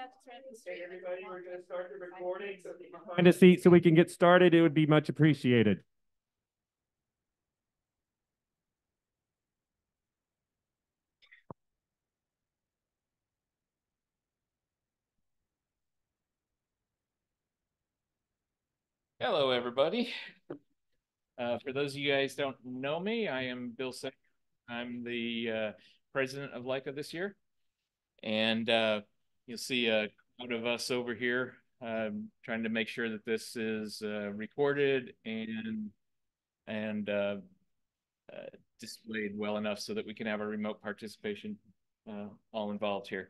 Hey everybody, we're going to start the recording. So if you can find a seat so we can get started, it would be much appreciated. Hello, everybody. For those of you guys don't know me, I am Bill Seck. I'm the president of LICA this year. And you'll see a crowd of us over here trying to make sure that this is recorded and displayed well enough so that we can have a remote participation all involved here.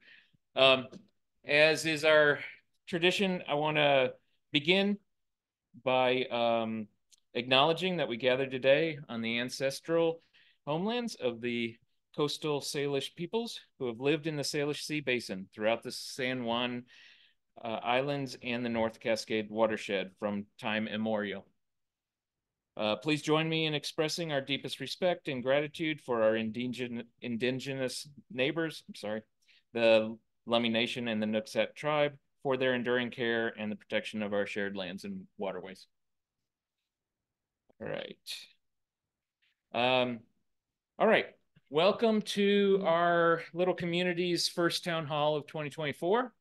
As is our tradition, I want to begin by acknowledging that we gathered today on the ancestral homelands of the coastal Salish peoples who have lived in the Salish Sea Basin throughout the San Juan Islands and the North Cascade watershed from time immemorial. Please join me in expressing our deepest respect and gratitude for our indigenous neighbors, the Lummi Nation and the Nooksack tribe, for their enduring care and the protection of our shared lands and waterways. All right. All right. Welcome to our little community's first town hall of 2024.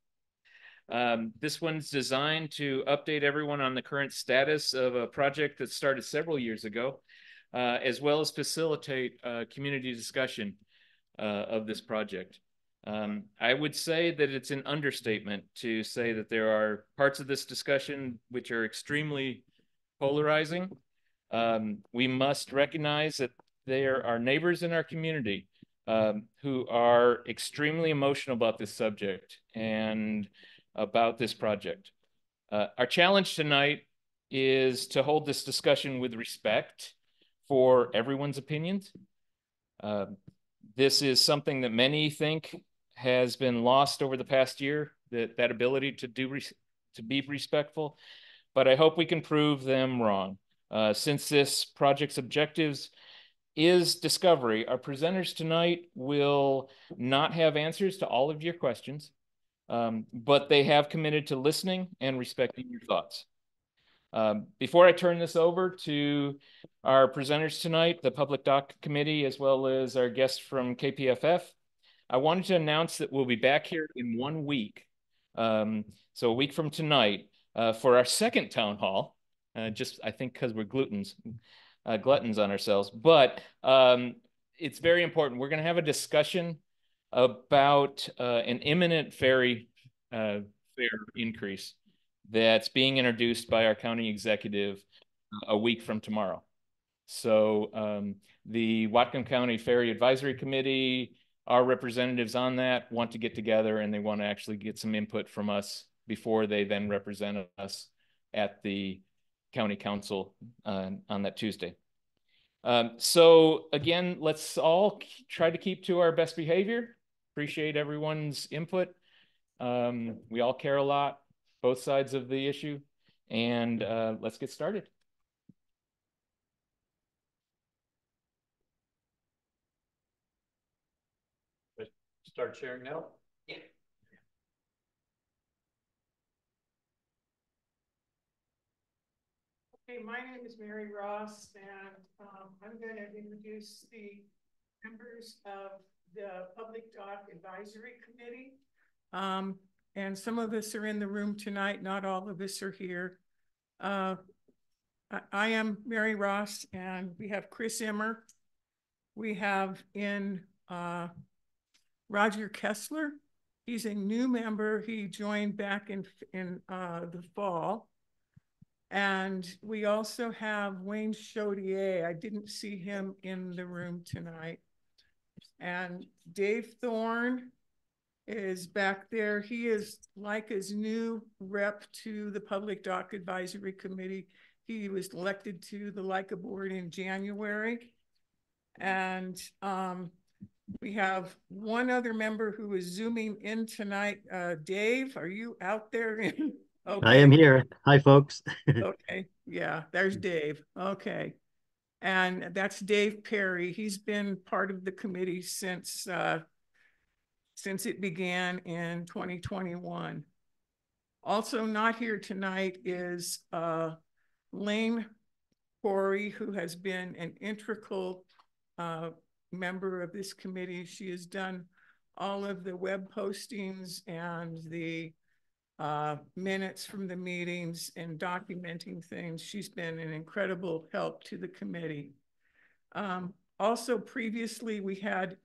This one's designed to update everyone on the current status of a project that started several years ago, as well as facilitate community discussion of this project. I would say that it's an understatement to say that there are parts of this discussion which are extremely polarizing. We must recognize that there are neighbors in our community who are extremely emotional about this subject and about this project. Our challenge tonight is to hold this discussion with respect for everyone's opinions. This is something that many think has been lost over the past year, that ability to be respectful, but I hope we can prove them wrong. Since this project's objectives is discovery, our presenters tonight will not have answers to all of your questions, but they have committed to listening and respecting your thoughts. Before I turn this over to our presenters tonight, the Public Doc Committee, as well as our guest from KPFF, I wanted to announce that we'll be back here in 1 week. So a week from tonight for our second town hall, just I think because we're gluttons on ourselves, but it's very important. We're going to have a discussion about an imminent ferry fare increase that's being introduced by our county executive a week from tomorrow. So the Whatcom County Ferry Advisory Committee, our representatives on that want to get together and they want to actually get some input from us before they then represent us at the county council on that Tuesday. So again, let's all try to keep to our best behavior. Appreciate everyone's input. We all care a lot, both sides of the issue, and let's get started. Start sharing now? Yeah. Okay, my name is Mary Ross, and I'm going to introduce the members of the Public Doc Advisory Committee. And some of us are in the room tonight, not all of us are here. I am Mary Ross, and we have Chris Immer. We have in Roger Kessler. He's a new member. He joined back in the fall. And we also have Wayne Chaudier. I didn't see him in the room tonight. And Dave Thorne is back there. He is LICA's new rep to the Public Doc Advisory Committee. He was elected to the LICA board in January. And we have one other member who is zooming in tonight. Dave, are you out there? Okay. I am here. Hi, folks. Okay. Yeah, there's Dave. Okay. And that's Dave Perry. He's been part of the committee since since it began in 2021. Also not here tonight is Lane Corey, who has been an integral member of this committee. She has done all of the web postings and the minutes from the meetings and documenting things. She's been an incredible help to the committee. Also previously we had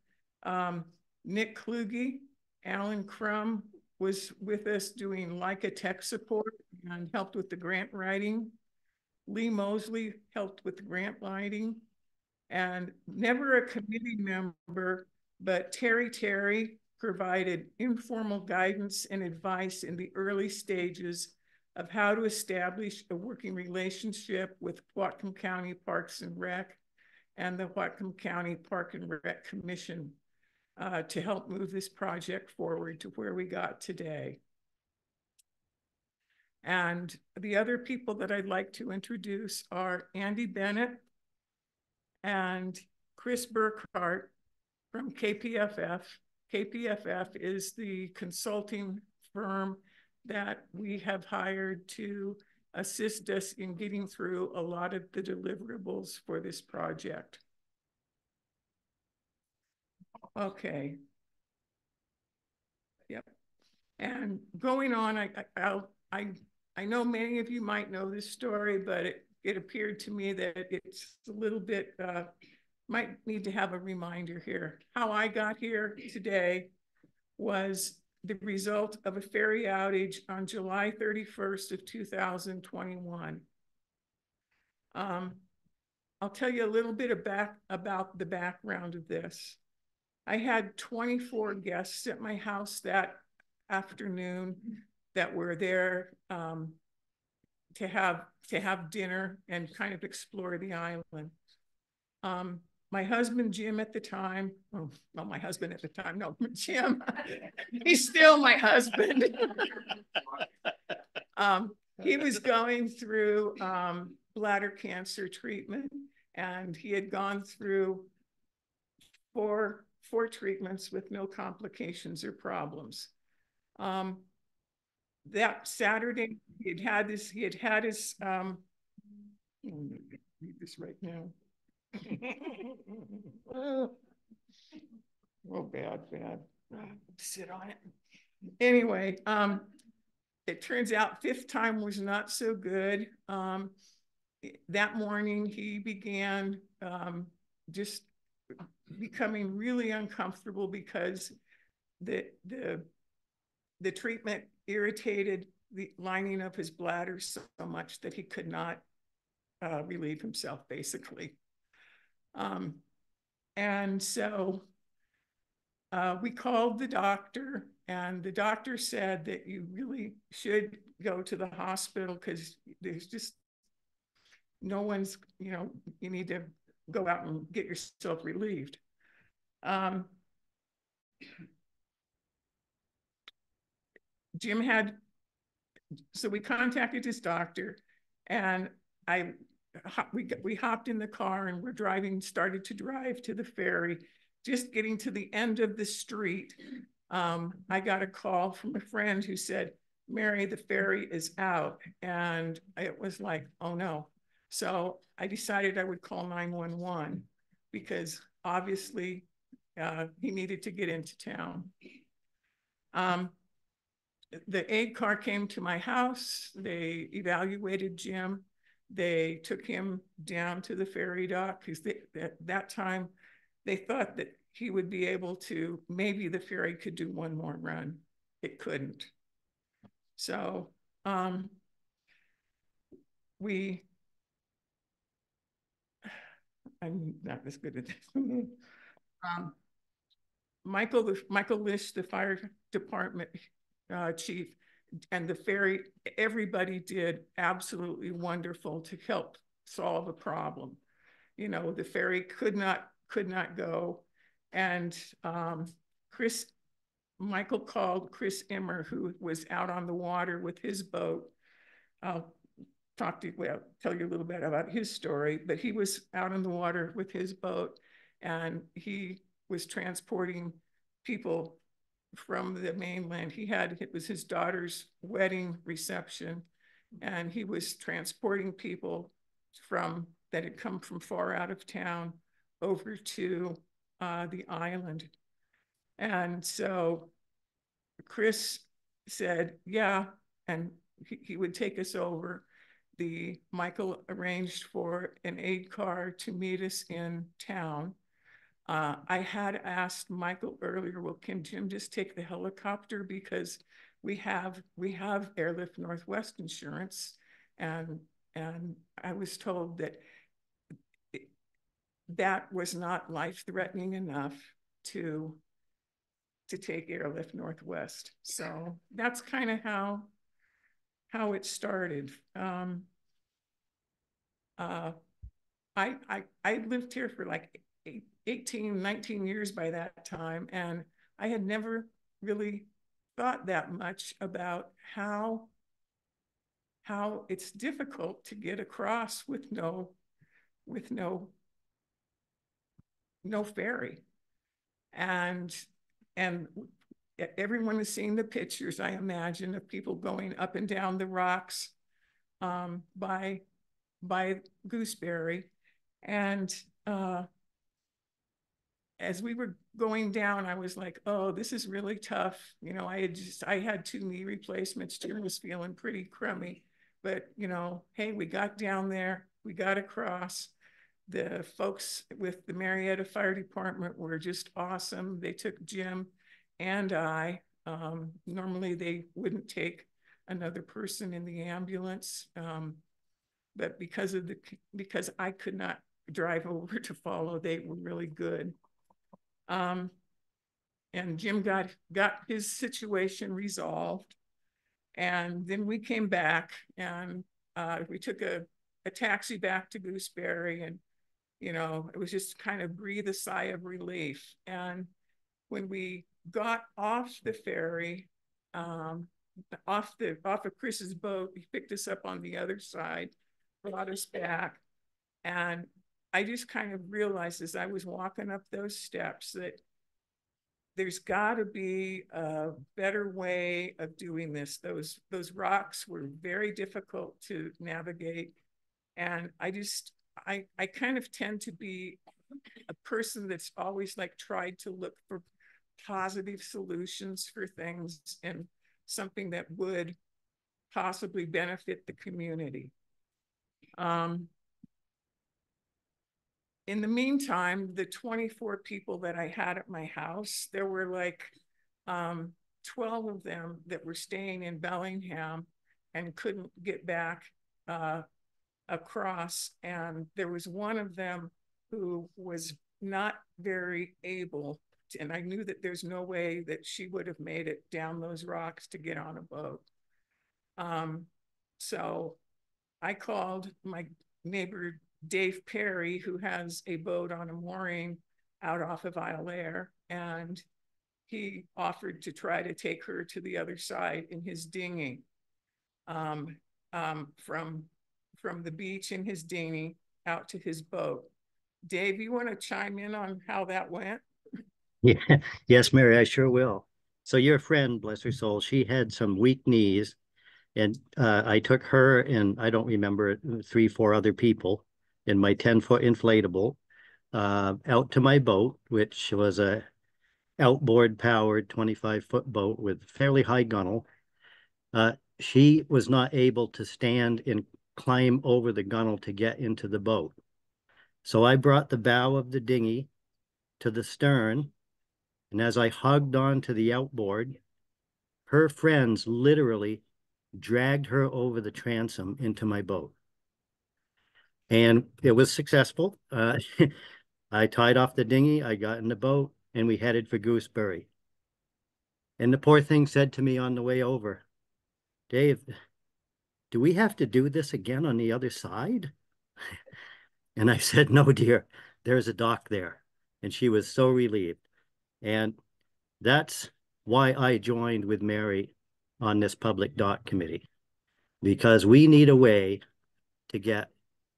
Nick Kluge. Alan Crum was with us doing Leica tech support and helped with the grant writing. Lee Mosley helped with the grant writing, and never a committee member, but Terry provided informal guidance and advice in the early stages of how to establish a working relationship with Whatcom County Parks and Rec and the Whatcom County Park and Rec Commission to help move this project forward to where we got today. And the other people that I'd like to introduce are Andy Bennett and Chris Burkhart from KPFF. KPFF is the consulting firm that we have hired to assist us in getting through a lot of the deliverables for this project. Okay. Yep. And going on, I know many of you might know this story, but it appeared to me that it's a little bit, might need to have a reminder here. How I got here today was the result of a ferry outage on July 31st of 2021. I'll tell you a little bit about the background of this. I had 24 guests at my house that afternoon that were there to have dinner and kind of explore the island. My husband, Jim, at the time, oh, not my husband at the time, no, Jim, he's still my husband. He was going through bladder cancer treatment, and he had gone through four treatments with no complications or problems. That Saturday, he had had his, I'm gonna read this right now. Oh, bad. Sit on it. Anyway, it turns out fifth time was not so good. That morning, he began just becoming really uncomfortable because the treatment irritated the lining of his bladder so much that he could not relieve himself, basically. And so we called the doctor, and the doctor said that you really should go to the hospital because there's just no one's, you need to go out and get yourself relieved. Jim had, so we contacted his doctor, and we hopped in the car and started to drive to the ferry. Just getting to the end of the street, I got a call from a friend who said, Mary, the ferry is out. And it was like, oh no. So I decided I would call 911 because obviously he needed to get into town. The aid car came to my house. They evaluated Jim. They took him down to the ferry dock because at that time they thought that he would be able to, maybe the ferry could do one more run. It couldn't. So I'm not as good at this. Michael Lish, the fire department chief, and the ferry, everybody did absolutely wonderful to help solve a problem. The ferry could not go. And Michael called Chris Immer, who was out on the water with his boat. I'll tell you a little bit about his story, but he was out on the water with his boat, and he was transporting people from the mainland. It was his daughter's wedding reception, and he was transporting people that had come from far out of town over to the island. And so Chris said, yeah, and he would take us over. Michael arranged for an aid car to meet us in town. I had asked Michael earlier, well, can Jim just take the helicopter, because we have Airlift Northwest insurance, and I was told that that was not life-threatening enough to take Airlift Northwest. So that's kind of how it started. I lived here for like 18, 19 years by that time, and I had never really thought that much about how it's difficult to get across with no ferry. And everyone has seen the pictures, I imagine, of people going up and down the rocks by Gooseberry. And as we were going down, I was like, oh, this is really tough. You know, I had 2 knee replacements. Jim was feeling pretty crummy, but you know, hey, we got down there, we got across. The folks with the Marietta Fire Department were just awesome. They took Jim and I. Normally they wouldn't take another person in the ambulance, but because I could not drive over to follow, they were really good. And Jim got his situation resolved, and then we came back, and we took a taxi back to Gooseberry, and you know, it was just kind of breathe a sigh of relief. And when we got off the ferry, off of Chris's boat, he picked us up on the other side, brought us back, and I just kind of realized as I was walking up those steps that there's got to be a better way of doing this. Those rocks were very difficult to navigate, and I kind of tend to be a person that's always like tried to look for positive solutions for things and something that would possibly benefit the community. In the meantime, the 24 people that I had at my house, there were like 12 of them that were staying in Bellingham and couldn't get back across. And there was one of them who was not very able to, and I knew that there's no way that she would have made it down those rocks to get on a boat. So I called my neighbor Dave Perry, who has a boat on a mooring out off of Isle Air, and he offered to try to take her to the other side in his dinghy, from the beach in his dinghy out to his boat. Dave, you want to chime in on how that went? Yeah, yes, Mary, I sure will. So your friend, bless her soul, she had some weak knees, and I took her and I don't remember 3, 4 other people in my 10-foot inflatable out to my boat, which was a outboard powered 25-foot boat with fairly high gunnel. She was not able to stand and climb over the gunnel to get into the boat. So I brought the bow of the dinghy to the stern, and as I hugged on to the outboard, her friends literally dragged her over the transom into my boat. And it was successful. I tied off the dinghy, I got in the boat, and we headed for Gooseberry. And the poor thing said to me on the way over, Dave, do we have to do this again on the other side? And I said, no, dear, there's a dock there. And she was so relieved. And that's why I joined with Mary on this public dock committee, because we need a way to get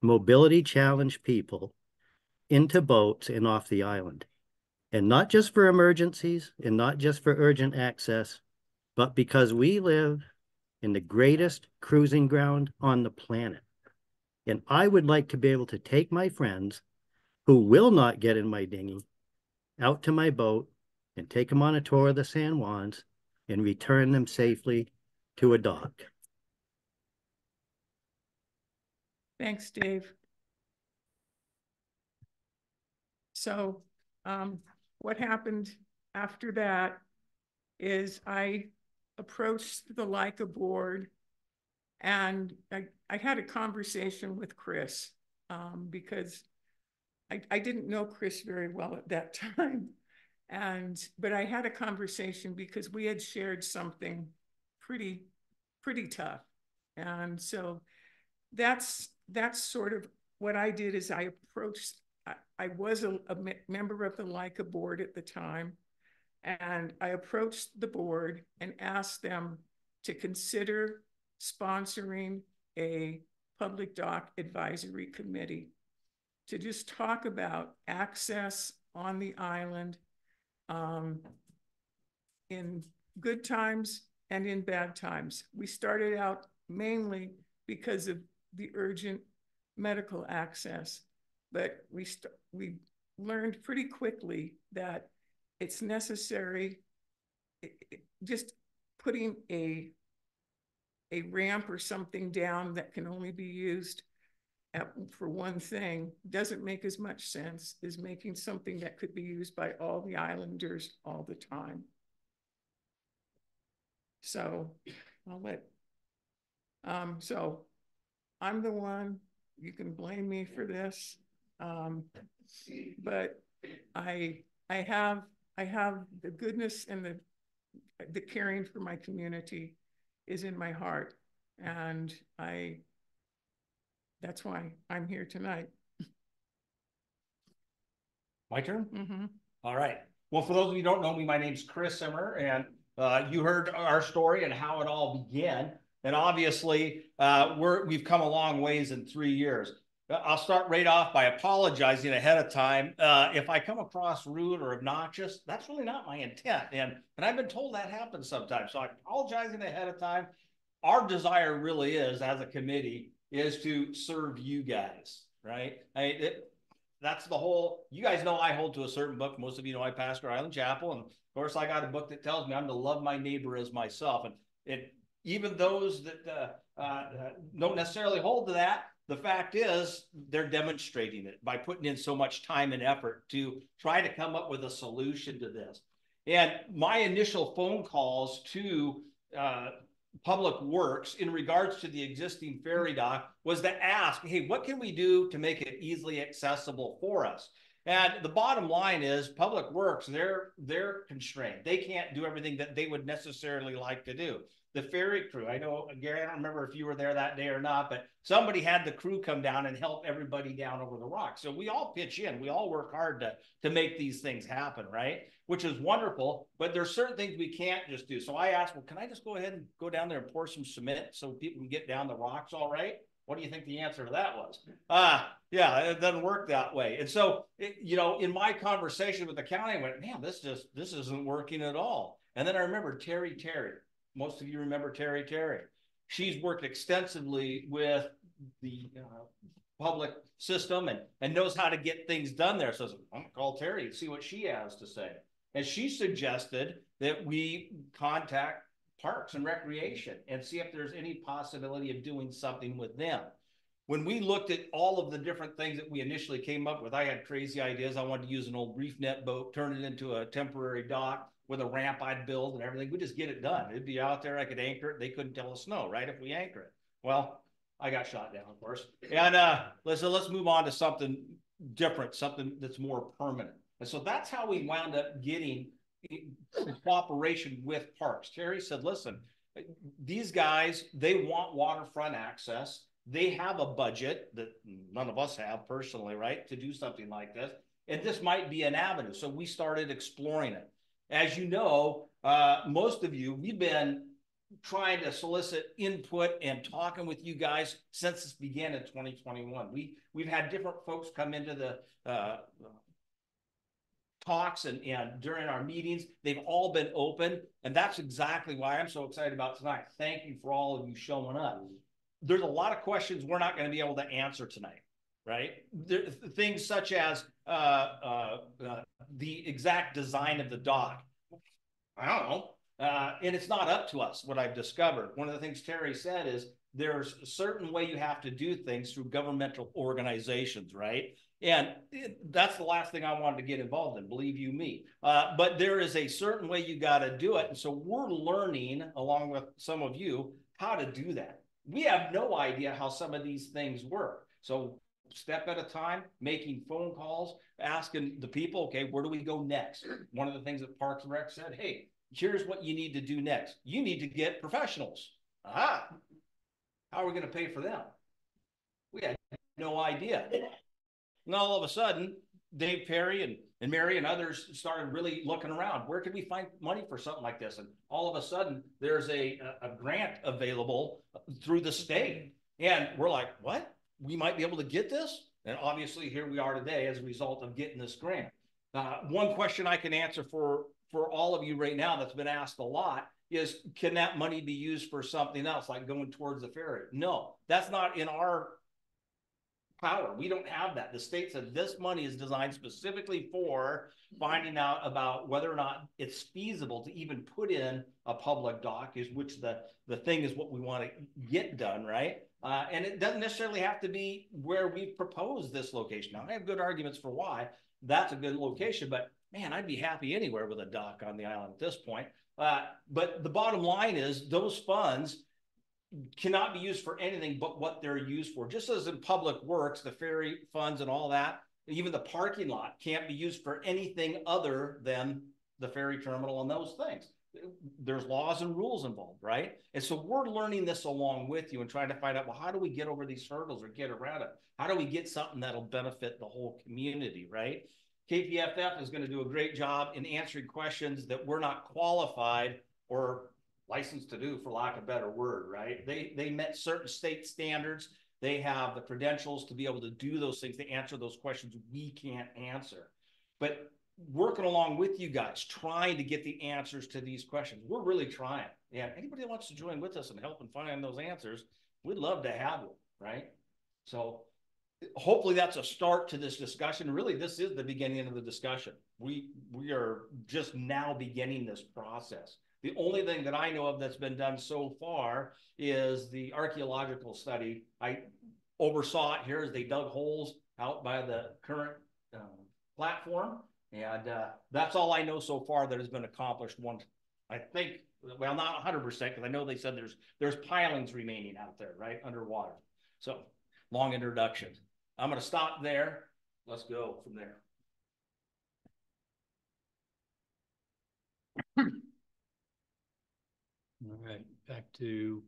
mobility challenged people into boats and off the island. And not just for emergencies and not just for urgent access, but because we live in the greatest cruising ground on the planet. And I would like to be able to take my friends who will not get in my dinghy out to my boat and take them on a tour of the San Juans and return them safely to a dock. Thanks, Dave. So what happened after that is I approached the Leica board, and I had a conversation with Chris because I didn't know Chris very well at that time. But I had a conversation because we had shared something pretty tough. And so that's sort of what I did. Is I approached, I was a member of the Leica board at the time, and I approached the board and asked them to consider sponsoring a public dock advisory committee to just talk about access on the island in good times and in bad times. We started out mainly because of the urgent medical access, but we learned pretty quickly that it's necessary. Just putting a ramp or something down that can only be used for one thing doesn't make as much sense as making something that could be used by all the islanders all the time. So I'll let, so I'm the one, you can blame me for this. But I have the goodness and the caring for my community is in my heart. And that's why I'm here tonight. My turn? Mm-hmm. All right. Well, for those of you who don't know me, my name's Chris Zimmer, and you heard our story and how it all began. And obviously, we've come a long ways in 3 years. I'll start right off by apologizing ahead of time. If I come across rude or obnoxious, that's really not my intent. And I've been told that happens sometimes. So I'm apologizing ahead of time. Our desire really is, as a committee, is to serve you guys, right? That's the whole, you guys know I hold to a certain book. Most of you know I pastor Island Chapel. And of course, I got a book that tells me I'm to love my neighbor as myself. And even those that don't necessarily hold to that, the fact is they're demonstrating it by putting in so much time and effort to try to come up with a solution to this. And my initial phone calls to Public Works in regards to the existing ferry dock was to ask, hey, what can we do to make it easily accessible for us? And the bottom line is Public Works, they're constrained. They can't do everything that they would necessarily like to do. The ferry crew, I know, Gary, I don't remember if you were there that day or not, but somebody had the crew come down and help everybody down over the rock. So we all pitch in. We all work hard to make these things happen, right? Which is wonderful, but there's certain things we can't just do. So I asked, well, can I just go ahead and go down there and pour some cement so people can get down the rocks all right? What do you think the answer to that was? Yeah, it doesn't work that way. And so, in my conversation with the county, I went, man, this isn't working at all. And then I remember Terry. Most of you remember Terry. She's worked extensively with the public system and knows how to get things done there. So I'm gonna call Terry and see what she has to say. And she suggested that we contact Parks and Recreation and see if there's any possibility of doing something with them. When we looked at all of the different things that we initially came up with, I had crazy ideas. I wanted to use an old reef net boat, turn it into a temporary dock with a ramp I'd build and everything. We just get it done. It'd be out there. I could anchor it. They couldn't tell us no, right? If we anchor it. Well, I got shot down, of course. And let's move on to something different, something that's more permanent. And so that's how we wound up getting cooperation with Parks. Terry said, listen, these guys, they want waterfront access. They have a budget that none of us have personally, right, to do something like this. And this might be an avenue. So we started exploring it. As you know, most of you, we've been trying to solicit input and talking with you guys since this began in 2021. We've had different folks come into the talks and during our meetings, they've all been open. And that's exactly why I'm so excited about tonight. Thank you for all of you showing up. There's a lot of questions we're not going to be able to answer tonight, right? Things such as the exact design of the dock. I don't know. And it's not up to us, what I've discovered. One of the things Terry said is there's a certain way you have to do things through governmental organizations, right? And that's the last thing I wanted to get involved in, believe you me. But there is a certain way you got to do it. And so we're learning, along with some of you, how to do that. We have no idea how some of these things work. So step at a time, making phone calls, asking the people, okay, where do we go next? One of the things that Parks and Rec said, hey, here's what you need to do next. You need to get professionals. Aha. How are we going to pay for them? We had no idea. And all of a sudden, Dave Perry and Mary and others started really looking around. Where could we find money for something like this? And all of a sudden, there's a grant available through the state. And we're like, what? We might be able to get this? And obviously, here we are today as a result of getting this grant. One question I can answer for all of you right now that's been asked a lot is, can that money be used for something else, like going towards the ferry? No, that's not in our power. We don't have that. The state said this money is designed specifically for finding out about whether or not it's feasible to even put in a public dock, which the thing is what we want to get done, right? And it doesn't necessarily have to be where we've proposed this location. Now, I have good arguments for why that's a good location, but man, I'd be happy anywhere with a dock on the island at this point. But the bottom line is those funds cannot be used for anything but what they're used for. Just as in public works, the ferry funds and all that, even the parking lot can't be used for anything other than the ferry terminal and those things. There's laws and rules involved, right? And so we're learning this along with you and trying to find out, well, how do we get over these hurdles or get around it? How do we get something that'll benefit the whole community, right? KPFF is going to do a great job in answering questions that we're not qualified or licensed to do, for lack of a better word, right? They met certain state standards. They have the credentials to be able to do those things, to answer those questions we can't answer. But working along with you guys, trying to get the answers to these questions. We're really trying. And anybody that wants to join with us and help in finding those answers, we'd love to have them, right? So hopefully that's a start to this discussion. Really, this is the beginning of the discussion. We are just now beginning this process. The only thing that I know of that's been done so far is the archaeological study. I oversaw it here as they dug holes out by the current platform. And that's all I know so far that has been accomplished. I think, well, not 100%, because I know they said there's pilings remaining out there, right, underwater. So long introduction. I'm going to stop there. Let's go from there. All right, back to.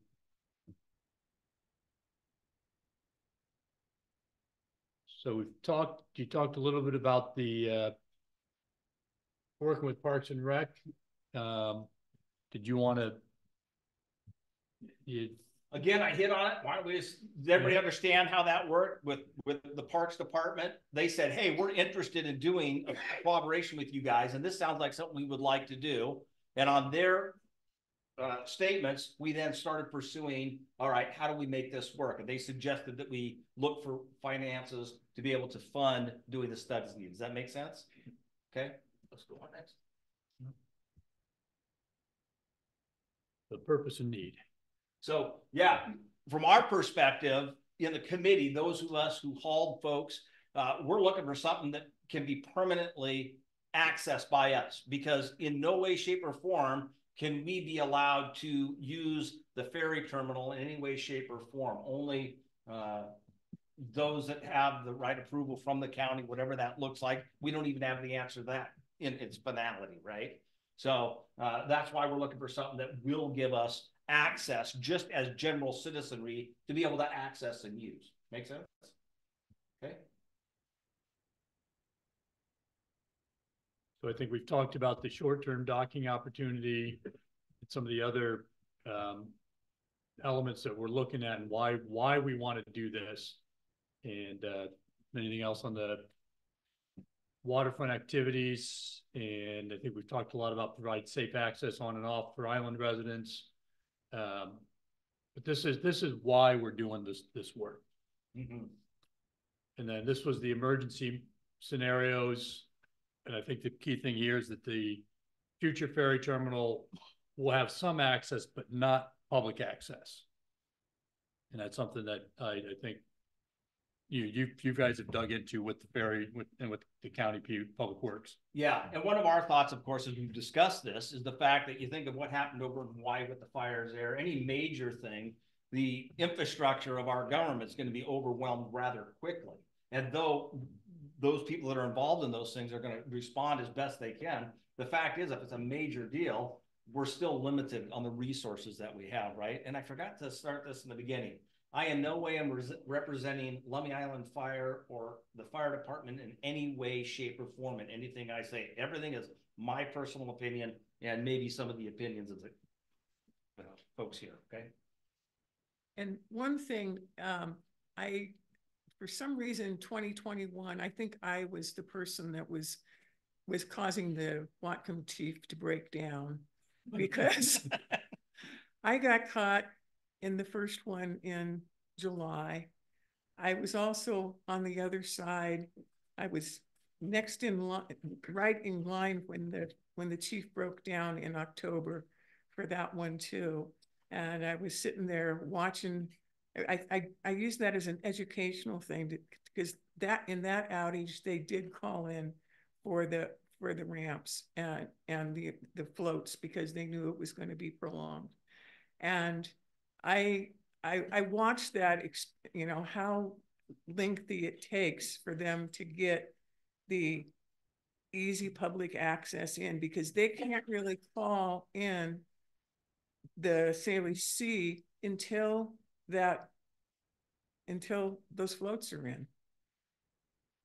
So you talked a little bit about the working with Parks and Rec. Did you want to? Again, I hit on it. Why don't we just, does everybody understand how that worked with the Parks Department? They said, hey, we're interested in doing a collaboration with you guys, and this sounds like something we would like to do. And on their statements, we then started pursuing, all right, how do we make this work? And they suggested that we look for finances to be able to fund doing the studies needed. Does that make sense? Okay, let's go on next. The purpose and need. So yeah, from our perspective in the committee, those of us who hauled folks, we're looking for something that can be permanently accessed by us, because in no way, shape, or form can we be allowed to use the ferry terminal in any way, shape, or form. Only those that have the right approval from the county, whatever that looks like. We don't even have the answer to that in its finality, right? So that's why we're looking for something that will give us access, just as general citizenry, to be able to access and use. Make sense? Okay. So I think we've talked about the short-term docking opportunity and some of the other elements that we're looking at and why we want to do this. And anything else on the waterfront activities, and I think we've talked a lot about provide safe access on and off for island residents. But this is why we're doing this work. Mhm. And then this was the emergency scenarios. And I think the key thing here is that the future ferry terminal will have some access, but not public access. And that's something that I think you guys have dug into with the ferry and with the county public works. Yeah, and one of our thoughts, of course, as we've discussed this, is the fact that you think of what happened over in Hawaii with the fires there, any major thing, the infrastructure of our government is going to be overwhelmed rather quickly. And though those people that are involved in those things are going to respond as best they can, the fact is, if it's a major deal, we're still limited on the resources that we have, right? And I forgot to start this in the beginning. I in no way am representing Lummi Island Fire or the fire department in any way, shape, or form in anything I say. Everything is my personal opinion and maybe some of the opinions of the folks here, okay? And one thing, for some reason, 2021, I think I was the person that was causing the Whatcom chief to break down, because I got caught in the first one in July. I was also on the other side. I was next in line, right in line when the chief broke down in October for that one too. And I was sitting there watching. I use that as an educational thing because in that outage they did call in for the ramps and the floats because they knew it was going to be prolonged. And I watched that, you know, how lengthy it takes for them to get the easy public access in, because they can't really call in the Salish Sea until those floats are in.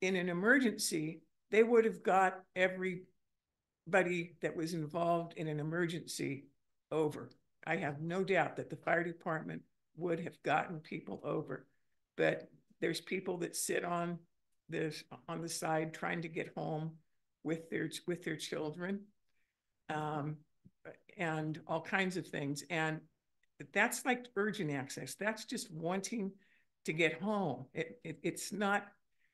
In an emergency, they would have got everybody that was involved in an emergency over. I have no doubt that the fire department would have gotten people over, but there's people that sit on the side trying to get home with their children, and all kinds of things. And that's like urgent access. That's just wanting to get home. It's not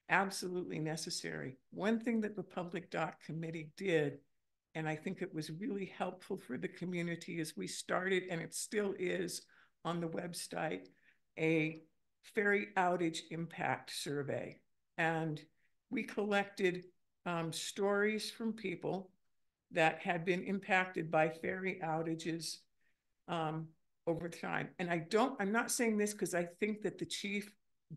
absolutely necessary. One thing that the Public Dock Committee did, and I think it was really helpful for the community, is we started, and it still is on the website, a ferry outage impact survey. And we collected stories from people that had been impacted by ferry outages over time. And I'm not saying this because I think that the chief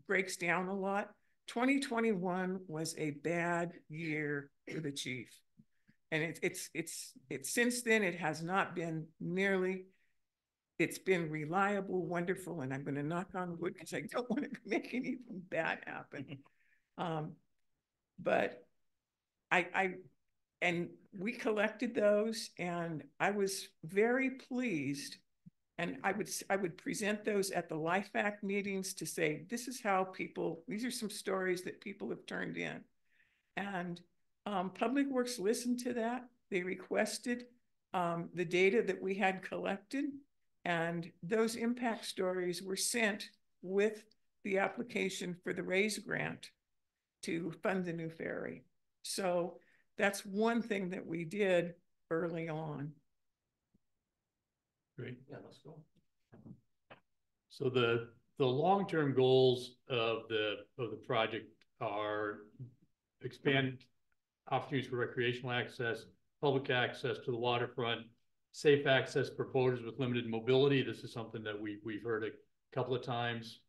breaks down a lot. 2021 was a bad year for the chief. And it's since then, it has not been nearly, it's been reliable, wonderful, and I'm going to knock on wood because I don't want to make anything bad happen. But and we collected those, and I was very pleased. And I would present those at the LIFAC meetings to say, this is how these are some stories that people have turned in. And Public Works listened to that. They requested the data that we had collected, and those impact stories were sent with the application for the RAISE grant to fund the new ferry. So that's one thing that we did early on. Great. Yeah, let's go. So the long-term goals of the project are expand opportunities for recreational access, public access to the waterfront, safe access for boaters with limited mobility. This is something that we've heard a couple of times.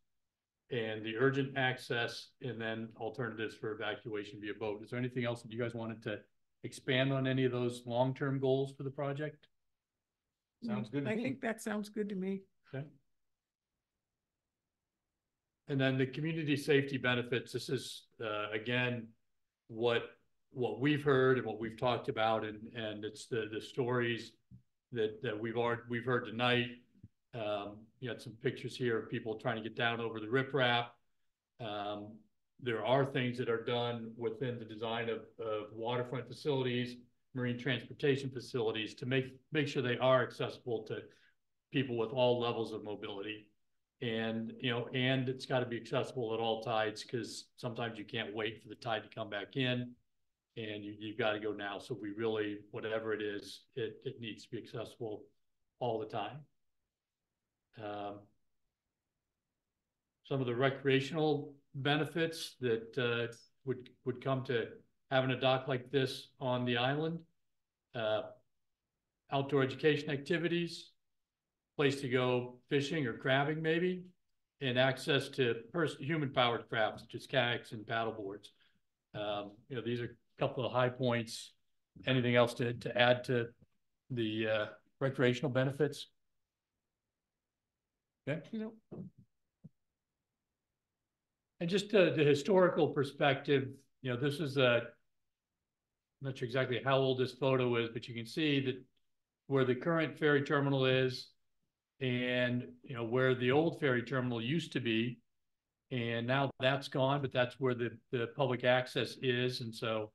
And the urgent access, and then alternatives for evacuation via boat. Is there anything else that you guys wanted to expand on, any of those long-term goals for the project? Sounds good to me. I think that sounds good to me. Okay. And then the community safety benefits. This is again what we've heard and what we've talked about, and it's the stories that we've heard tonight. You had some pictures here of people trying to get down over the riprap. there are things that are done within the design of waterfront facilities, marine transportation facilities to make sure they are accessible to people with all levels of mobility. And, you know, and it's got to be accessible at all tides, because sometimes you can't wait for the tide to come back in, and you've got to go now. So we really, whatever it is, it needs to be accessible all the time. Some of the recreational benefits that would come to having a dock like this on the island: outdoor education activities, place to go fishing or crabbing maybe, and access to human-powered crafts such as kayaks and paddle boards. You know, these are a couple of high points. Anything else to add to the recreational benefits? Okay. No. And just the historical perspective, you know, this is I'm not sure exactly how old this photo is, but you can see that where the current ferry terminal is, and, you know, where the old ferry terminal used to be, and now that's gone, but that's where the public access is. And so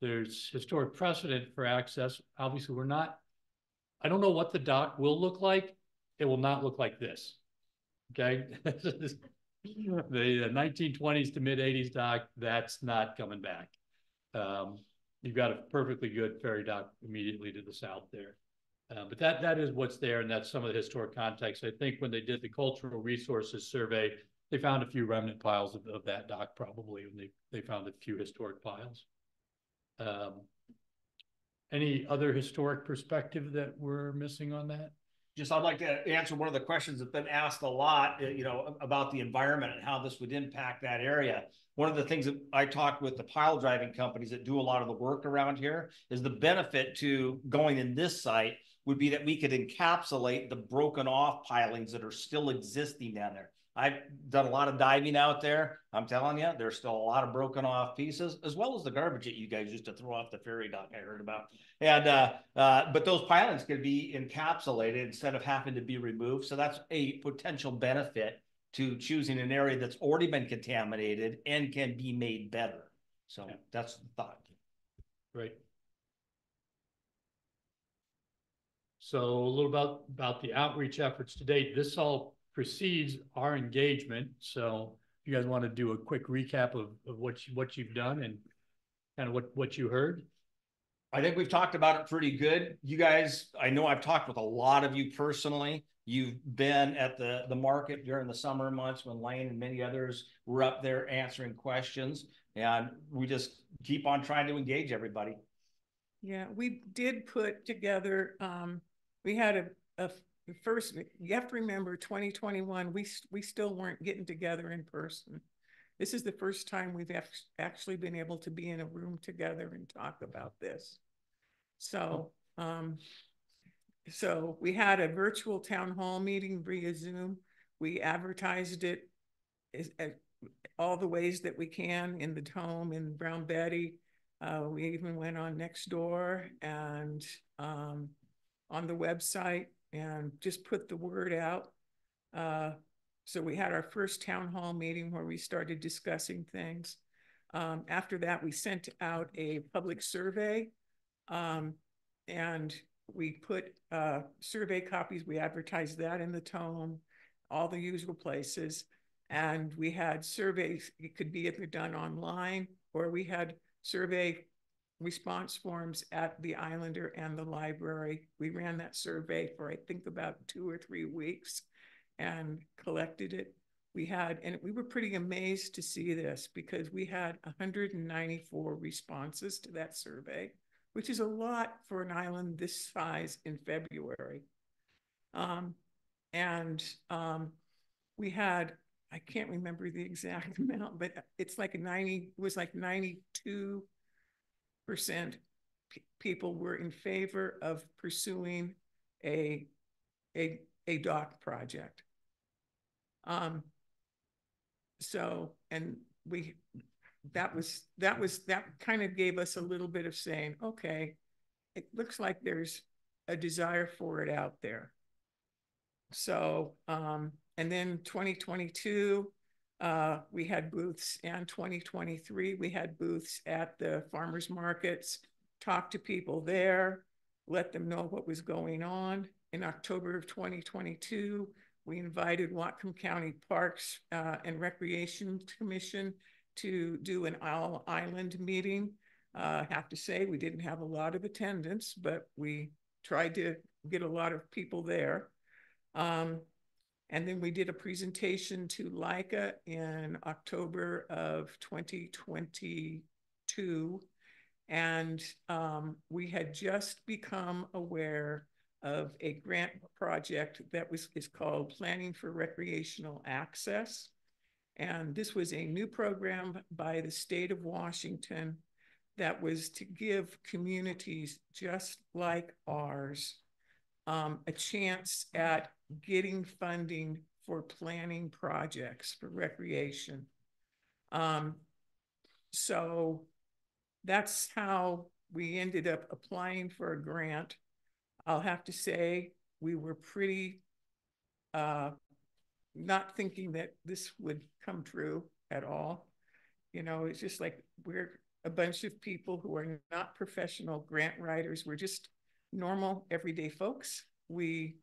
there's historic precedent for access. Obviously, I don't know what the dock will look like. It will not look like this. Okay. The 1920s to mid 80s dock, that's not coming back. You've got a perfectly good ferry dock immediately to the south there. But that is what's there, and that's some of the historic context. I think when they did the cultural resources survey, they found a few remnant piles of that dock probably, and they found a few historic piles. Any other historic perspective that we're missing on that? Just, I'd like to answer one of the questions that's been asked a lot, you know, about the environment and how this would impact that area. One of the things that I talked with the pile driving companies that do a lot of the work around here is the benefit to going in this site would be that we could encapsulate the broken off pilings that are still existing down there. I've done a lot of diving out there. I'm telling you, there's still a lot of broken off pieces, as well as the garbage that you guys used to throw off the ferry dock I heard about. And but those pilings could be encapsulated instead of having to be removed. So that's a potential benefit to choosing an area that's already been contaminated and can be made better. So yeah, that's the thought. Right. So a little about the outreach efforts to date. This all precedes our engagement. So if you guys want to do a quick recap of what you've done and kind of what you heard. I think we've talked about it pretty good. You guys, I know I've talked with a lot of you personally. You've been at the market during the summer months when Lane and many others were up there answering questions. And we just keep on trying to engage everybody. Yeah, we did put together, we had a first, you have to remember 2021, we still weren't getting together in person. This is the first time we've actually been able to be in a room together and talk about this. So, so we had a virtual town hall meeting via Zoom. We advertised it all the ways that we can in the Tome, in Brown Betty. We even went on Nextdoor and on the website and just put the word out. So we had our first town hall meeting where we started discussing things. After that, we sent out a public survey and we put survey copies. We advertised that in the Tome, all the usual places. And we had surveys. It could be either done online, or we had survey response forms at the Islander and the library. We ran that survey for, I think, about 2 or 3 weeks and collected it. And we were pretty amazed to see this because we had 194 responses to that survey, which is a lot for an island this size in February. We had, I can't remember the exact amount, but it's like it was like 92% people were in favor of pursuing a dock project. So, and that kind of gave us a little bit of saying, okay, it looks like there's a desire for it out there. So, and then 2022, We had booths in 2023. We had booths at the farmers markets, talked to people there, let them know what was going on. In October of 2022, we invited Whatcom County Parks and Recreation Commission to do an all island meeting. I have to say, we didn't have a lot of attendance, but we tried to get a lot of people there. And then we did a presentation to LICA in October of 2022. And we had just become aware of a grant project that is called Planning for Recreational Access. And this was a new program by the state of Washington that was to give communities just like ours a chance at getting funding for planning projects for recreation. So that's how we ended up applying for a grant. I'll have to say we were pretty not thinking that this would come true at all. You know, it's just like we're a bunch of people who are not professional grant writers. We're just normal, everyday folks. We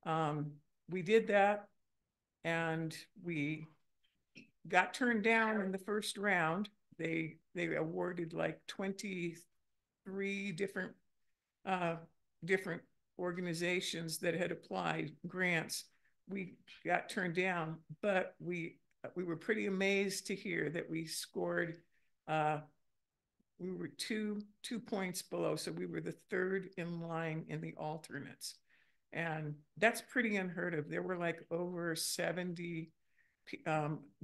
did that, and we got turned down in the first round. They awarded like 23 different organizations that had applied grants. We got turned down, but we were pretty amazed to hear that we scored. We were two points below, so we were the third in line in the alternates, and that's pretty unheard of. There were like over 70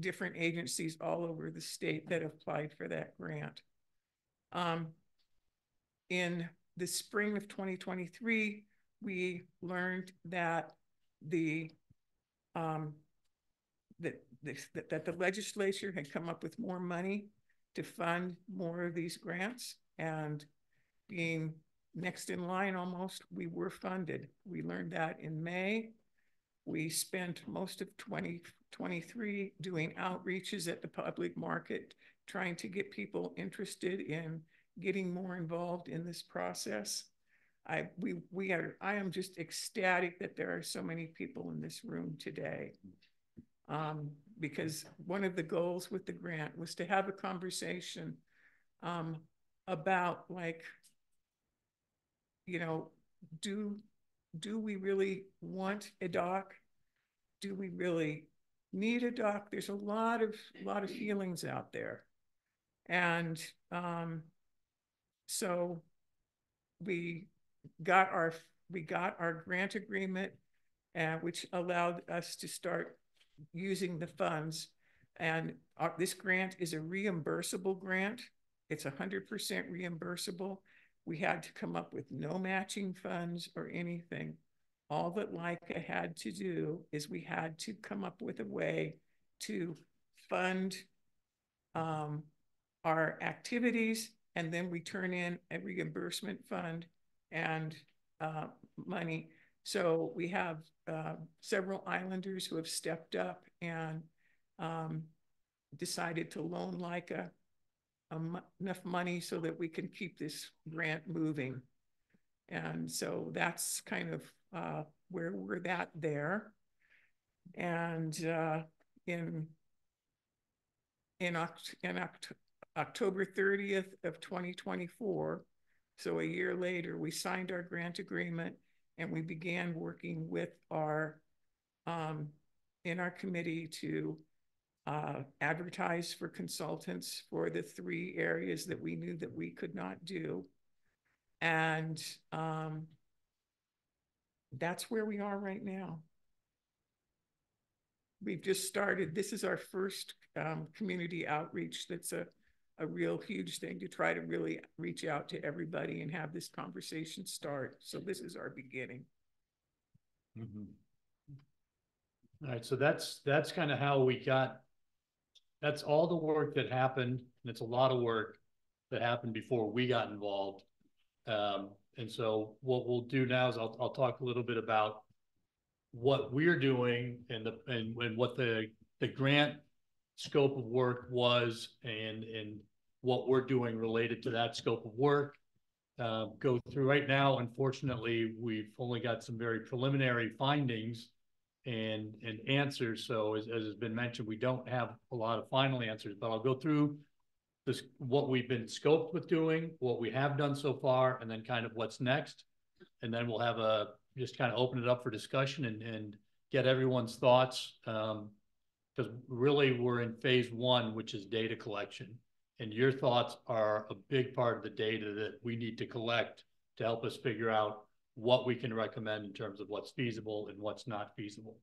different agencies all over the state that applied for that grant. In the spring of 2023, we learned that that the legislature had come up with more money to fund more of these grants, and being next in line almost, we were funded. We learned that in May. We spent most of 2023 doing outreaches at the public market, trying to get people interested in getting more involved in this process. I am just ecstatic that there are so many people in this room today. Because one of the goals with the grant was to have a conversation about, like, you know, do we really want a dock? Do we really need a dock? There's a lot of feelings out there. And so we got our grant agreement, which allowed us to start using the funds. And this grant is a reimbursable grant. It's 100% reimbursable. We had to come up with no matching funds or anything. All that LICA had to do is we had to come up with a way to fund our activities, and then we turn in a reimbursement fund and money. So we have several islanders who have stepped up and decided to loan LICA enough money so that we can keep this grant moving. And so that's kind of where we're at there. And in October 30th of 2024, so a year later, we signed our grant agreement, and we began working with our in our committee to advertise for consultants for the 3 areas that we knew that we could not do. And that's where we are right now. We've just started. This is our first community outreach. That's a real huge thing, to try to really reach out to everybody and have this conversation start. So this is our beginning. Mm-hmm. All right, so that's kind of how we got. That's all the work that happened, and it's a lot of work that happened before we got involved. And so what we'll do now is I'll talk a little bit about what we're doing and what the grant scope of work was and what we're doing related to that scope of work. Go through right now. Unfortunately, we've only got some very preliminary findings and answers. So as has been mentioned, we don't have a lot of final answers, but I'll go through this, what we've been scoped with doing, what we have done so far, and then kind of what's next. And then we'll have just kind of open it up for discussion and get everyone's thoughts. Because really we're in phase one, which is data collection. And your thoughts are a big part of the data that we need to collect to help us figure out what we can recommend in terms of what's feasible and what's not feasible.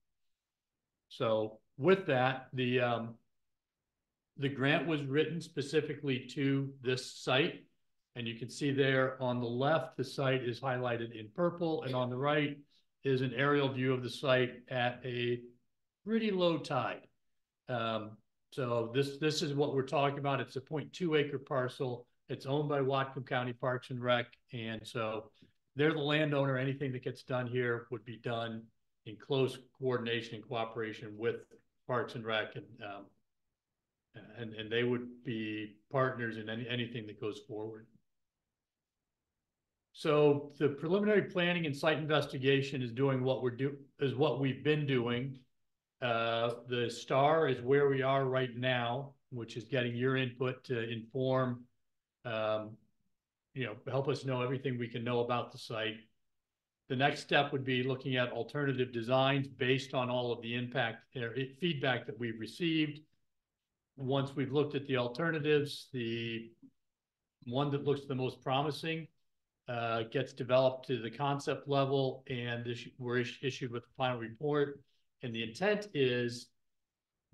So with that, the grant was written specifically to this site. And you can see there on the left, the site is highlighted in purple, and on the right is an aerial view of the site at a pretty low tide. So this is what we're talking about. It's a 0.2 acre parcel. It's owned by Whatcom County Parks and Rec. And so they're the landowner. Anything that gets done here would be done in close coordination and cooperation with Parks and Rec. And they would be partners in anything that goes forward. So the preliminary planning and site investigation is doing what we've been doing. The STAR is where we are right now, which is getting your input to inform, help us know everything we can know about the site. The next step would be looking at alternative designs based on all of the feedback that we've received. Once we've looked at the alternatives, the one that looks the most promising gets developed to the concept level, and we're issued with the final report. And the intent is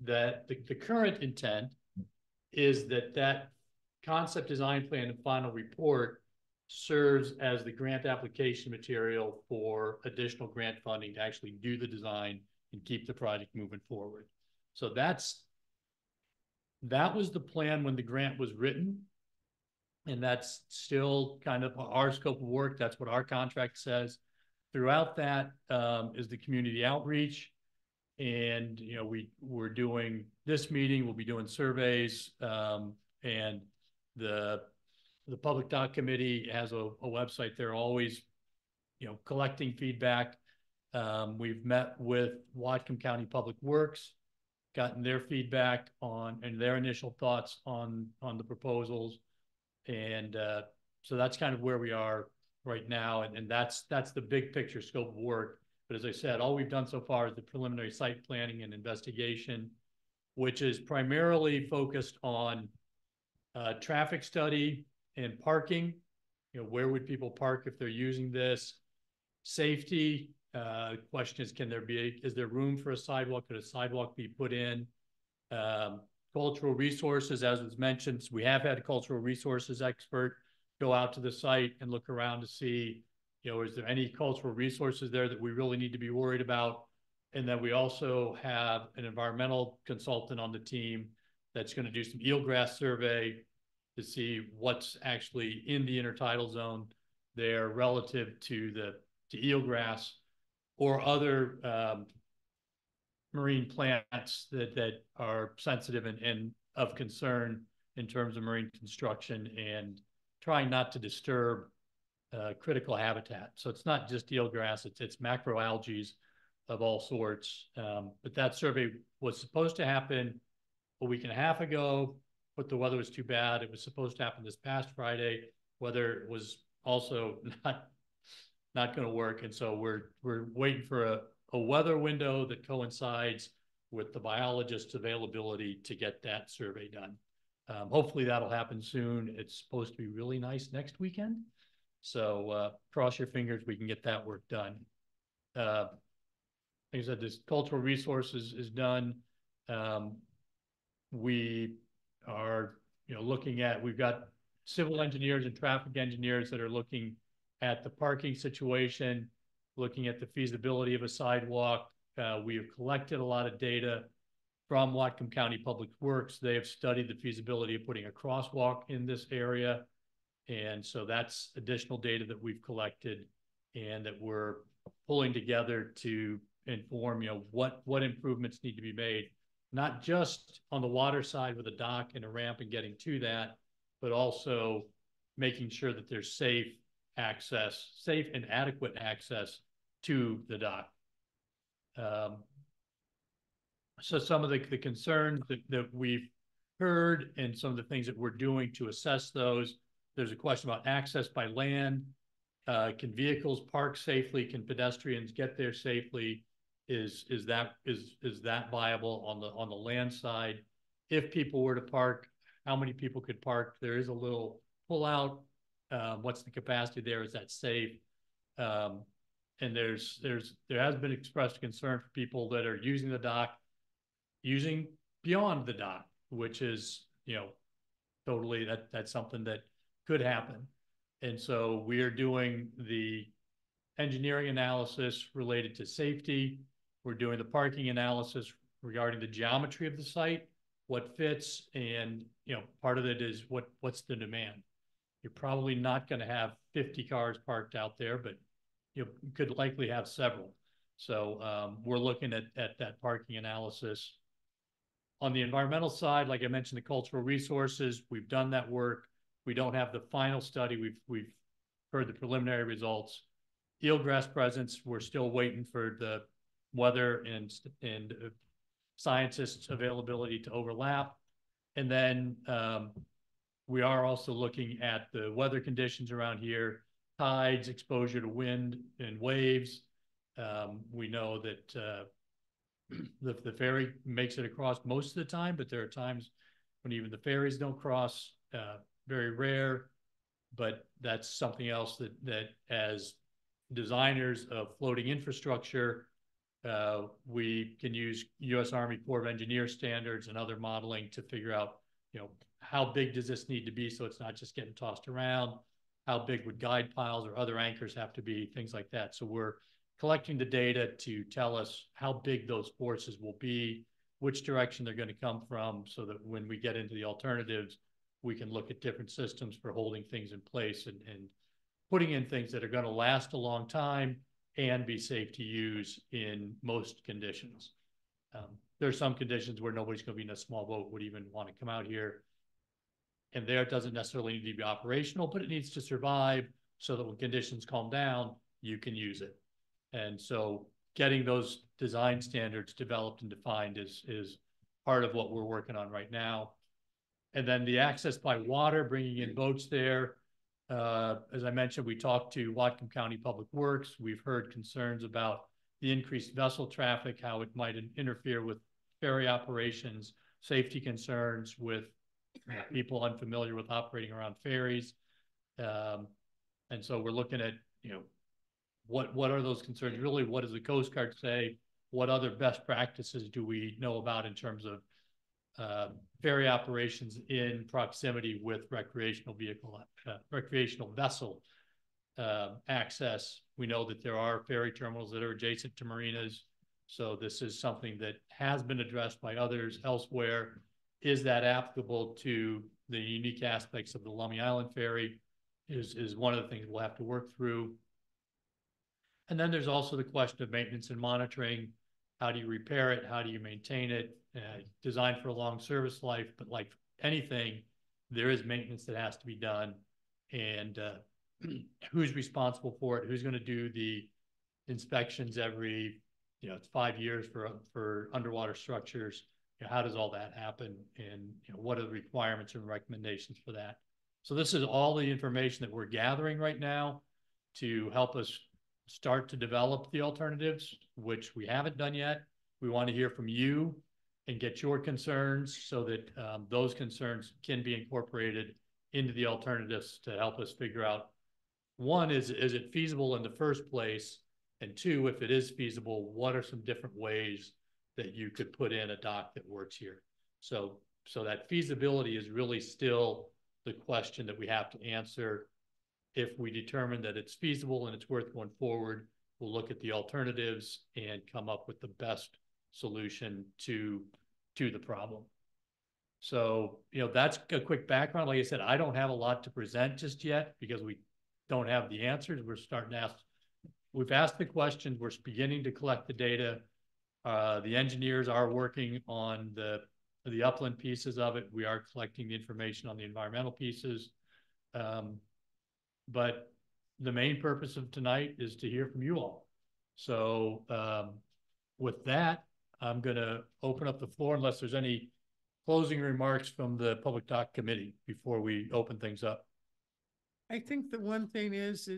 that the current intent is that concept design plan and final report serves as the grant application material for additional grant funding to actually do the design and keep the project moving forward. So that was the plan when the grant was written. And that's still kind of our scope of work. That's what our contract says. Throughout that is the community outreach. And, we're doing this meeting, we'll be doing surveys, and the Public Doc Committee has a website. They're always, collecting feedback. We've met with Whatcom County Public Works, gotten their feedback and their initial thoughts on the proposals. And so that's kind of where we are right now. And that's the big picture scope of work. But as I said, all we've done so far is the preliminary site planning and investigation, which is primarily focused on traffic study and parking. Where would people park if they're using this? Safety. The question is, is there room for a sidewalk? Could a sidewalk be put in? Cultural resources, as was mentioned, we have had a cultural resources expert go out to the site and look around to see, is there any cultural resources there that we really need to be worried about? And then we also have an environmental consultant on the team that's going to do some eelgrass survey to see what's actually in the intertidal zone there relative to eelgrass or other marine plants that are sensitive and of concern in terms of marine construction, and trying not to disturb critical habitat. So it's not just eelgrass, it's macroalgae of all sorts. But that survey was supposed to happen a week and a half ago, but the weather was too bad. It was supposed to happen this past Friday. Weather was also not going to work. And so we're waiting for a weather window that coincides with the biologist's availability to get that survey done. Hopefully that'll happen soon. It's supposed to be really nice next weekend. So cross your fingers we can get that work done. Like I said, this cultural resources is done. We are looking at, we've got civil engineers and traffic engineers that are looking at the parking situation, looking at the feasibility of a sidewalk. We have collected a lot of data from Whatcom County Public Works. They have studied the feasibility of putting a crosswalk in this area. And so that's additional data that we've collected and that we're pulling together to inform, what improvements need to be made not just on the water side with a dock and a ramp and getting to that, but also making sure that there's safe and adequate access to the dock. So some of the concerns that we've heard and some of the things that we're doing to assess those, there's a question about access by land. Can vehicles park safely? Can pedestrians get there safely? Is that viable on the land side? If people were to park, how many people could park? There is a little pull out. What's the capacity there? Is that safe? And there has been expressed concern for people that are using the dock, using beyond the dock, which is, totally that's something that could happen. And so we are doing the engineering analysis related to safety. We're doing the parking analysis regarding the geometry of the site, what fits, and part of it is what's the demand. You're probably not going to have 50 cars parked out there, but you could likely have several. So we're looking at that parking analysis. On the environmental side, like I mentioned, the cultural resources, we've done that work. We don't have the final study. We've heard the preliminary results. Eelgrass presence, we're still waiting for the weather and scientists' availability to overlap. And then we are also looking at the weather conditions around here, tides, exposure to wind and waves. We know that the ferry makes it across most of the time, but there are times when even the ferries don't cross, very rare, but that's something else that as designers of floating infrastructure, we can use U.S. Army Corps of Engineers standards and other modeling to figure out, how big does this need to be so it's not just getting tossed around? How big would guide piles or other anchors have to be? Things like that. So we're collecting the data to tell us how big those forces will be, which direction they're going to come from, so that when we get into the alternatives, we can look at different systems for holding things in place and putting in things that are going to last a long time and be safe to use in most conditions. There's some conditions where nobody's going to be in a small boat would even want to come out here. And there it doesn't necessarily need to be operational, but it needs to survive so that when conditions calm down, you can use it. And so getting those design standards developed and defined is part of what we're working on right now. And then the access by water, bringing in boats there. As I mentioned, we talked to Whatcom County Public Works. We've heard concerns about the increased vessel traffic, how it might interfere with ferry operations, safety concerns with people unfamiliar with operating around ferries. And so we're looking at, what are those concerns? Really, what does the Coast Guard say? What other best practices do we know about in terms of ferry operations in proximity with recreational vessel access? We know that there are ferry terminals that are adjacent to marinas. So this is something that has been addressed by others elsewhere. Is that applicable to the unique aspects of the Lummi Island ferry is one of the things we'll have to work through. And then there's also the question of maintenance and monitoring. How do you repair it? How do you maintain it? Designed for a long service life, but like anything, there is maintenance that has to be done. And who's responsible for it? Who's going to do the inspections every, it's 5 years for underwater structures? How does all that happen? And what are the requirements and recommendations for that? So this is all the information that we're gathering right now to help us start to develop the alternatives, which we haven't done yet. We want to hear from you and get your concerns so that those concerns can be incorporated into the alternatives to help us figure out, one, is it feasible in the first place? And two, if it is feasible, what are some different ways that you could put in a dock that works here? So that feasibility is really still the question that we have to answer. If we determine that it's feasible and it's worth going forward, we'll look at the alternatives and come up with the best solution to the problem. So, that's a quick background. Like I said, I don't have a lot to present just yet because we don't have the answers. We're starting to ask, we've asked the questions, we're beginning to collect the data. The engineers are working on the upland pieces of it. We are collecting the information on the environmental pieces. But the main purpose of tonight is to hear from you all. So with that, I'm going to open up the floor unless there's any closing remarks from the Public Doc Committee before we open things up. I think the one thing is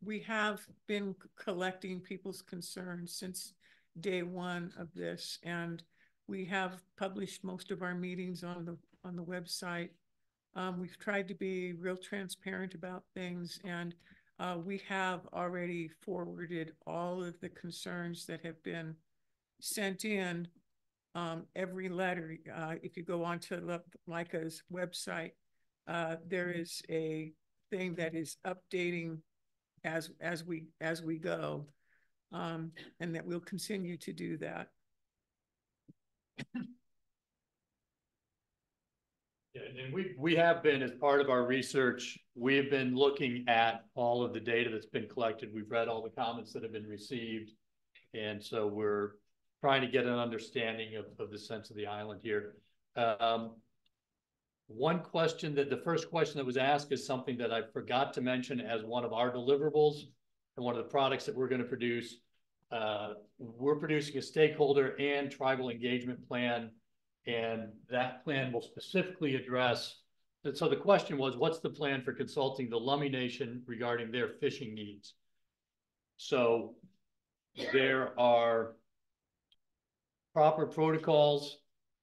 we have been collecting people's concerns since day one of this, and we have published most of our meetings on the website. We've tried to be real transparent about things, and we have already forwarded all of the concerns that have been sent in. Every letter, if you go onto LICA's website, there is a thing that is updating as we go, and that we'll continue to do that. Yeah, and we have been, as part of our research, we have been looking at all of the data that's been collected. We've read all the comments that have been received. And so we're trying to get an understanding of the sense of the island here. One question the first question that was asked is something that I forgot to mention as one of our deliverables and one of the products that we're going to produce. We're producing a stakeholder and tribal engagement plan, and that plan will specifically address. So the question was, what's the plan for consulting the Lummi Nation regarding their fishing needs? So there are proper protocols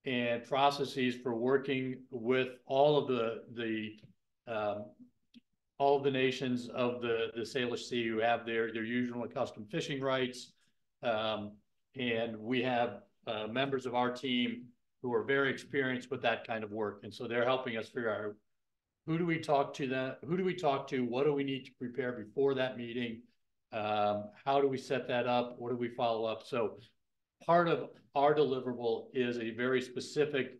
and processes for working with all of the nations of the Salish Sea who have their usual and custom fishing rights. And we have members of our team who are very experienced with that kind of work. And so they're helping us figure out, who do we talk to? What do we need to prepare before that meeting? How do we set that up? What do we follow up? So part of our deliverable is a very specific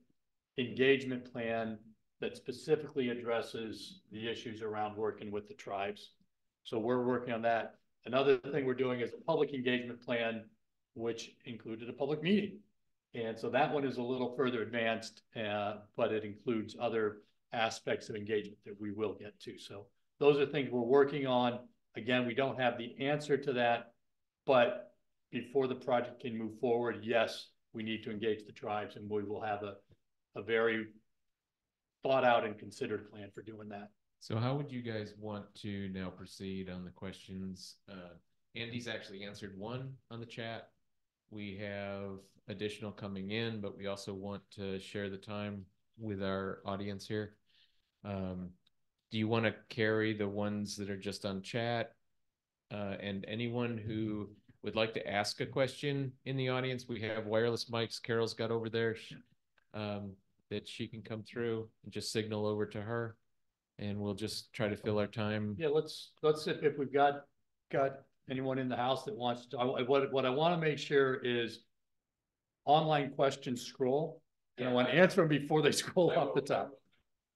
engagement plan that specifically addresses the issues around working with the tribes. So we're working on that. Another thing we're doing is a public engagement plan, which included a public meeting. And so that one is a little further advanced, but it includes other aspects of engagement that we will get to. So those are things we're working on. Again, we don't have the answer to that, but before the project can move forward, yes, we need to engage the tribes, and we will have a very thought out and considered plan for doing that. So how would you guys want to now proceed on the questions? Andy's actually answered one on the chat. We have additional coming in, but we also want to share the time with our audience here. Do you want to carry the ones that are just on chat? And anyone who would like to ask a question in the audience, we have wireless mics Carol's got over there that she can come through and just signal over to her, and we'll just try to fill our time. Yeah, let's see if we've got anyone in the house that wants to. What I want to make sure is online questions scroll. And I want to answer them before they scroll off the top.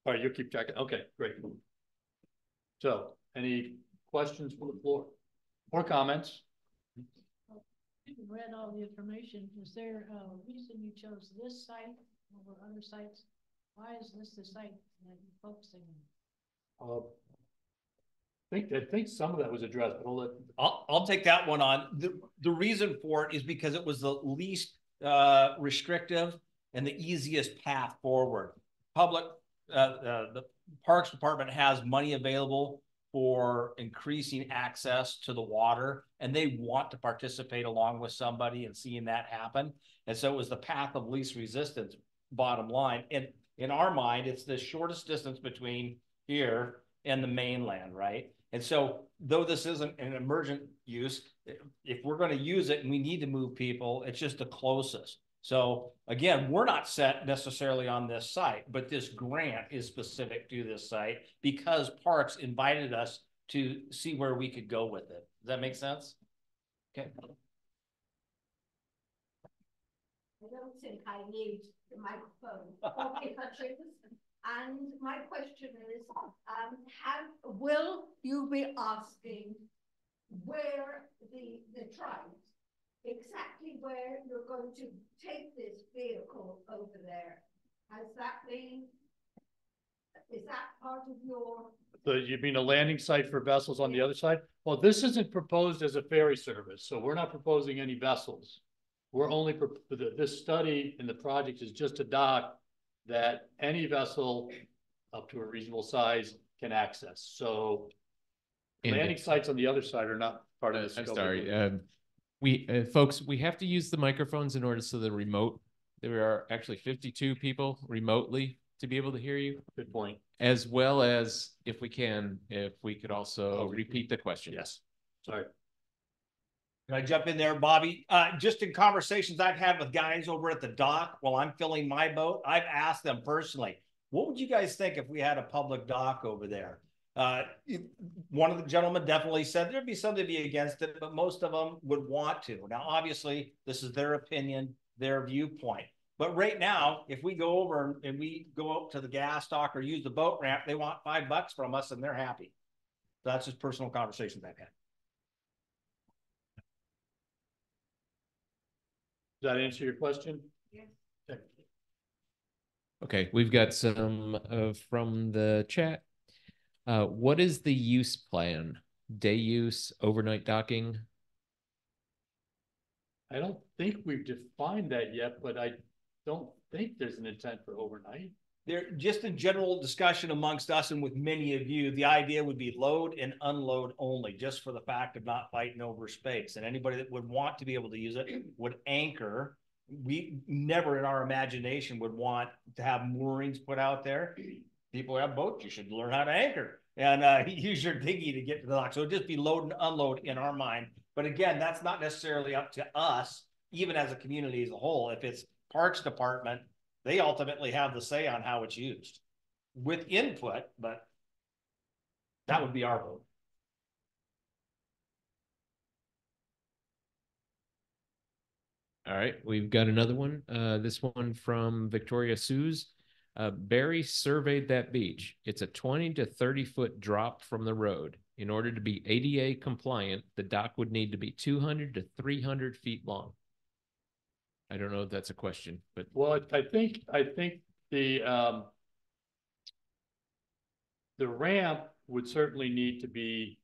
All right, you'll keep checking. Okay, great. So, any questions from the floor or comments? You've read all the information. Is there a reason you chose this site over other sites? Why is this the site that you're focusing on? I think some of that was addressed, but I'll take that one on. The reason for it is because it was the least restrictive and the easiest path forward. The Parks Department has money available for increasing access to the water, and they want to participate along with somebody and seeing that happen. And so it was the path of least resistance, bottom line. And in our mind, it's the shortest distance between here and the mainland, right? And so though this isn't an emergent use, if we're going to use it and we need to move people, it's just the closest. So again, we're not set necessarily on this site, but this grant is specific to this site because Parks invited us to see where we could go with it. Does that make sense? Okay. I don't think I need the microphone. Okay, and my question is, will you be asking where the tribes exactly where you're going to take this vehicle over there? Has that been, is that part of your? You mean a landing site for vessels on the other side? Well, this isn't proposed as a ferry service, so we're not proposing any vessels. We're only, this study in the project is just a dock that any vessel up to a reasonable size can access. So landing sites on the other side are not part of this. I'm sorry. We folks, we have to use the microphones in order so the remote. There are actually 52 people remotely to be able to hear you. Good point. As well as if we could also repeat the question. Yes. Sorry. Can I jump in there, Bobby? Just in conversations I've had with guys over at the dock while I'm filling my boat, I've asked them personally, what would you guys think if we had a public dock over there? One of the gentlemen definitely said there'd be something to be against it, but most of them would want to. Now, obviously, this is their opinion, their viewpoint. But right now, if we go over and we go up to the gas dock or use the boat ramp, they want $5 from us and they're happy. That's just personal conversations I've had. Does that answer your question? Yes. Okay, we've got some from the chat. What is the use plan? Day use, overnight docking? I don't think we've defined that yet, but I don't think there's an intent for overnight. There, just in general discussion amongst us and with many of you, the idea would be load and unload only, just for the fact of not fighting over space. And anybody that would want to be able to use it would anchor. We never in our imagination would want to have moorings put out there. People have boats, you should learn how to anchor and use your dinghy to get to the dock. So it'd just be load and unload in our mind. But again, that's not necessarily up to us, even as a community as a whole. If it's Parks Department, they ultimately have the say on how it's used with input, but that would be our vote. All right, we've got another one. This one from Victoria Suze. Barry surveyed that beach. It's a 20 to 30 foot drop from the road. In order to be ADA compliant, the dock would need to be 200 to 300 feet long. I don't know if that's a question, but well, I think the ramp would certainly need to be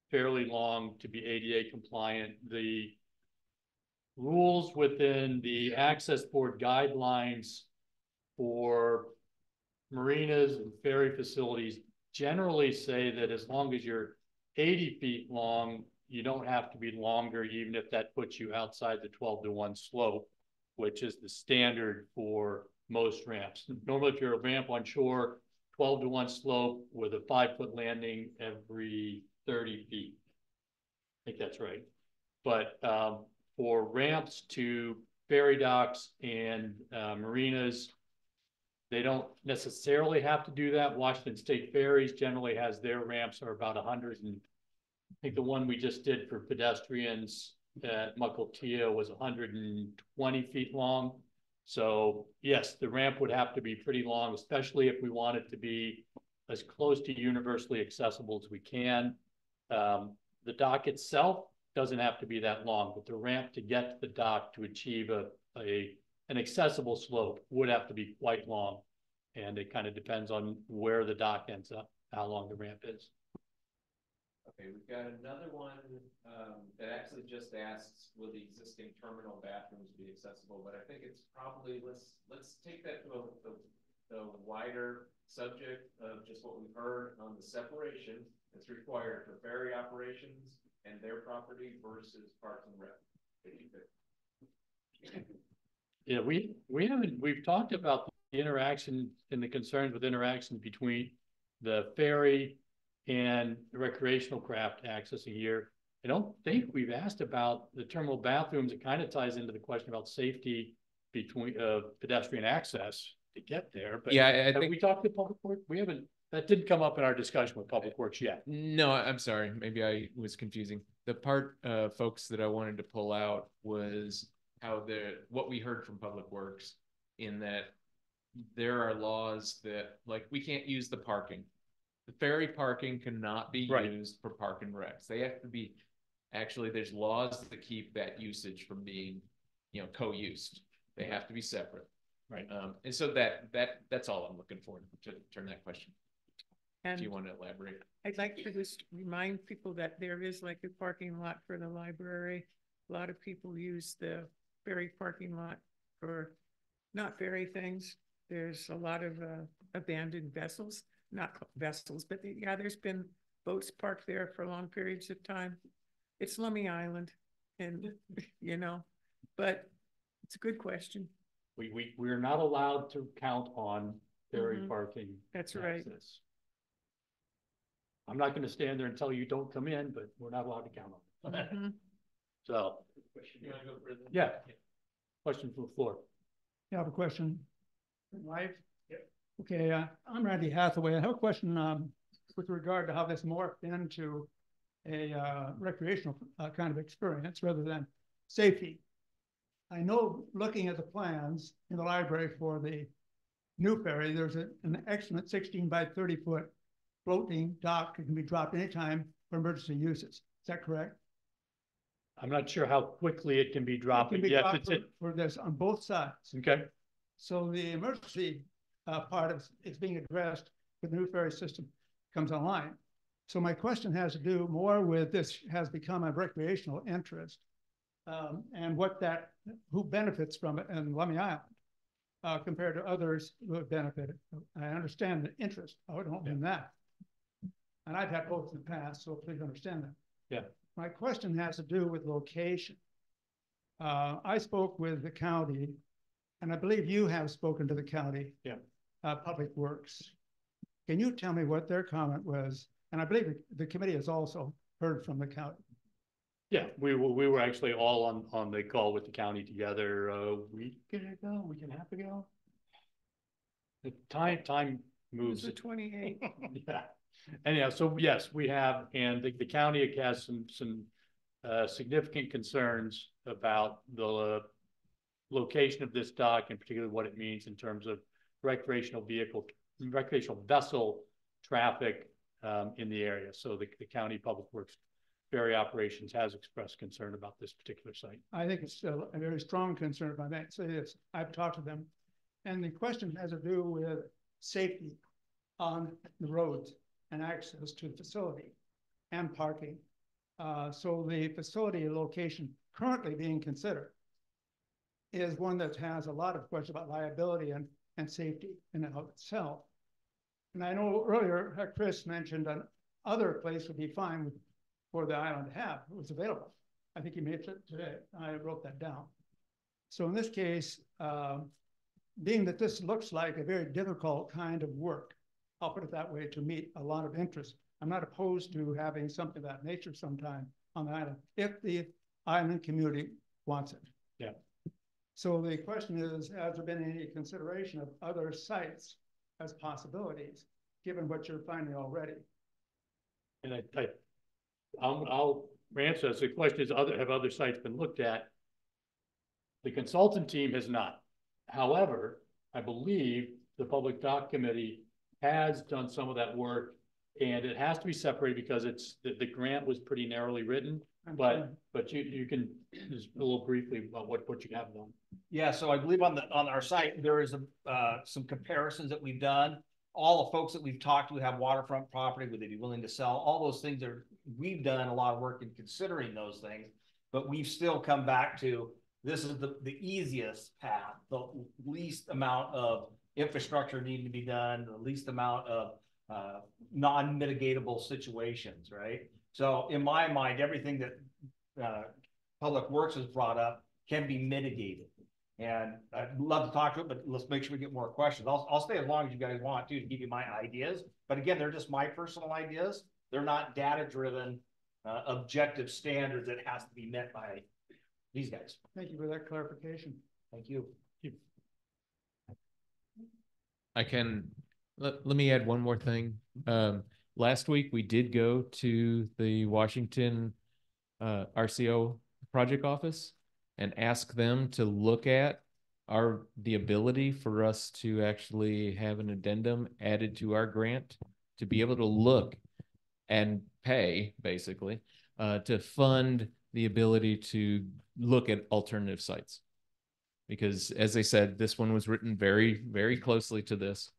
fairly long to be ADA compliant. The rules within the access board guidelines for marinas and ferry facilities generally say that as long as you're 80 feet long, you don't have to be longer, even if that puts you outside the 12-to-1 slope, which is the standard for most ramps. Normally, if you're a ramp on shore, 12-to-1 slope with a 5-foot landing every 30 feet. I think that's right. But for ramps to ferry docks and marinas, they don't necessarily have to do that. Washington State Ferries generally has their ramps are about 100 and I think the one we just did for pedestrians at Mukilteo was 120 feet long. So yes, the ramp would have to be pretty long, especially if we want it to be as close to universally accessible as we can. The dock itself doesn't have to be that long, but the ramp to get to the dock to achieve an accessible slope would have to be quite long. And it kind of depends on where the dock ends up, how long the ramp is. okay, we've got another one that actually just asks, will the existing terminal bathrooms be accessible? But I think it's probably, let's take that to the wider subject of just what we've heard on the separation that's required for ferry operations and their property versus Parks and Rec. Yeah, we've talked about the interaction and the concerns with interaction between the ferry and the recreational craft accessing here. I don't think we've asked about the terminal bathrooms. It kind of ties into the question about safety between pedestrian access to get there. But yeah, have we talked to Public Works? We haven't. That didn't come up in our discussion with Public Works yet. No, I'm sorry. Maybe I was confusing. The part, folks, that I wanted to pull out was how what we heard from Public Works in that there are laws that, like, we can't use the parking. The ferry parking cannot be used for park and recs. They have to be Actually, there's laws that keep that usage from being, you know, co-used. They have to be separate. Right. And so that's all I'm looking for to turn that question. If And you want to elaborate. I'd like to just remind people that there is like a parking lot for the library. A lot of people use the ferry parking lot for not ferry things. There's a lot of abandoned vessels, not vessels, but yeah, there's been boats parked there for long periods of time. It's Lummi Island and, you know, but it's a good question. We're not allowed to count on ferry Mhm. parking. That's right. access. I'm not gonna stand there and tell you don't come in, but we're not allowed to count on it. Mhm. So, yeah. Question from the floor. I have a question. Live? Okay, I'm Randy Hathaway. I have a question with regard to how this morphed into a recreational kind of experience rather than safety. I know looking at the plans in the library for the new ferry, there's an excellent 16 by 30 foot floating dock that can be dropped anytime for emergency uses. Is that correct? I'm not sure how quickly it can be dropped, It can but be yes, dropped it's, for this on both sides. okay. So the emergency part of it's being addressed with the new ferry system comes online. So my question has to do more with this has become a recreational interest and who benefits from it in Lummi Island compared to others who have benefited. I understand the interest. I don't mean that. And I've had both in the past, so please understand that. Yeah. My question has to do with location. I spoke with the county, and I believe you have spoken to the county. Yeah. Public Works. Can you tell me what their comment was? And I believe the committee has also heard from the county. Yeah, we were actually all on the call with the county together a week and a half ago. The time moves. It was the 28th. Yeah. Anyhow, so yes, we have, and the county has some significant concerns about the location of this dock and particularly what it means in terms of recreational vessel traffic in the area. So the county public works ferry operations has expressed concern about this particular site. I think it's still a very strong concern, if I may say this. I've talked to them, and the question has to do with safety on the roads and access to the facility and parking. So the facility location currently being considered is one that has a lot of questions about liability and safety in and of itself. And I know earlier Chris mentioned another place would be fine for the island to have. It was available. I think he made it today. I wrote that down. So in this case, being that this looks like a very difficult kind of work, I'll put it that way, to meet a lot of interest. I'm not opposed to having something of that nature sometime on the island, if the island community wants it. Yeah. So the question is, has there been any consideration of other sites as possibilities, given what you're finding already? And I'll answer this. The question is, have other sites been looked at? The consultant team has not. However, I believe the Public Dock Committee has done some of that work, and it has to be separated because the grant was pretty narrowly written. But you can just a little briefly about what you have done. Yeah, so I believe on our site there is some comparisons that we've done. All the folks that we've talked to have waterfront property. Would they be willing to sell? All those things we've done a lot of work in considering those things, but we've still come back to this is the easiest path, the least amount of infrastructure needing to be done, the least amount of non-mitigatable situations, right? So in my mind, everything that Public Works has brought up can be mitigated. And I'd love to talk to it, but let's make sure we get more questions. I'll stay as long as you guys want to give you my ideas. But again, they're just my personal ideas. They're not data-driven, objective standards that has to be met by these guys. Thank you for that clarification. Thank you. Let me add one more thing. Last week we did go to the Washington RCO project office and ask them to look at the ability for us to actually have an addendum added to our grant to be able to look and pay basically to fund the ability to look at alternative sites. Because as I said, this one was written very, very closely to this.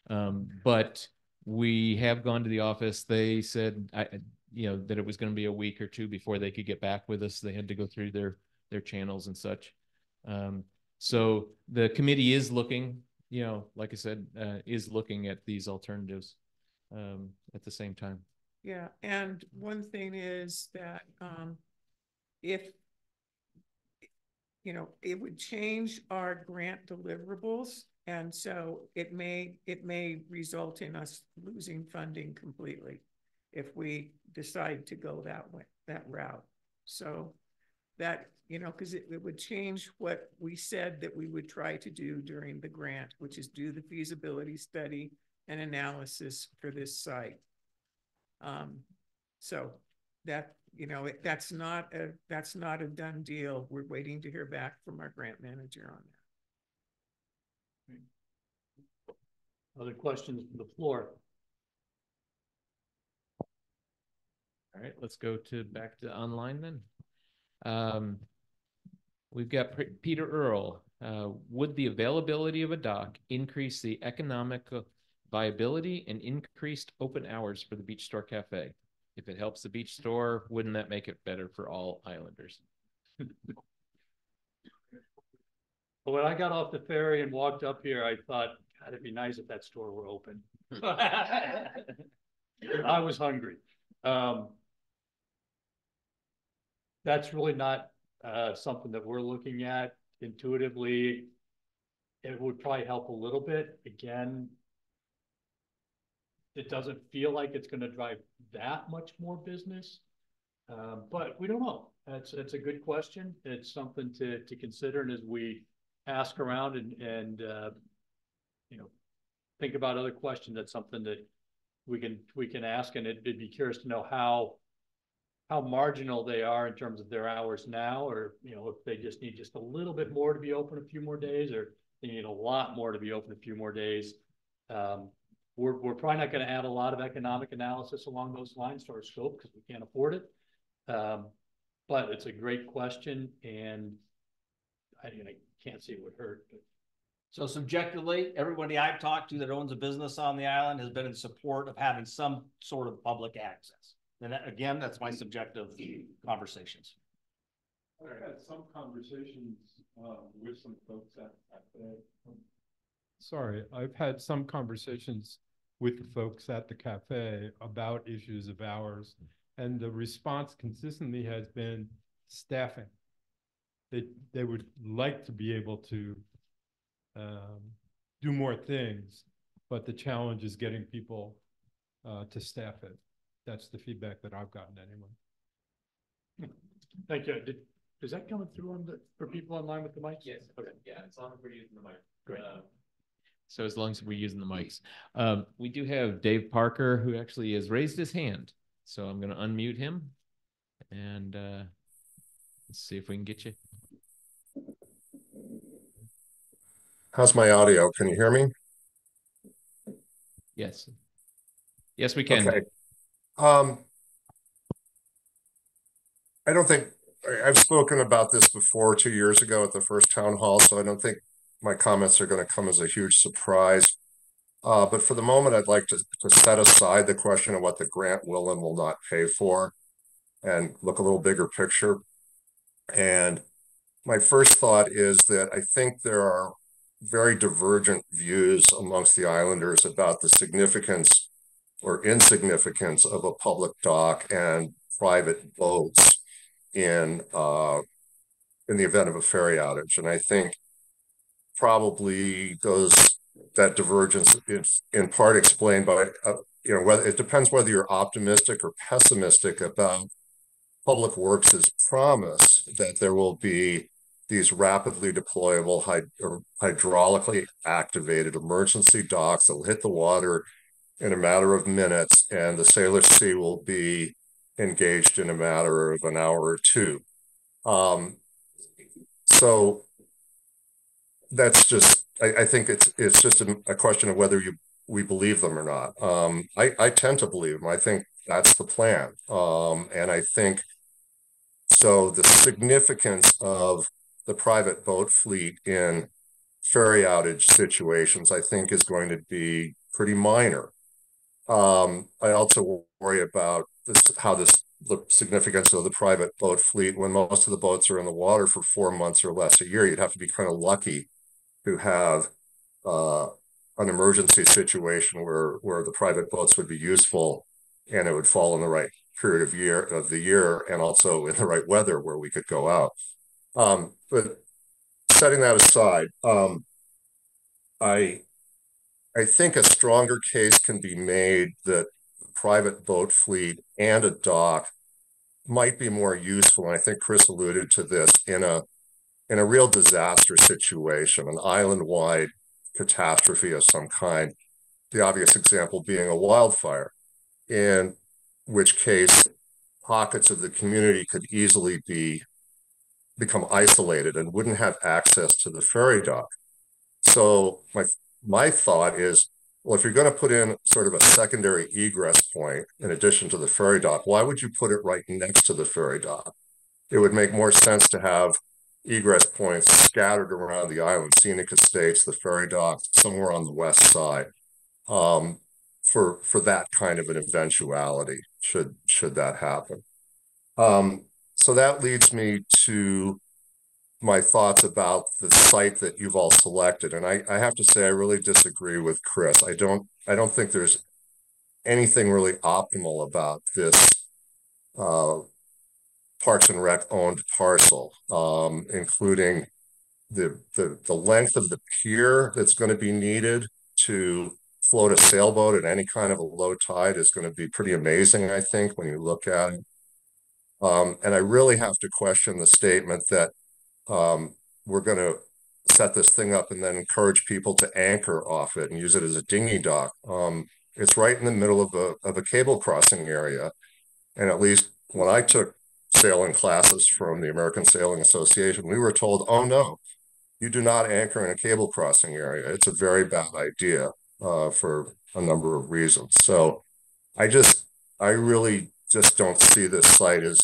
But we have gone to the office. They said, that it was going to be a week or two before they could get back with us. They had to go through their channels and such. So the committee is looking, like I said, is looking at these alternatives at the same time. Yeah, and one thing is that if it would change our grant deliverables, and so it may result in us losing funding completely if we decide to go that route. So that, because it would change what we said that we would try to do during the grant, which is do the feasibility study and analysis for this site. So that, that's not a done deal. We're waiting to hear back from our grant manager on that. Other questions from the floor? All right, let's go back to online then. We've got Peter Earl. Would the availability of a dock increase the economic viability and increased open hours for the Beach Store Cafe? If it helps the beach store, wouldn't that make it better for all islanders? Well, when I got off the ferry and walked up here, I thought, God, it'd be nice if that store were open. I was hungry. That's really not something that we're looking at intuitively. It would probably help a little bit. Again, it doesn't feel like it's going to drive that much more business, but we don't know. It's a good question. It's something to consider, and as we ask around and think about other questions, that's something that we can ask, and it'd be curious to know how marginal they are in terms of their hours now, or if they just need just a little bit more to be open a few more days, or they need a lot more to be open a few more days. We're probably not going to add a lot of economic analysis along those lines to our scope because we can't afford it. But it's a great question, and I can't see it would hurt. But. So subjectively, everybody I've talked to that owns a business on the island has been in support of having some sort of public access. And again, that's my subjective conversations. I've had some conversations with some folks at the I've had some conversations with the folks at the cafe about issues of hours, and the response consistently has been staffing. They would like to be able to do more things, but the challenge is getting people to staff it. That's the feedback that I've gotten anyway. Thank you. Is that coming through for people online with the mics? Yes. Okay. Yeah, as long as we're using the mic. Great. So as long as we're using the mics. We do have Dave Parker, who actually has raised his hand. So I'm going to unmute him and let's see if we can get you. How's my audio? Can you hear me? Yes. Yes, we can. Okay. I don't think I've spoken about this before 2 years ago at the first town hall, so I don't think my comments are going to come as a huge surprise. But for the moment, I'd like to set aside the question of what the grant will and will not pay for and look a little bigger picture. And my first thought is that I think there are very divergent views amongst the islanders about the significance or insignificance of a public dock and private boats in the event of a ferry outage. And I think probably that divergence is in part explained by whether it depends whether you're optimistic or pessimistic about Public Works' promise that there will be these rapidly deployable hydraulically activated emergency docks that will hit the water in a matter of minutes, and the Salish Sea will be engaged in a matter of an hour or two. So that's just, I think it's just a question of whether we believe them or not. I tend to believe them. I think that's the plan. And I think so the significance of the private boat fleet in ferry outage situations, I think, is going to be pretty minor. I also worry about the significance of the private boat fleet when most of the boats are in the water for 4 months or less a year. You'd have to be kind of lucky to have an emergency situation where the private boats would be useful and it would fall in the right period of the year and also in the right weather where we could go out. But setting that aside, I think a stronger case can be made that private boat fleet and a dock might be more useful. And I think Chris alluded to this in a real disaster situation, an island-wide catastrophe of some kind. The obvious example being a wildfire, in which case pockets of the community could easily become isolated and wouldn't have access to the ferry dock. So my thought is, well, if you're going to put in sort of a secondary egress point in addition to the ferry dock, why would you put it right next to the ferry dock? It would make more sense to have egress points scattered around the island, Scenic Estates, the ferry dock, somewhere on the west side, for that kind of an eventuality, should that happen. So that leads me to my thoughts about the site that you've all selected. And I have to say, I really disagree with Chris. I don't think there's anything really optimal about this Parks and Rec owned parcel, including the length of the pier that's going to be needed to float a sailboat at any kind of a low tide is going to be pretty amazing, I think, when you look at it. And I really have to question the statement that we're going to set this thing up and then encourage people to anchor off it and use it as a dinghy dock. It's right in the middle of a cable crossing area. And at least when I took sailing classes from the American Sailing Association, we were told, oh no, you do not anchor in a cable crossing area. It's a very bad idea for a number of reasons. So I really just don't see this site as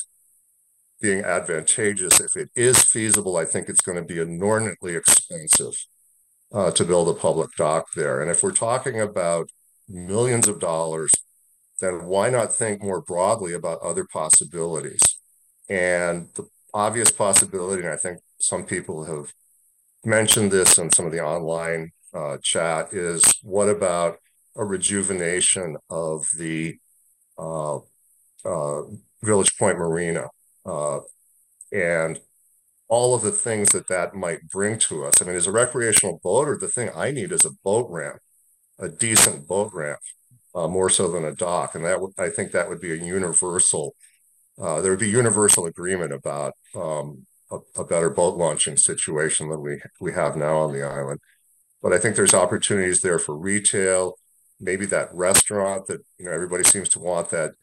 being advantageous. If it is feasible, I think it's going to be inordinately expensive to build a public dock there. And if we're talking about millions of dollars, then why not think more broadly about other possibilities? And the obvious possibility, and I think some people have mentioned this in some of the online chat, is what about a rejuvenation of the Village Point Marina and all of the things that might bring to us. I mean, as a recreational boater, the thing I need is a boat ramp, a decent boat ramp, more so than a dock. And I think that would be a universal, there would be universal agreement about a better boat launching situation than we have now on the island. But I think there's opportunities there for retail, maybe that restaurant that, everybody seems to want, that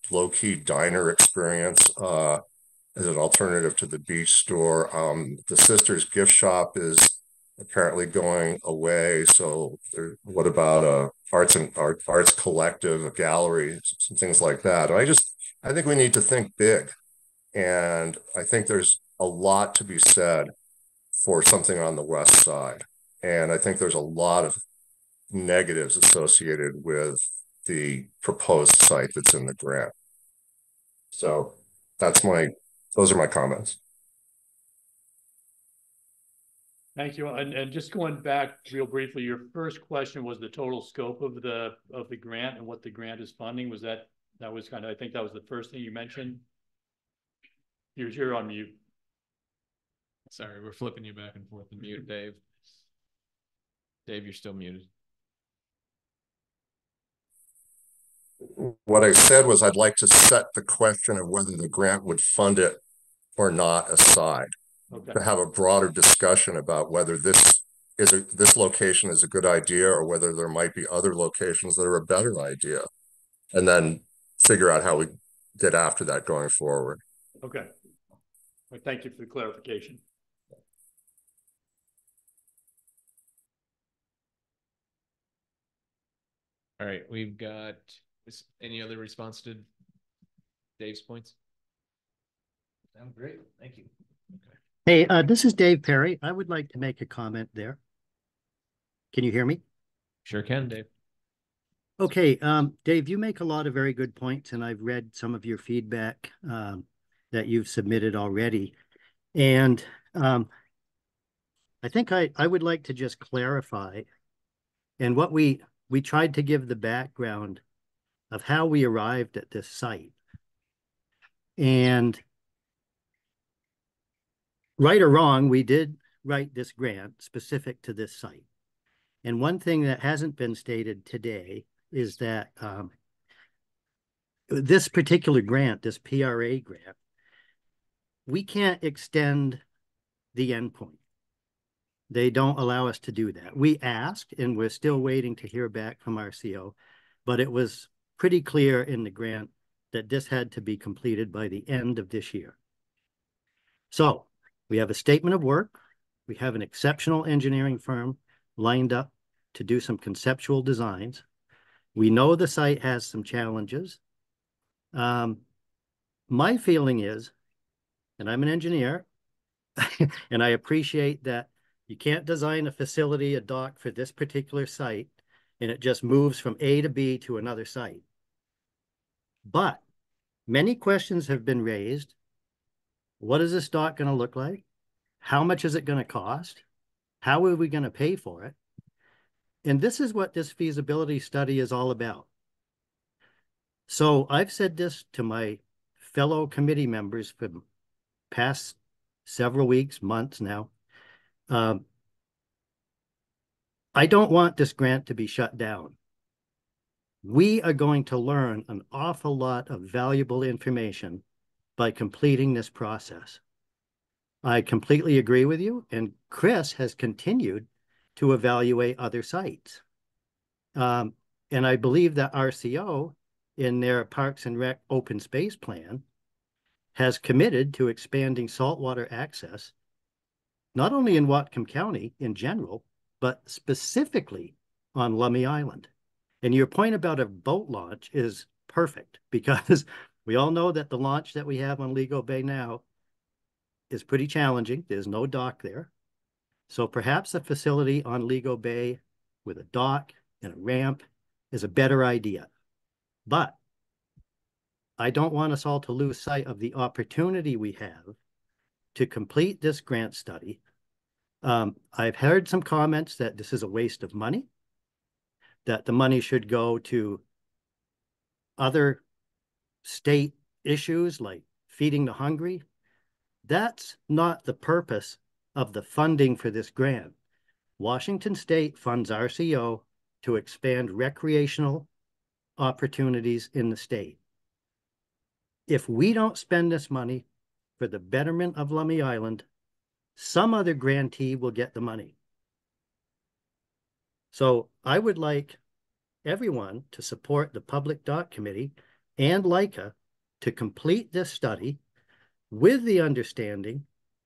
low-key diner experience as an alternative to the beach store. The Sisters gift shop is apparently going away. So what about arts collective, a gallery, some things like that. I think we need to think big. And I think there's a lot to be said for something on the west side. And I think there's a lot of negatives associated with the proposed site that's in the grant. So those are my comments. Thank you. And just going back real briefly, your first question was the total scope of the grant and what the grant is funding. Was that was kind of, I think that was the first thing you mentioned. You're on mute. Sorry, we're flipping you back and forth to mute, Dave. Dave, you're still muted. What I said was I'd like to set the question of whether the grant would fund it or not aside. Okay. To have a broader discussion about whether this location is a good idea or whether there might be other locations that are a better idea, and then figure out how we get after that going forward. Okay. Well, thank you for the clarification. All right, we've got Any other response to Dave's points? Sounds great. Thank you. Hey, this is Dave Perry. I would like to make a comment there. Can you hear me? Sure can, Dave. Okay, Dave, you make a lot of very good points, and I've read some of your feedback that you've submitted already. And I think I would like to just clarify, and what we tried to give the background of how we arrived at this site. And right or wrong, we did write this grant specific to this site. And one thing that hasn't been stated today is that this particular grant, this PRA grant, we can't extend the endpoint. They don't allow us to do that. We asked, and we're still waiting to hear back from RCO, but it was pretty clear in the grant that this had to be completed by the end of this year. So we have a statement of work. We have an exceptional engineering firm lined up to do some conceptual designs. We know the site has some challenges. My feeling is, and I'm an engineer, and I appreciate that you can't design a facility, a dock for this particular site, and it just moves from A to B to another site. But many questions have been raised. What is this dock going to look like? How much is it going to cost? How are we going to pay for it? And this is what this feasibility study is all about. So I've said this to my fellow committee members for the past several weeks, months now. I don't want this grant to be shut down. We are going to learn an awful lot of valuable information by completing this process. I completely agree with you, and Chris has continued to evaluate other sites. And I believe that RCO, in their Parks and Rec open space plan, has committed to expanding saltwater access, not only in Whatcom County in general, but specifically on Lummi Island. And your point about a boat launch is perfect, because we all know that the launch that we have on Lego Bay now is pretty challenging. There's no dock there. So perhaps a facility on Lego Bay with a dock and a ramp is a better idea. But I don't want us all to lose sight of the opportunity we have to complete this grant study. I've heard some comments that this is a waste of money, that the money should go to other state issues like feeding the hungry. That's not the purpose of the funding for this grant. Washington State funds RCO to expand recreational opportunities in the state. If we don't spend this money for the betterment of Lummi Island, some other grantee will get the money. So I would like everyone to support the Public Dock Committee and LICA to complete this study with the understanding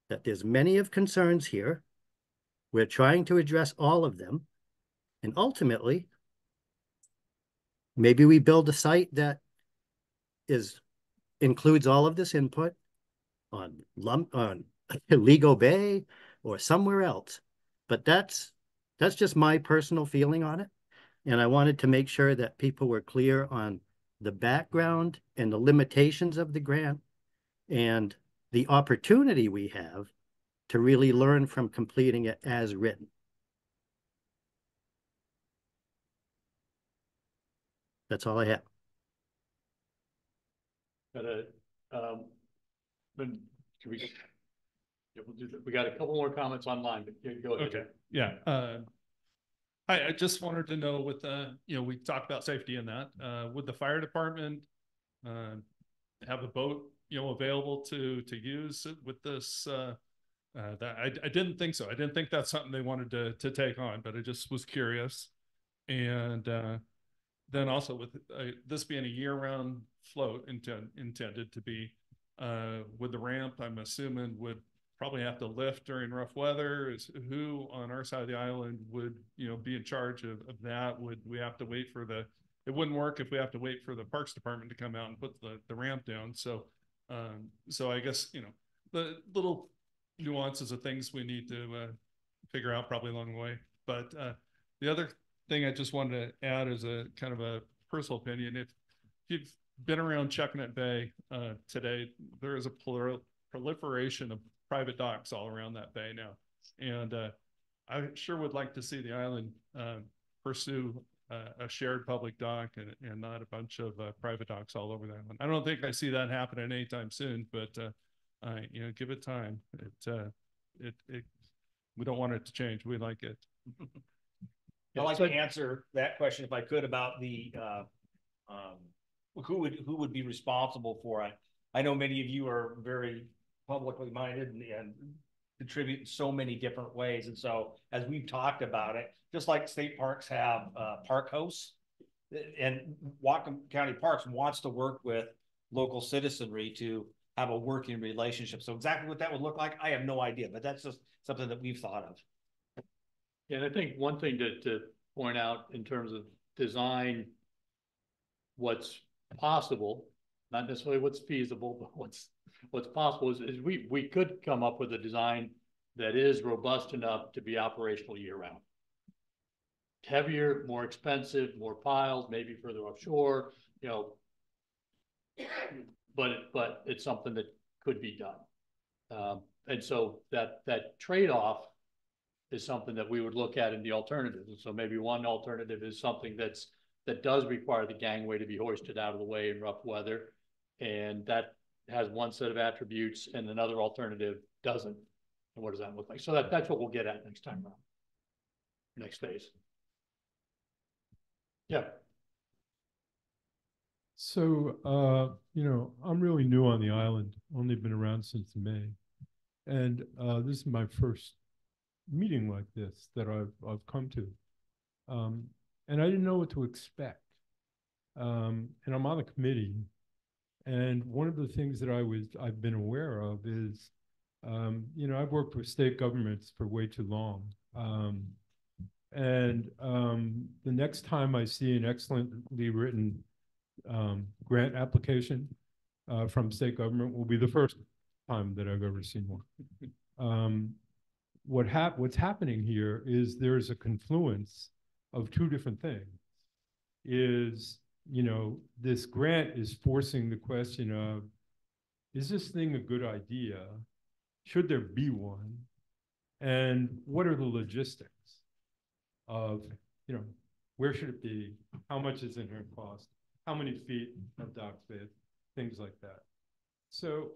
that there's many of concerns here. We're trying to address all of them. And ultimately, maybe we build a site that includes all of this input on Lego Bay or somewhere else. But that's just my personal feeling on it. And I wanted to make sure that people were clear on the background and the limitations of the grant and the opportunity we have to really learn from completing it as written. That's all I have. We got a couple more comments online, but go ahead. Okay, yeah. I just wanted to know with we talked about safety in that. Would the fire department have a boat, available to use with this? That I didn't think so. I didn't think that's something they wanted to take on, but I just was curious. And then also with this being a year-round float intended to be, with the ramp, I'm assuming would probably have to lift during rough weather. Who on our side of the island would be in charge of that? Would we have to wait for the it wouldn't work if we have to wait for the Parks Department to come out and put the ramp down. So, so I guess, you know, the little nuances of things we need to figure out probably along the way. But the other thing I just wanted to add is a kind of a personal opinion. If you've been around Chuckanut Bay today, there is a proliferation of private docks all around that bay now. And I sure would like to see the island pursue a shared public dock and not a bunch of private docks all over the island. I don't think I see that happening anytime soon, but you know, give it time. We don't want it to change. We like it. I'd like to answer that question if I could about the who would be responsible for it. I know many of you are very publicly minded and contribute in so many different ways. And so as we've talked about it, just like state parks have park hosts, and Whatcom County Parks wants to work with local citizenry to have a working relationship. So exactly what that would look like, I have no idea, but that's just something that we've thought of. Yeah, and I think one thing to point out in terms of design, what's possible, not necessarily what's feasible, but what's possible is we could come up with a design that is robust enough to be operational year round. Heavier, more expensive, more piles, maybe further offshore, you know, but it's something that could be done. And so that trade-off is something that we would look at in the alternatives. And so maybe one alternative is something that does require the gangway to be hoisted out of the way in rough weather. And that has one set of attributes and another alternative doesn't. And what does that look like? So that's what we'll get at next time around. Next phase. Yeah. So, you know, I'm really new on the island, only been around since May. And this is my first meeting like this that I've come to. And I didn't know what to expect. And I'm on the committee. And one of the things that I've been aware of is, you know, I've worked with state governments for way too long. And the next time I see an excellently written grant application from state government will be the first time that I've ever seen one. What's happening here is there's a confluence of two different things. You know, this grant is forcing the question of, is this thing a good idea? Should there be one? And what are the logistics of, you know, where should it be? How much is it going to cost? How many feet of dock width? Things like that. So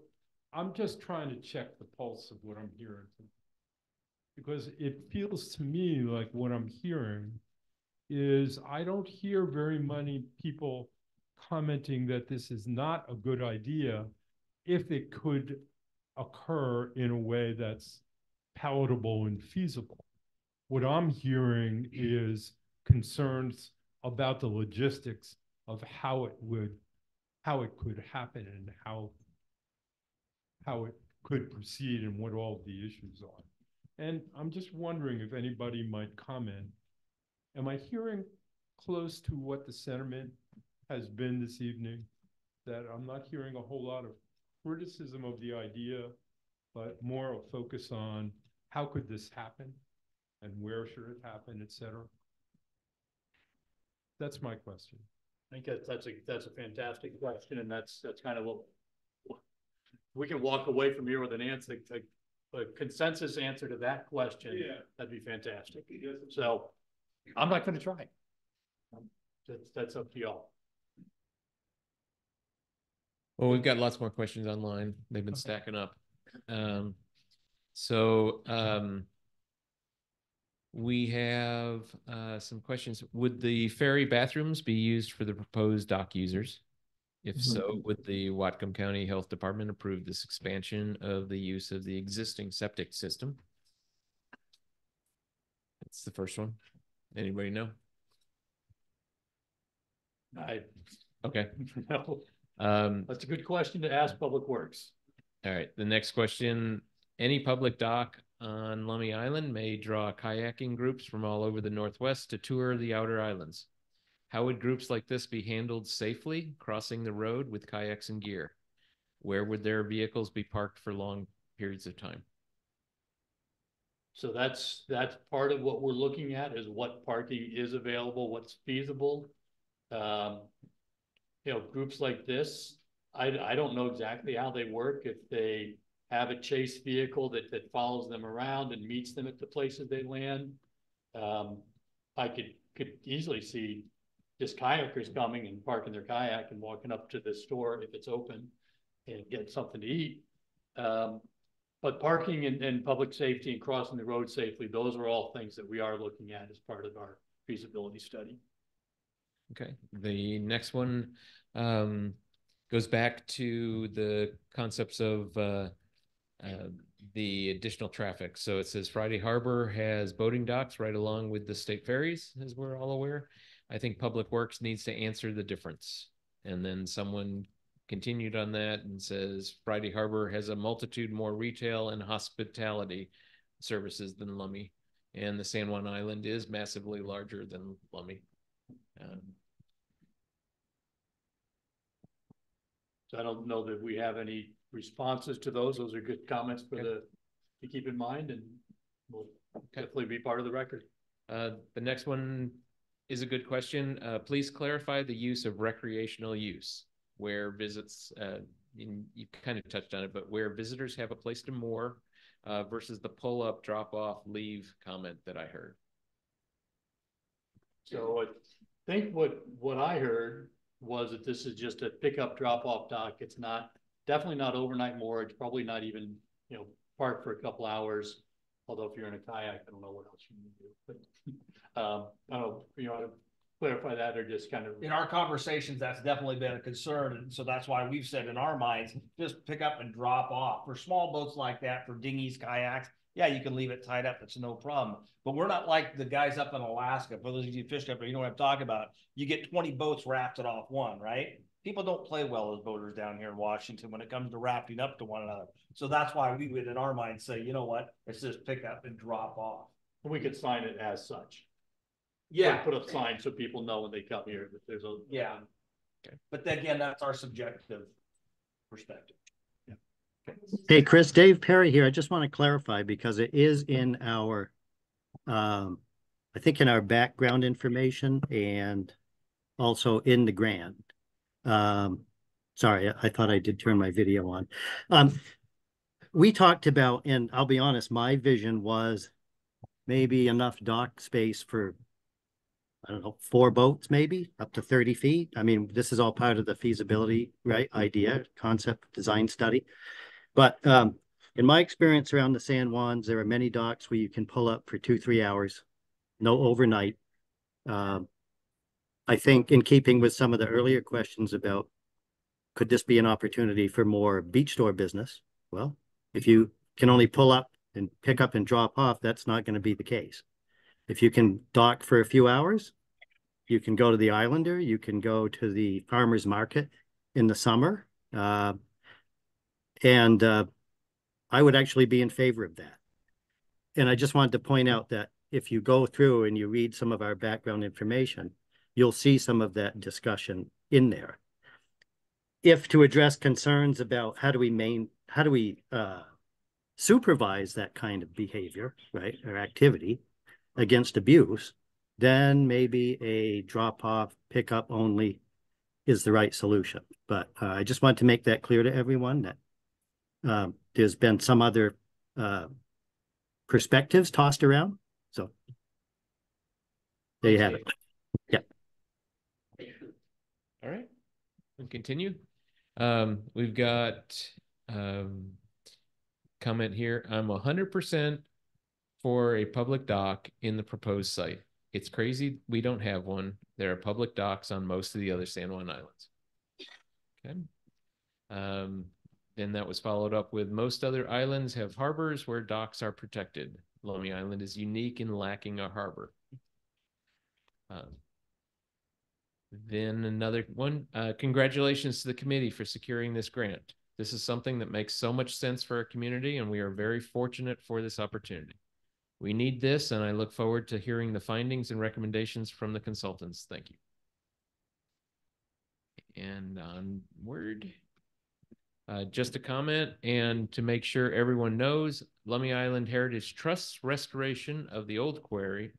I'm just trying to check the pulse of what I'm hearing. Because it feels to me like what I'm hearing is I don't hear very many people commenting that this is not a good idea if it could occur in a way that's palatable and feasible. What I'm hearing is concerns about the logistics of how it could happen and how it could proceed and what all of the issues are. And I'm just wondering if anybody might comment. Am I hearing close to what the sentiment has been this evening? That I'm not hearing a whole lot of criticism of the idea, but more a focus on how could this happen and where should it happen, et cetera? That's my question. I think that's a fantastic question, and that's kind of what we can walk away from here with an answer, a consensus answer to that question. Yeah, that'd be fantastic. Yes. So I'm not going to try. That's up to y'all. Well, we've got lots more questions online. They've been stacking up. We have some questions. Would the ferry bathrooms be used for the proposed dock users? If so, would the Whatcom County Health Department approve this expansion of the use of the existing septic system? That's the first one. Anybody know? Okay. No. That's a good question to ask Public Works. All right. The next question, any public dock on Lummi Island may draw kayaking groups from all over the Northwest to tour the outer islands. How would groups like this be handled safely crossing the road with kayaks and gear? Where would their vehicles be parked for long periods of time? So that's part of what we're looking at, is what parking is available, what's feasible. You know, groups like this, I don't know exactly how they work, if they have a chase vehicle that follows them around and meets them at the places they land. I could easily see just kayakers coming and parking their kayak and walking up to the store if it's open and get something to eat. But parking and public safety and crossing the road safely, those are all things that we are looking at as part of our feasibility study. Okay, the next one goes back to the concepts of the additional traffic. So it says Friday Harbor has boating docks right along with the state ferries, as we're all aware. I think Public Works needs to answer the difference. And then someone continued on that and says Friday Harbor has a multitude more retail and hospitality services than Lummi, and the San Juan Island is massively larger than Lummi. So I don't know that we have any responses to those. Those are good comments for to keep in mind, and will definitely be part of the record. The next one is a good question. Please clarify the use of recreational use where visits, you kind of touched on it, but where visitors have a place to moor versus the pull up, drop off, leave comment that I heard. So I think what I heard was that this is just a pickup drop off dock. It's not, definitely not overnight moorage, probably not even, you know, park for a couple hours. Although if you're in a kayak, I don't know what else you can do, but I don't know, you want to clarify that, or just kind of. In our conversations, that's definitely been a concern. And so that's why we've said in our minds, just pick up and drop off. For small boats like that, for dinghies, kayaks, yeah, you can leave it tied up. It's no problem. But we're not like the guys up in Alaska. For those of you who fished up there, you know what I'm talking about. You get 20 boats rafted off one, right? People don't play well as boaters down here in Washington when it comes to rafting up to one another. So that's why we would, in our mind, say, you know what? It's just pick up and drop off. We could sign it as such. Yeah. Put up signs so people know when they come here that there's a. Yeah. Okay. But again, that's our subjective perspective. Yeah. Okay. Hey, Chris, Dave Perry here. I just want to clarify because it is in our, I think in our background information and also in the grant. Sorry, I thought I did turn my video on. We talked about, and I'll be honest, my vision was maybe enough dock space for, I don't know, 4 boats, maybe up to 30 feet. I mean, this is all part of the feasibility, right? Idea, concept, design study. But in my experience around the San Juans, there are many docks where you can pull up for 2-3 hours, no overnight. I think in keeping with some of the earlier questions about, could this be an opportunity for more beach store business? Well, if you can only pull up and pick up and drop off, that's not going to be the case. If you can dock for a few hours, you can go to the Islander, you can go to the farmer's market in the summer. And I would actually be in favor of that. And I just wanted to point out that if you go through and you read some of our background information, you'll see some of that discussion in there. If to address concerns about how do we supervise that kind of behavior, right, or activity against abuse, then maybe a drop-off, pickup only is the right solution. But I just want to make that clear to everyone that there's been some other perspectives tossed around. So there you have it. Yeah. All right, we'll continue. We've got comment here. I'm 100% for a public dock in the proposed site. It's crazy we don't have one. There are public docks on most of the other San Juan Islands. Okay. Then that was followed up with most other islands have harbors where docks are protected. Lummi Island is unique in lacking a harbor. Then another one, congratulations to the committee for securing this grant. This is something that makes so much sense for our community, and we are very fortunate for this opportunity. We need this, and I look forward to hearing the findings and recommendations from the consultants. Thank you. and onward. Just a comment, and to make sure everyone knows, Lummi Island Heritage Trust's restoration of the old quarry,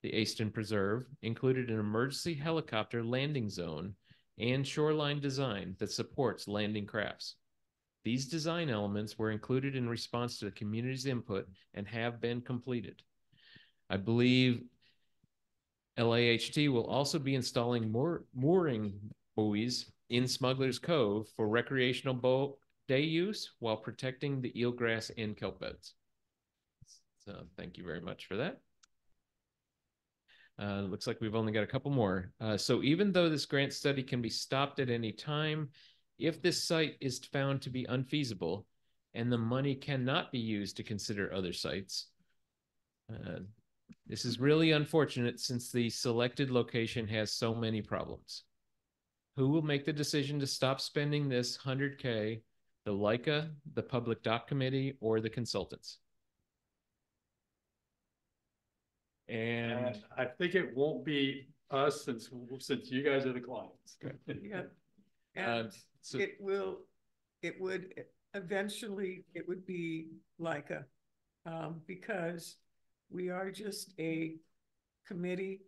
the Aston Preserve, included an emergency helicopter landing zone and shoreline design that supports landing crafts. These design elements were included in response to the community's input and have been completed. I believe LAHT will also be installing mooring buoys in Smuggler's Cove for recreational boat day use while protecting the eelgrass and kelp beds. So thank you very much for that. Looks like we've only got a couple more. So even though this grant study can be stopped at any time, if this site is found to be unfeasible and the money cannot be used to consider other sites, this is really unfortunate since the selected location has so many problems. Who will make the decision to stop spending this $100K? The LICA, the Public Dock Committee, or the consultants? And I think it won't be us since you guys are the clients. Yeah. And so it would eventually, it would be LICA, because we are just a committee,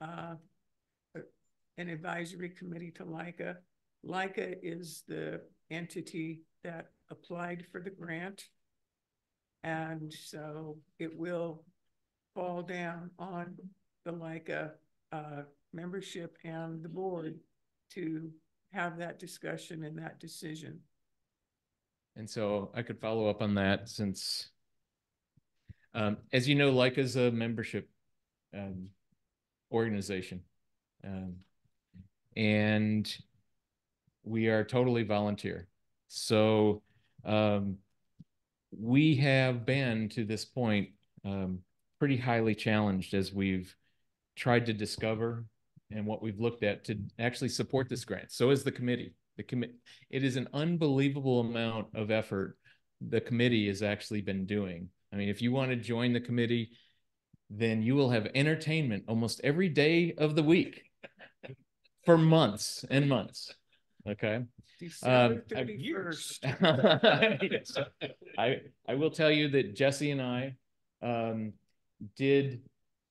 an advisory committee to LICA. LICA is the entity that applied for the grant. And so it will fall down on the LICA membership and the board to have that discussion and that decision. And so I could follow up on that since, as you know, LICA is a membership organization. And we are totally volunteer. So we have been to this point pretty highly challenged as we've tried to discover and what we've looked at to actually support this grant. So is the committee. It is an unbelievable amount of effort the committee has actually been doing. I mean, if you want to join the committee, then you will have entertainment almost every day of the week for months and months. Okay. December 31st. I will tell you that Jesse and I did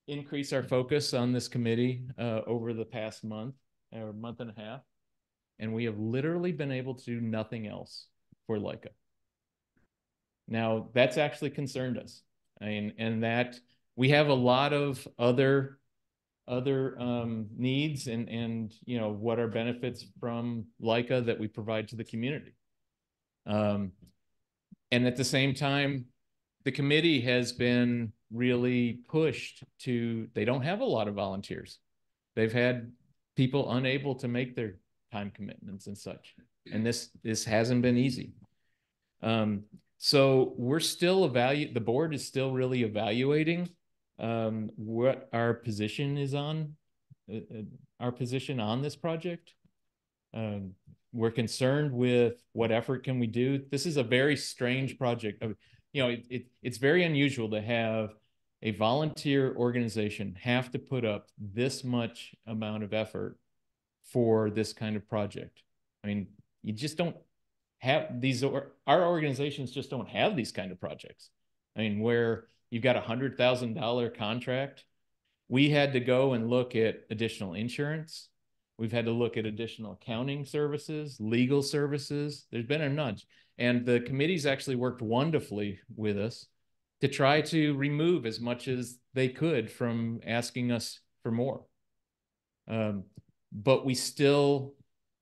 increase our focus on this committee over the past month or month and a half. And we have literally been able to do nothing else for LICA. Now, that's actually concerned us. I mean, and that we have a lot of other needs and you know, what are benefits from LICA that we provide to the community. And at the same time, the committee has been really pushed to, they don't have a lot of volunteers. They've had people unable to make their time commitments and such. And this hasn't been easy. So we're still the board is still really evaluating what our position is on, our position on this project. We're concerned with what effort can we do. This is a very strange project. You know, it's very unusual to have a volunteer organization have to put up this much amount of effort for this kind of project. I mean, you just don't have these, our organizations just don't have these kind of projects. I mean, where you've got $100,000 contract, we had to go and look at additional insurance. We've had to look at additional accounting services, legal services. There's been a nudge. And the committee's actually worked wonderfully with us to try to remove as much as they could from asking us for more. But we still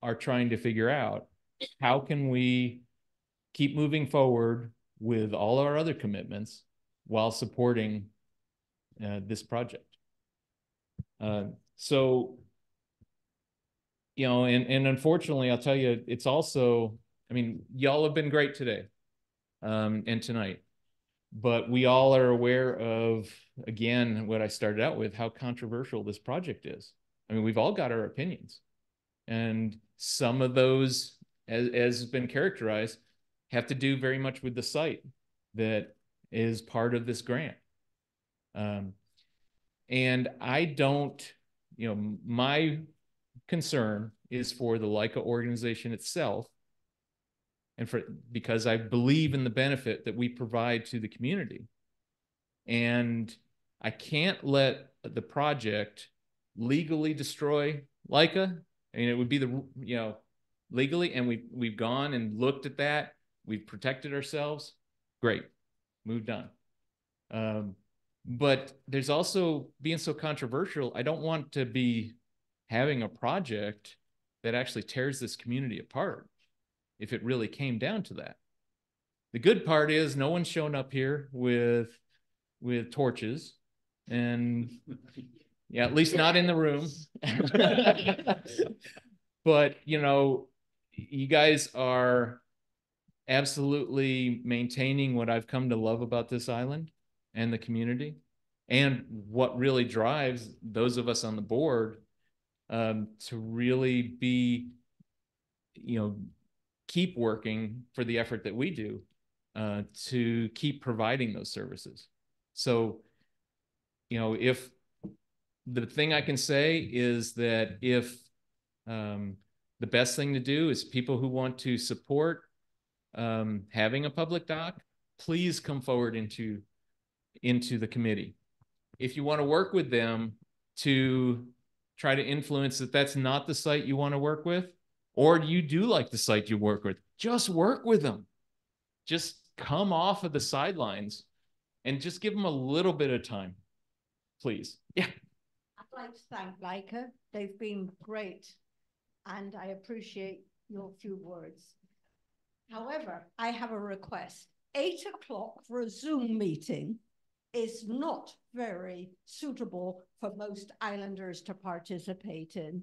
are trying to figure out how can we keep moving forward with all our other commitments while supporting this project. So, you know, and unfortunately, I'll tell you, it's also, I mean, y'all have been great today and tonight, but we all are aware of, again, what I started out with, how controversial this project is. I mean, we've all got our opinions, and some of those, as has been characterized, have to do very much with the site that is part of this grant. And I don't, you know, my concern is for the LICA organization itself, and because I believe in the benefit that we provide to the community. And I can't let the project legally destroy LICA. I mean, it would be legally, and we've gone and looked at that. We've protected ourselves. Great, moved on. But there's also being so controversial. I don't want to be having a project that actually tears this community apart if it really came down to that. The good part is no one's shown up here with torches, and yeah, at least not in the room. But, you know, you guys are absolutely maintaining what I've come to love about this island and the community, and what really drives those of us on the board to really be, you know, keep working for the effort that we do to keep providing those services. So, you know, if the thing I can say is that if the best thing to do is people who want to support having a public dock, please come forward into the committee. If you want to work with them to try to influence that that's not the site you want to work with, or you do like the site you work with, just work with them. Just come off of the sidelines and just give them a little bit of time, please. Yeah. I'd like to thank LICA. They've been great, and I appreciate your few words. However, I have a request. 8 o'clock for a Zoom meeting is not very suitable for most islanders to participate in.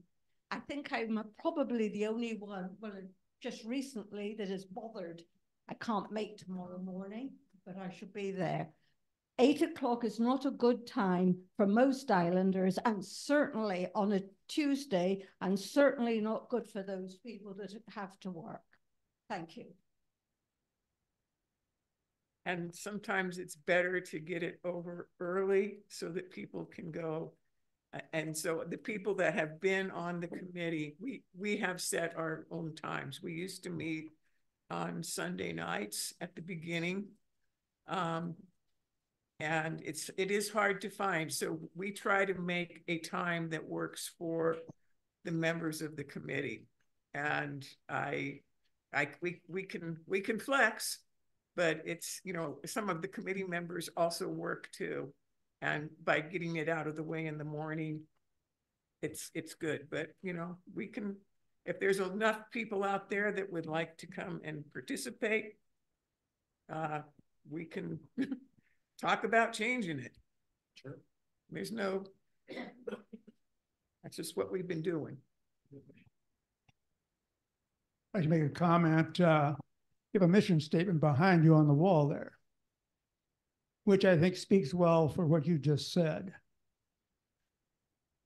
I think I'm probably the only one, well, just recently, that is bothered. I can't make tomorrow morning, but I should be there. 8 o'clock is not a good time for most islanders, and certainly on a Tuesday, and certainly not good for those people that have to work. Thank you. And sometimes it's better to get it over early so that people can go. And so the people that have been on the committee, we have set our own times. We used to meet on Sunday nights at the beginning. And it is hard to find. So we try to make a time that works for the members of the committee. And we can flex, but it's, you know, some of the committee members also work too. And by getting it out of the way in the morning, it's good. But, you know, we can, if there's enough people out there that would like to come and participate, we can talk about changing it. Sure. There's no, that's just what we've been doing. I'd like to make a comment. You have a mission statement behind you on the wall there, which I think speaks well for what you just said,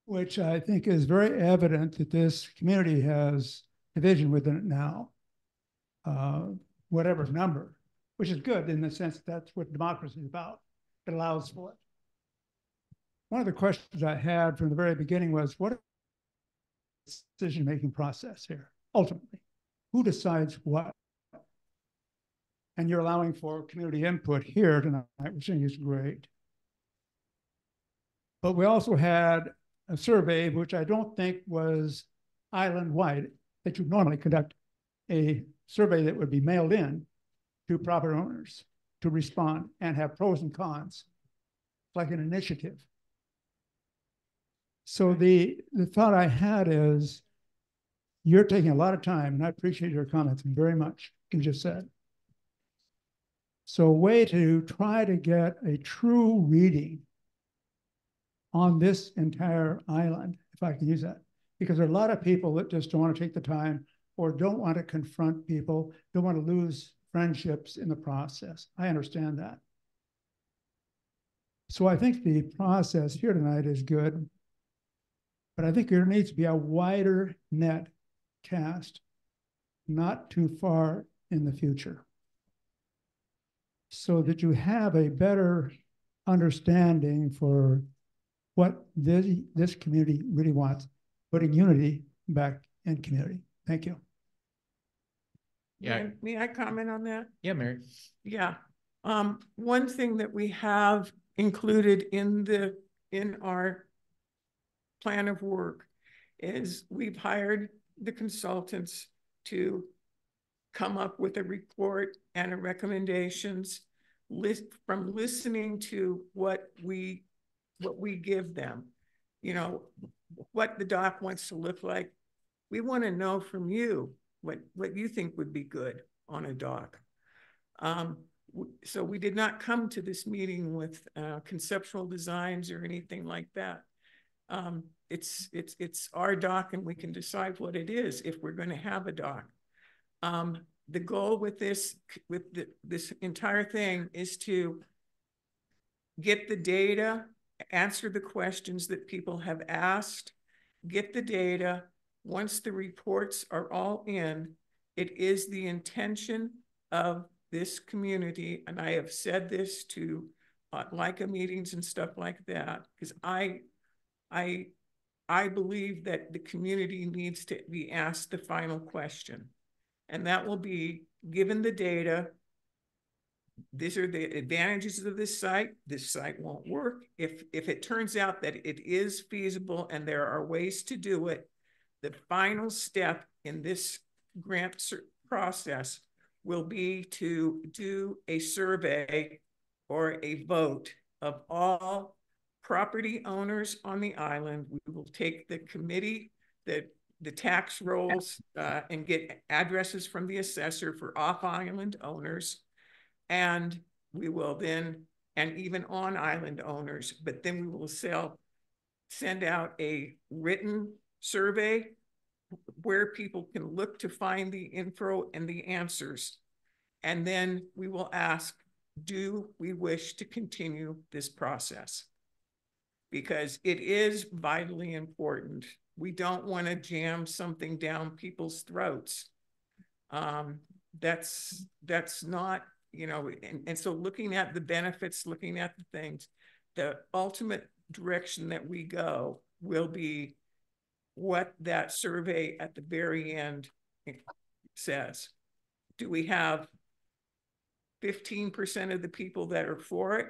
which I think is very evident that this community has division within it now, whatever number, which is good in the sense that that's what democracy is about. It allows for it. One of the questions I had from the very beginning was, what is the decision-making process here, ultimately? Who decides what? And you're allowing for community input here tonight, which I think is great. But we also had a survey, which I don't think was island-wide, that you normally conduct a survey that would be mailed in to property owners to respond and have pros and cons, like an initiative. So the thought I had is, you're taking a lot of time, and I appreciate your comments very much, you just said. So a way to try to get a true reading on this entire island, if I can use that, because there are a lot of people that just don't want to take the time or don't want to confront people, don't want to lose friendships in the process. I understand that. So I think the process here tonight is good, but I think there needs to be a wider net cast, not too far in the future, so that you have a better understanding for what this community really wants, putting unity back and community. Thank you. Yeah. May I comment on that? Yeah, Mary. Yeah. One thing that we have included in our plan of work is we've hired the consultants to come up with a report and a recommendations list from listening to what we give them, you know, what the dock wants to look like. We want to know from you what you think would be good on a dock. So we did not come to this meeting with conceptual designs or anything like that. It's our dock, and we can decide what it is if we're going to have a dock. The goal with this entire thing is to get the data, answer the questions that people have asked, get the data. Once the reports are all in, it is the intention of this community, and I have said this to LICA meetings and stuff like that, because I believe that the community needs to be asked the final question, and that will be, given the data, these are the advantages of this site. This site won't work. If it turns out that it is feasible and there are ways to do it, the final step in this grant process will be to do a survey or a vote of all property owners on the island. We will take the committee, the tax rolls, and get addresses from the assessor for off-island owners. And we will then, and even on-island owners, but then we will send out a written survey where people can look to find the info and the answers. And then we will ask, do we wish to continue this process? Because it is vitally important. We don't want to jam something down people's throats. That's not, you know, and so looking at the benefits, looking at the things, the ultimate direction that we go will be what that survey at the very end says. Do we have 15% of the people that are for it?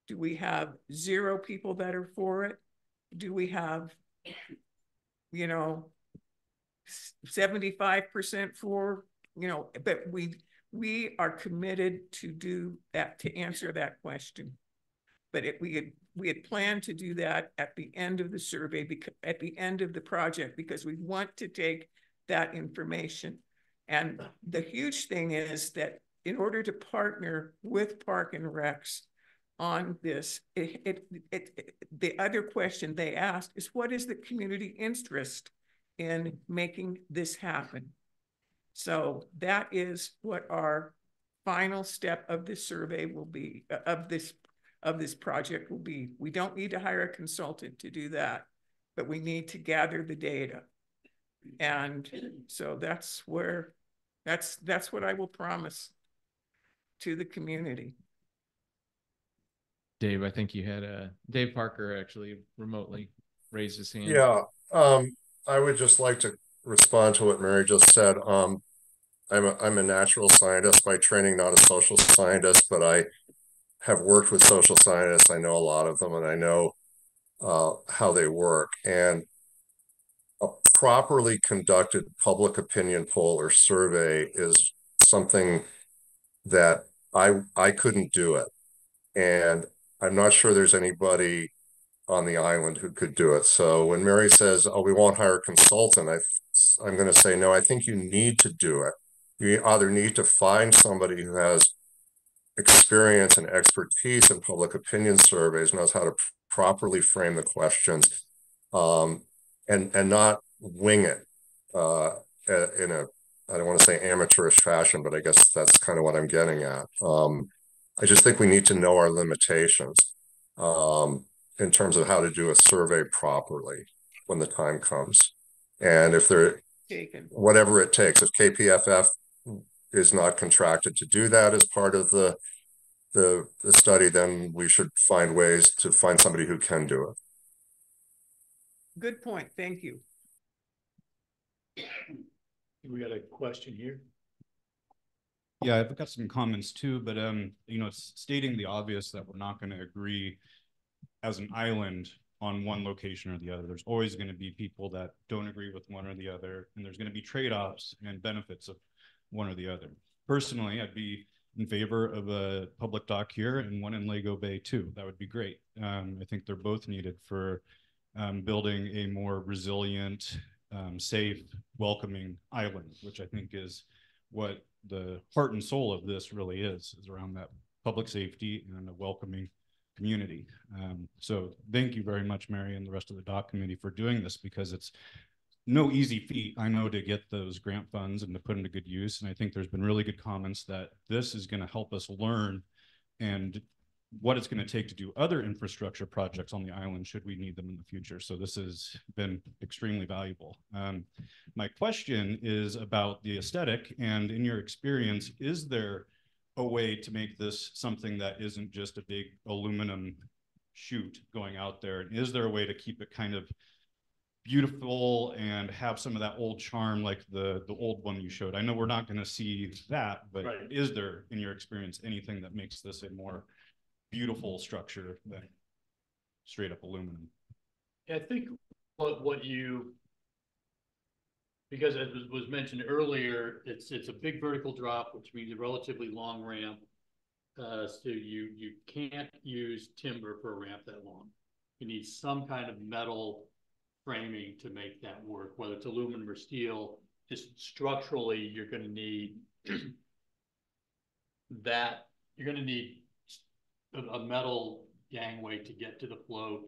Do we have 0 people that are for it? Do we have, you know, 75% for, you know, but we are committed to do that, to answer that question. But we had planned to do that at the end of the survey, because at the end of the project, because we want to take that information. And the huge thing is that in order to partner with Park and Recs on this, the other question they asked is, what is the community interest in making this happen? So that is what our final step of this survey will be, of this project will be. We don't need to hire a consultant to do that, but we need to gather the data. And so that's what I will promise to the community. Dave, I think you had Dave Parker actually remotely raised his hand. Yeah, I would just like to respond to what Mary just said. I'm a natural scientist by training, not a social scientist, but I have worked with social scientists. I know a lot of them, and I know how they work. And a properly conducted public opinion poll or survey is something that I couldn't do it. And I'm not sure there's anybody on the island who could do it. So when Mary says, oh, we won't hire a consultant, I'm going to say, no, I think you need to do it. You either need to find somebody who has experience and expertise in public opinion surveys, knows how to properly frame the questions, and not wing it in a, I don't want to say amateurish fashion, but I guess that's kind of what I'm getting at. I just think we need to know our limitations in terms of how to do a survey properly when the time comes. And if there, whatever it takes, if KPFF is not contracted to do that as part of the study, then we should find ways to find somebody who can do it. Good point. Thank you. We got a question here. Yeah, I've got some comments too, but it's stating the obvious that we're not going to agree as an island on one location or the other. There's always going to be people that don't agree with one or the other, and there's going to be trade-offs and benefits of one or the other. Personally, I'd be in favor of a public dock here and one in Lego Bay too. That would be great. I think they're both needed for building a more resilient, safe, welcoming island, which I think is what the heart and soul of this really is around that public safety and a welcoming community. So thank you very much, Mary, and the rest of the dock committee for doing this, because it's no easy feat, I know, to get those grant funds and to put into good use. And I think there's been really good comments that this is going to help us learn and what it's going to take to do other infrastructure projects on the island should we need them in the future. So this has been extremely valuable. My question is about the aesthetic, and in your experience, is there a way to make this something that isn't just a big aluminum chute going out there? And is there a way to keep it kind of beautiful and have some of that old charm like the old one you showed? I know we're not going to see that, but is there, in your experience, anything that makes this a more beautiful structure than straight up aluminum? Yeah, I think what you, because as was mentioned earlier, it's a big vertical drop, which means a relatively long ramp. So you can't use timber for a ramp that long. You need some kind of metal framing to make that work, whether it's aluminum or steel. Just structurally, you're going to need that. You're going to need a metal gangway to get to the float.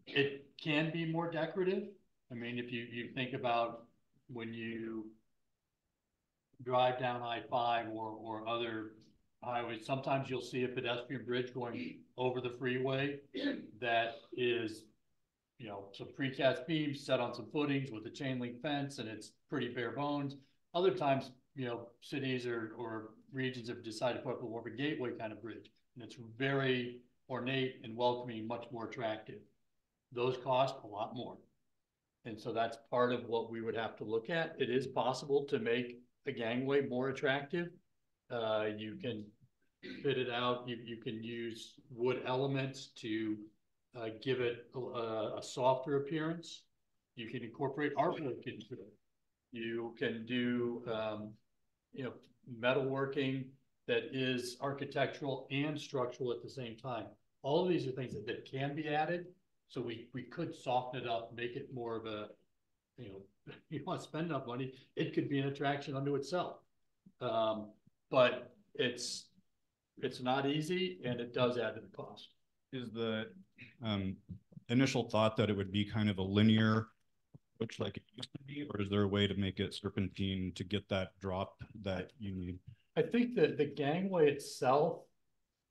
It can be more decorative. I mean, if you think about when you drive down I-5 or other highways, sometimes you'll see a pedestrian bridge going over the freeway that is, some precast beams set on some footings with a chain link fence, and it's pretty bare bones. Other times, cities or regions have decided to put up more of a gateway kind of bridge, and it's very ornate and welcoming, much more attractive. Those cost a lot more. And so that's part of what we would have to look at. It is possible to make the gangway more attractive. You can fit it out. You can use wood elements to give it a softer appearance. You can incorporate artwork into it. You can do, metalworking that is architectural and structural at the same time. All of these are things that can be added. So we could soften it up, make it more of a, you want to spend enough money, it could be an attraction unto itself. But it's not easy, and it does add to the cost. Is the initial thought that it would be kind of a linear, which like it used to be, or is there a way to make it serpentine to get that drop that you need? I think that the gangway itself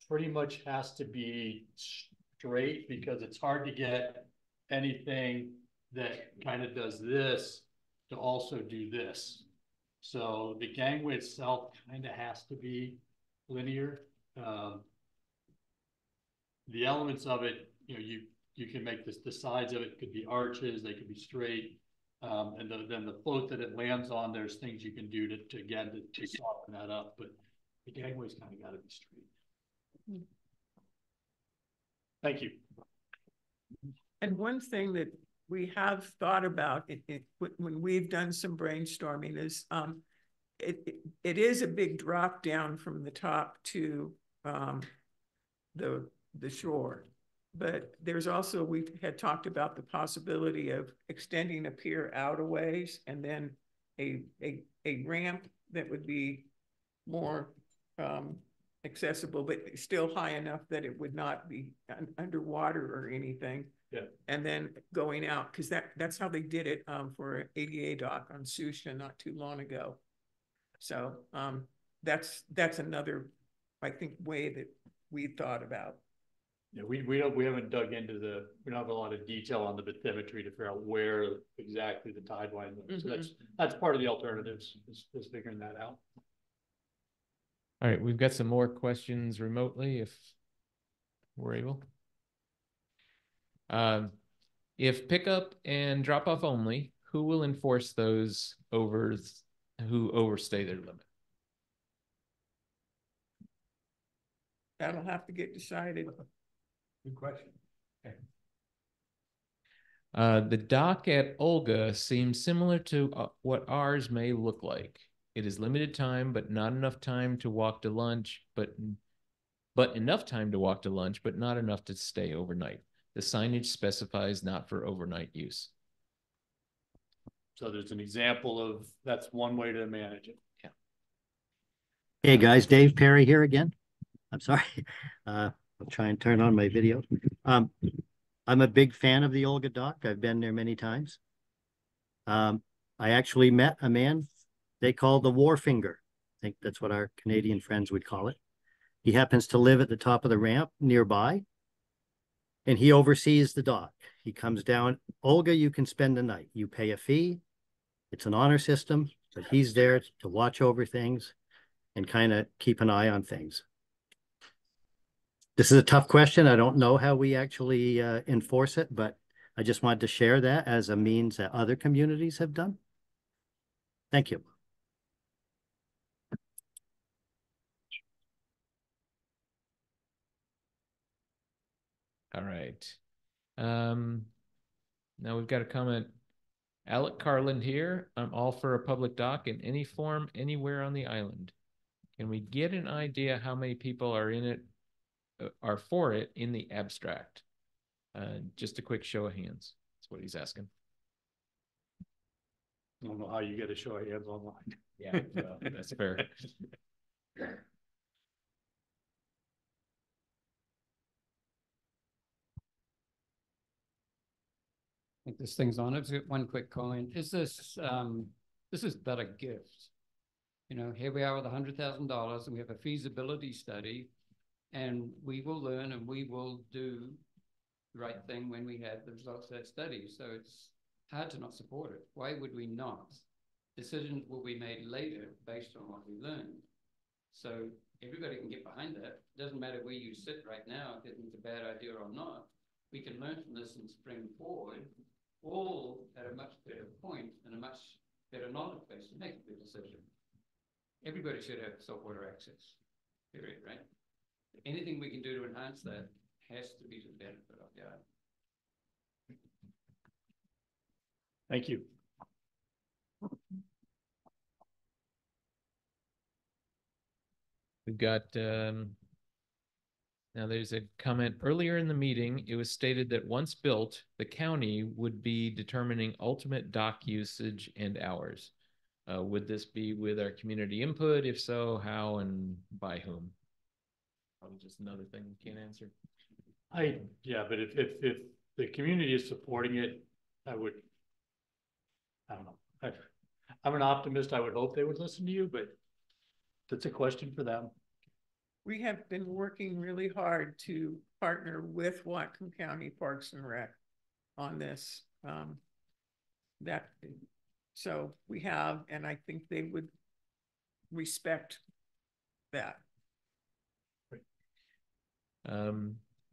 pretty much has to be straight, because it's hard to get anything that kind of does this to also do this. So the gangway itself kind of has to be linear. The elements of it, you can make this, the sides of it could be arches, they could be straight. And then the float that it lands on, there's things you can do to soften that up, but the gangway's kind of got to be straight. Thank you. And one thing that we have thought about when we've done some brainstorming is it is a big drop down from the top to the shore. But there's also, we had talked about the possibility of extending a pier out a ways, and then a ramp that would be more accessible, but still high enough that it would not be underwater or anything. Yeah. And then going out, because that's how they did it for ADA dock on Susha not too long ago. So that's another, I think, way that we thought about. Yeah, we haven't dug into we don't have a lot of detail on the bathymetry to figure out where exactly the tide line is. So that's part of the alternatives, is figuring that out. All right, we've got some more questions remotely if we're able. If pickup and drop off only, who will enforce those who overstay their limit? That'll have to get decided. Good question. Okay. The dock at Olga seems similar to what ours may look like. It is limited time, but not enough time to walk to lunch, but enough time to walk to lunch, but not enough to stay overnight. The signage specifies not for overnight use. So there's an example of, that's one way to manage it. Yeah. Hey guys, Dave Perry here again. I'm sorry. I'll try and turn on my video. I'm a big fan of the Olga dock. I've been there many times. I actually met a man they call the Wharfinger. I think that's what our Canadian friends would call it. He happens to live at the top of the ramp nearby, and he oversees the dock. He comes down. Olga, you can spend the night. You pay a fee. It's an honor system, but he's there to watch over things and kind of keep an eye on things. This is a tough question. I don't know how we actually enforce it, but I just wanted to share that as a means that other communities have done. Thank you. All right. Now we've got a comment. Alec Carland here. I'm all for a public dock in any form, anywhere on the island. Can we get an idea how many people are in it, are for it in the abstract? Just a quick show of hands. That's what he's asking. I don't know how you get a show of hands online. Yeah, well, that's fair. I think this thing's on. I've got one quick comment. Is this, this is but a gift. You know, here we are with $100,000 and we have a feasibility study, and we will learn and we will do the right thing when we have the results of that study. So it's hard to not support it. Why would we not? Decisions will be made later based on what we learned. So everybody can get behind that. It doesn't matter where you sit right now, if it's a bad idea or not. We can learn from this and spring forward, all at a much better point and a much better knowledge base to make a good decision. Everybody should have saltwater access, period, right? Anything we can do to enhance that has to be to the benefit of the island. Thank you. We've got, now there's a comment earlier in the meeting. It was stated that once built, the county would be determining ultimate dock usage and hours. Would this be with our community input? If so, how and by whom? Probably just another thing we can't answer. Yeah, but if the community is supporting it, I don't know. I'm an optimist. I would hope they would listen to you, but that's a question for them. We have been working really hard to partner with Whatcom County Parks and Rec on this. So we have, and I think they would respect that.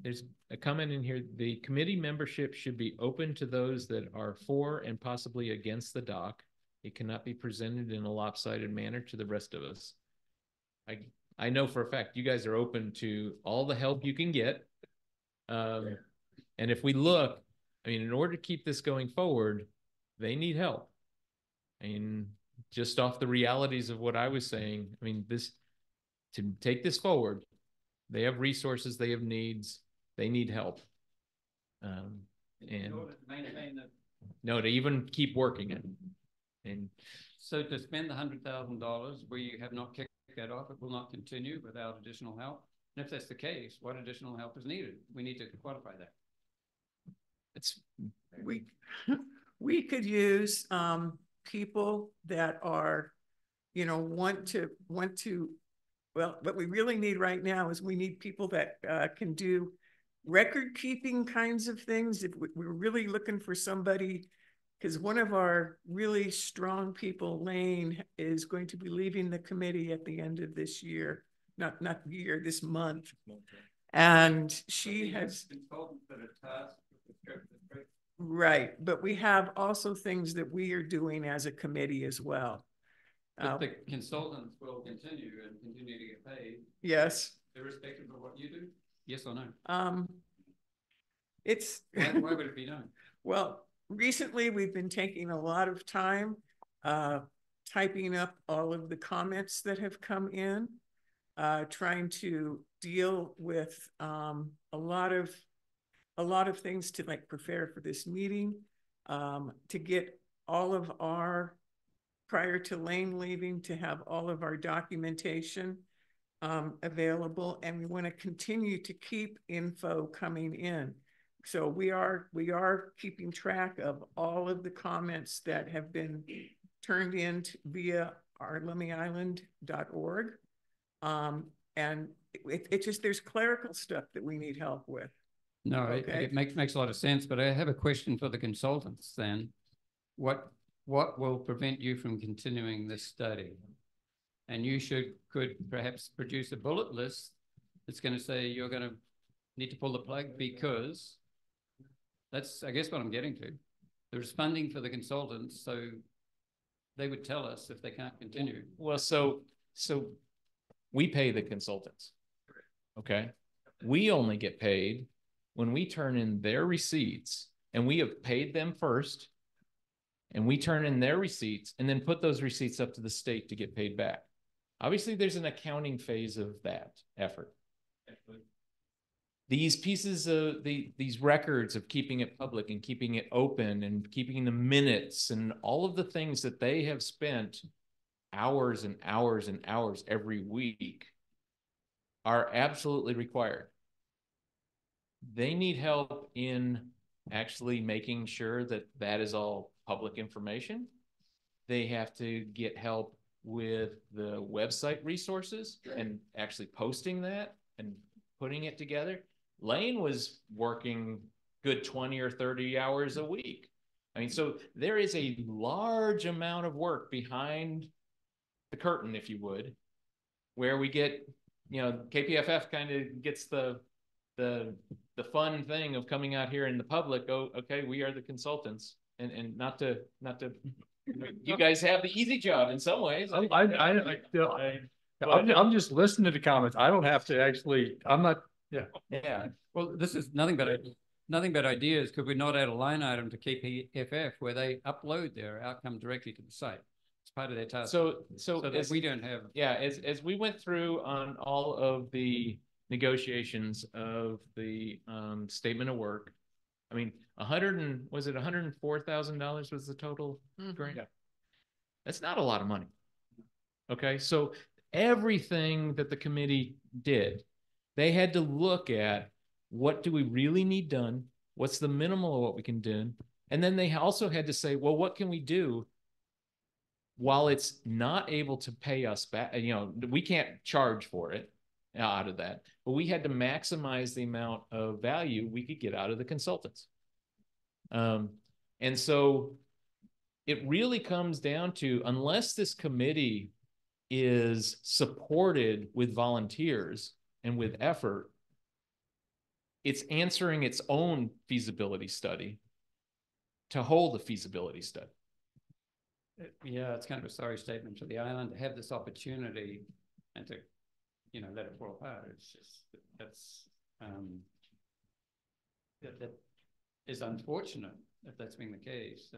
There's a comment in here. The committee membership should be open to those that are for and possibly against the dock. It cannot be presented in a lopsided manner to the rest of us. I know for a fact you guys are open to all the help you can get. And if we look, I mean, in order to keep this going forward, they need help. I mean, just off the realities of what I was saying, I mean, to take this forward, they have resources, they have needs, they need help. And no, to even keep working it. And so to spend the $100,000 where you have not kicked that off, it will not continue without additional help. And if that's the case, what additional help is needed? We need to quantify that. We could use people that are, you know, want to, well, what we really need right now is we need people that can do record keeping kinds of things. If we're really looking for somebody, because one of our really strong people, Lane, is going to be leaving the committee at the end of this year, not year, this month. And she has, Right, but we have also things that we are doing as a committee as well. But the consultants will continue to get paid. Yes. Irrespective of what you do? Yes or no? It's why would it be done? Well, recently we've been taking a lot of time typing up all of the comments that have come in, trying to deal with a lot of things to like prepare for this meeting, to get all of our, prior to Lane leaving, to have all of our documentation available, and we want to continue to keep info coming in. So we are keeping track of all of the comments that have been turned in via our LummyIsland.org. And it just, there's clerical stuff that we need help with. No, okay? it makes a lot of sense, but I have a question for the consultants then. What will prevent you from continuing this study? And you could perhaps produce a bullet list that's going to say you're going to need to pull the plug because that's, I guess, what I'm getting to. There's funding for the consultants, so they would tell us if they can't continue. Well, so we pay the consultants, okay? We only get paid when we turn in their receipts, and we have paid them first, and we turn in their receipts and then put those receipts up to the state to get paid back. Obviously, there's an accounting phase of that effort. These pieces of these records of keeping it public and keeping it open and keeping the minutes and all of the things that they have spent hours and hours and hours every week are absolutely required. They need help in actually making sure that that is all public information. They have to get help with the website resources and actually posting that and putting it together. Lane was working good 20 or 30 hours a week. I mean, so there is a large amount of work behind the curtain, if you would, where we get, KPFF kind of gets the fun thing of coming out here in the public. Oh, okay, we are the consultants, and not to you guys have the easy job in some ways. I'm just listening to the comments. I don't have to actually, I'm not, yeah. Yeah. Well, this is nothing but ideas. Could we not add a line item to KPFF where they upload their outcome directly to the site? It's part of their task. So that we don't have. Yeah, as we went through on all of the negotiations of the statement of work, I mean, $104,000 was the total grant? Yeah. That's not a lot of money. Okay, so everything that the committee did, they had to look at what do we really need done? What's the minimal of what we can do? And then they also had to say, well, what can we do while it's not able to pay us back? We can't charge for it out of that, but we had to maximize the amount of value we could get out of the consultants. And so it really comes down to, unless this committee is supported with volunteers and with effort, it's answering its own feasibility study to hold the feasibility study. Yeah, it's kind of a sorry statement to the island to have this opportunity and to, let it fall apart. It's just, that is unfortunate if that's been the case.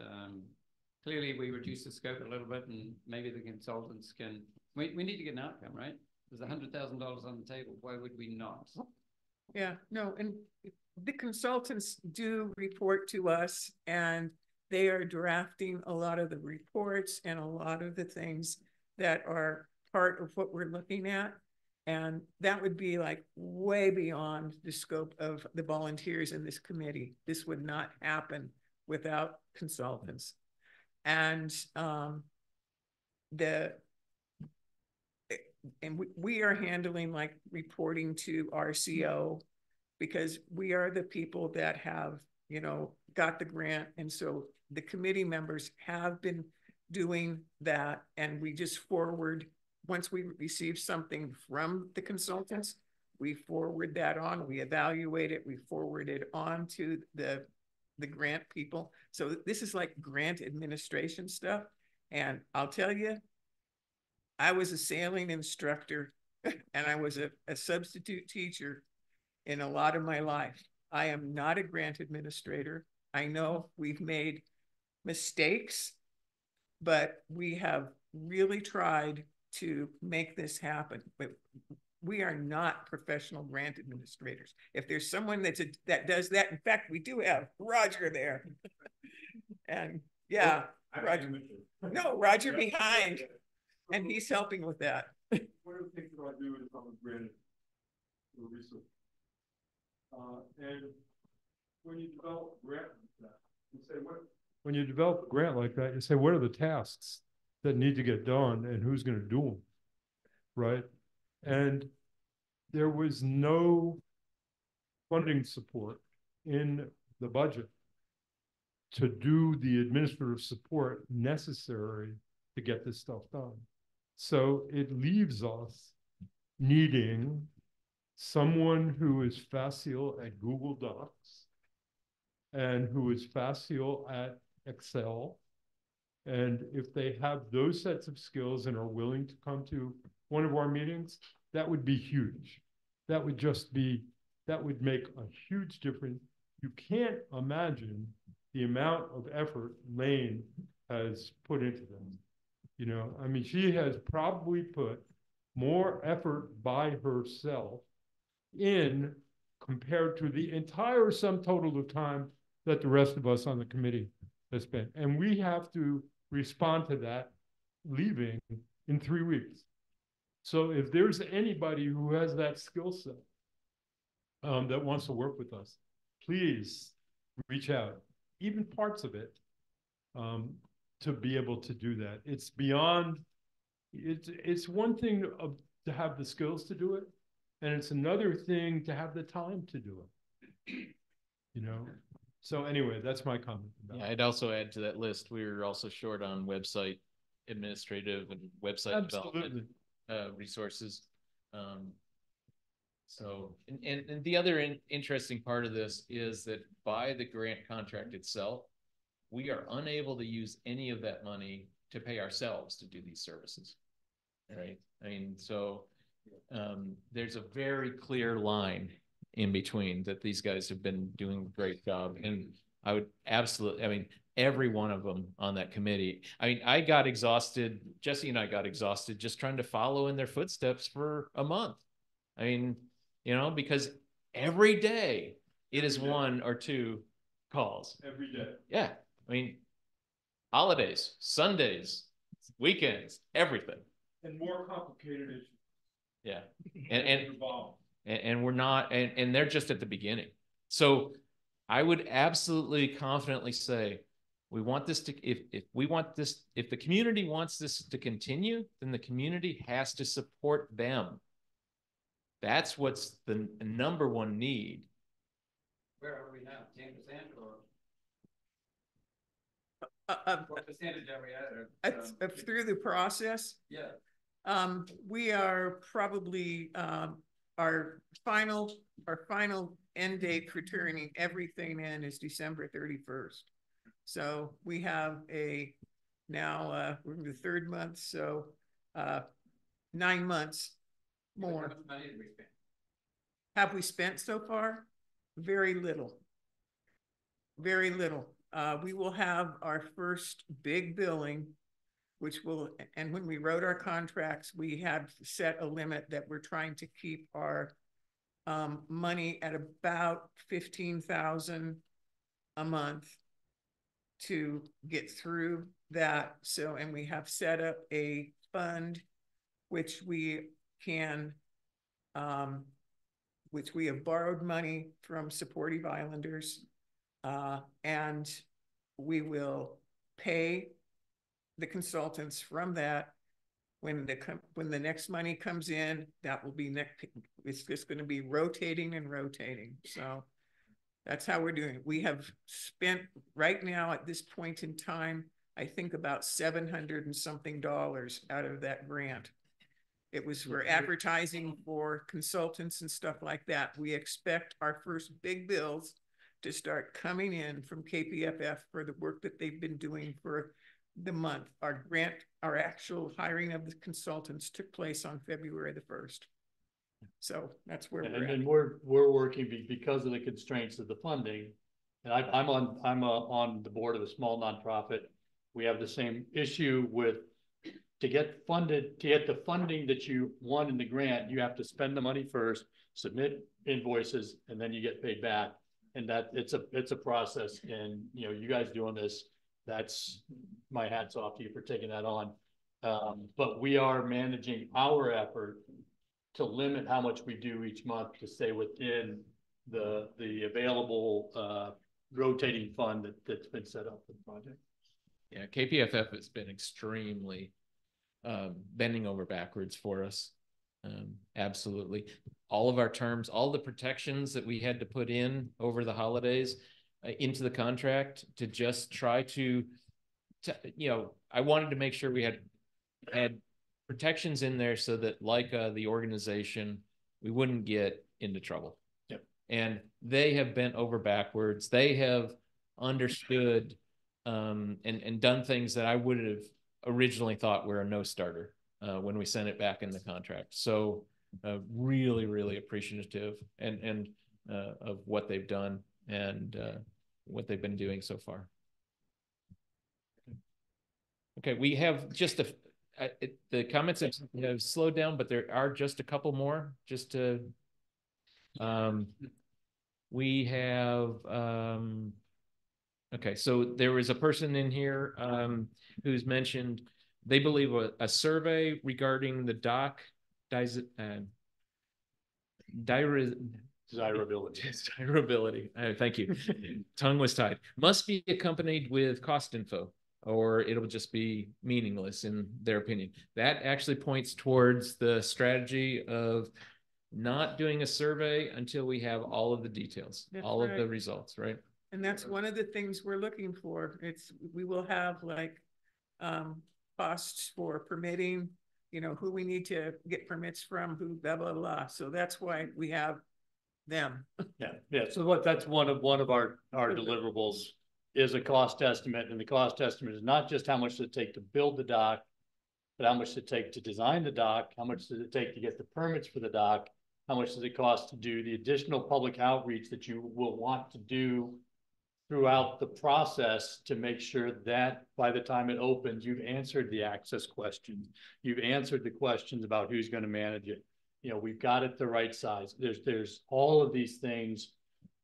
Clearly we reduce the scope a little bit, and maybe the consultants can, we need to get an outcome, right? There's $100,000 on the table. Why would we not? Yeah, no, and the consultants do report to us, and they are drafting a lot of the reports and a lot of the things that are part of what we're looking at. And that would be like way beyond the scope of the volunteers in this committee. This would not happen without consultants. And we are handling like reporting to RCO because we are the people that have, got the grant. And so the committee members have been doing that. And we just forward, once we receive something from the consultants, we forward that on, we evaluate it, we forward it on to the the grant people. So this is like grant administration stuff. And I'll tell you, I was a sailing instructor and I was a substitute teacher in a lot of my life. I am not a grant administrator. I know we've made mistakes, but we have really tried to make this happen. But we are not professional grant administrators. If there's someone that does that, in fact, we do have Roger there. And yeah, Roger. No, Roger behind, and he's helping with that. One of the things that I do is I'm a grant research. And when you develop a grant like that, you say, when you develop a grant like that, you say, what are the tasks that need to get done and who's going to do them, right? And there was no funding support in the budget to do the administrative support necessary to get this stuff done. So it leaves us needing someone who is facile at Google Docs and who is facile at Excel. And if they have those sets of skills and are willing to come to one of our meetings, that would be huge. That would just be, that would make a huge difference. You can't imagine the amount of effort Lane has put into them. You know, I mean, she has probably put more effort by herself in compared to the entire sum total of time that the rest of us on the committee has spent. And we have to respond to that leaving in 3 weeks. So if there's anybody who has that skill set that wants to work with us, please reach out, even parts of it, to be able to do that. It's beyond, it's one thing to have the skills to do it, and it's another thing to have the time to do it, you know? So anyway, that's my comment. Yeah, I'd also add to that list, we were also short on website administrative and website development resources. So, and the other interesting part of this is that by the grant contract itself, we are unable to use any of that money to pay ourselves to do these services, right? I mean, so there's a very clear line in between that these guys have been doing a great job. And I would absolutely, I mean, every one of them on that committee. I mean, I got exhausted, Jesse and I got exhausted just trying to follow in their footsteps for a month. I mean, you know, because every day it is one or two calls. Every day. Yeah. I mean, holidays, Sundays, weekends, everything. And more complicated issues. Yeah. And we're not, and they're just at the beginning. So I would absolutely confidently say, we want this to, if we want this, if the community wants this to continue, then the community has to support them. That's what's the number one need. Where are we now? 10% or? What percentage are we at? Through the process? Yeah. We are probably, our final end date for turning everything in is December 31st. So we have now we're in the 3rd month, so 9 months more. How much money did we spend? Have we spent so far? Very little. Very little. We will have our first big billing, which will, and when we wrote our contracts, we had set a limit that we're trying to keep our money at about $15,000 a month to get through that. So, and we have set up a fund which we can, which we have borrowed money from Supportive Islanders, and we will pay the consultants from that. When the next money comes in, that will be next. It's just going to be rotating and rotating. So that's how we're doing it. We have spent right now at this point in time, I think about $700 and something out of that grant. It was for advertising for consultants and stuff like that. We expect our first big bills to start coming in from KPFF for the work that they've been doing for the month. Our actual hiring of the consultants took place on February the 1st. So that's where we're at. And we're working because of the constraints of the funding. And I'm on the board of a small nonprofit. We have the same issue with, to get the funding that you want in the grant, you have to spend the money first, submit invoices, and then you get paid back. And that it's a process. And you know, you guys doing this, that's my hats off to you for taking that on. But we are managing our effort to limit how much we do each month to stay within the available rotating fund that's been set up for the project. Yeah, KPFF has been extremely bending over backwards for us. Absolutely. All of our terms, all the protections that we had to put in over the holidays into the contract to just try to, you know, I wanted to make sure we had protections in there so that like the organization, we wouldn't get into trouble. Yep. And they have bent over backwards. They have understood and done things that I would have originally thought were a no-starter when we sent it back in the contract. So really, really appreciative and of what they've done and what they've been doing so far. Okay, we have just the comments have slowed down, but there are just a couple more just to, we have, okay, so there was a person in here who's mentioned they believe a survey regarding the dock desirability. Thank you. Tongue was tied. Must be accompanied with cost info, or it'll just be meaningless in their opinion. That actually points towards the strategy of not doing a survey until we have all of the details, all of the results, right? And that's one of the things we're looking for. We will have like costs for permitting, you know, who we need to get permits from, who blah, blah, blah. So that's why we have them. Yeah. So that's one of our deliverables is a cost estimate. And the cost estimate is not just how much does it take to build the dock, but how much does it take to design the dock? How much does it take to get the permits for the dock? How much does it cost to do the additional public outreach that you will want to do throughout the process to make sure that by the time it opens, you've answered the access questions. You've answered the questions about who's going to manage it. You know, we've got it the right size. There's all of these things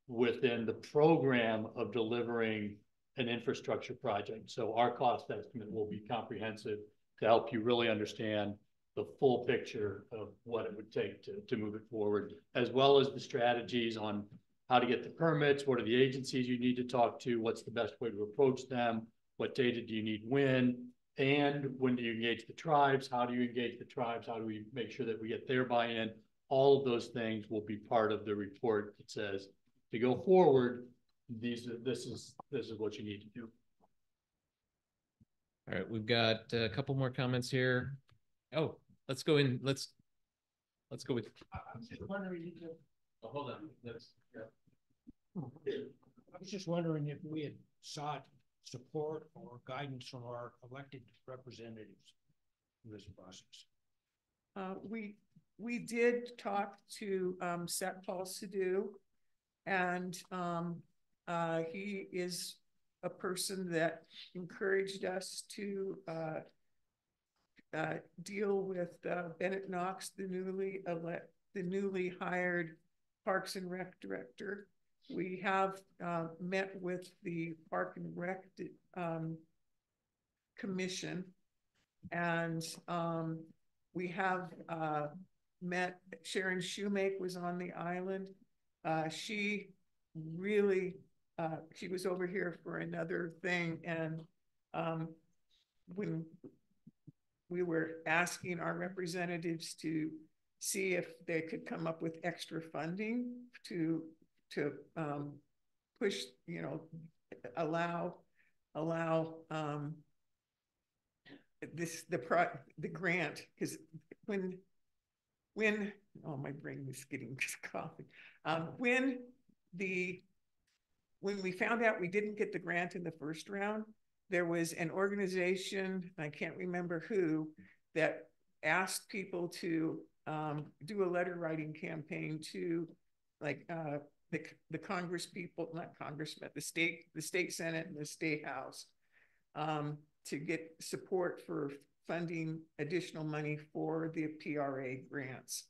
within the program of delivering an infrastructure project. So our cost estimate will be comprehensive to help you really understand the full picture of what it would take to move it forward, as well as the strategies on how to get the permits, what are the agencies you need to talk to, what's the best way to approach them, what data do you need when do you engage the tribes, how do you engage the tribes, how do we make sure that we get their buy-in. All of those things will be part of the report that says to go forward, this is what you need to do. All right, we've got a couple more comments here. Oh, let's go in. Let's go with. I'm just wondering. Oh, hold on. I was just wondering if we had sought support or guidance from our elected representatives in this process. We did talk to Satpal Sidhu, and he is a person that encouraged us to deal with Bennett Knox, the newly hired Parks and Rec director. We have met with the Park and Rec Commission, and we have met Sharon Shoemake was on the island. She really, she was over here for another thing, and when we were asking our representatives to see if they could come up with extra funding to push, you know, allow the grant, because when oh, my brain is getting coffee. When the when we found out we didn't get the grant in the first round, there was an organization, I can't remember who, that asked people to do a letter writing campaign to like the Congress people, not congressmen, the state Senate and the state House to get support for funding additional money for the PRA grants.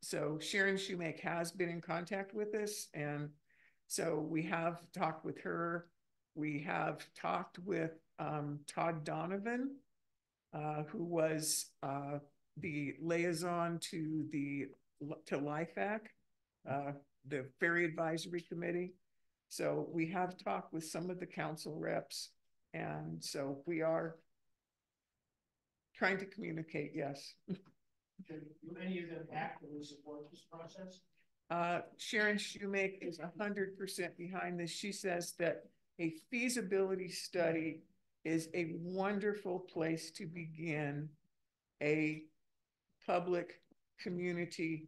So Sharon Shoemake has been in contact with us, and so we have talked with her. We have talked with Todd Donovan, who was the liaison to LIFAC, the Ferry Advisory Committee. So we have talked with some of the council reps, and so we are trying to communicate, yes. Do any of them actively support this process? Sharon Shoemake is 100% behind this. She says that a feasibility study is a wonderful place to begin a public community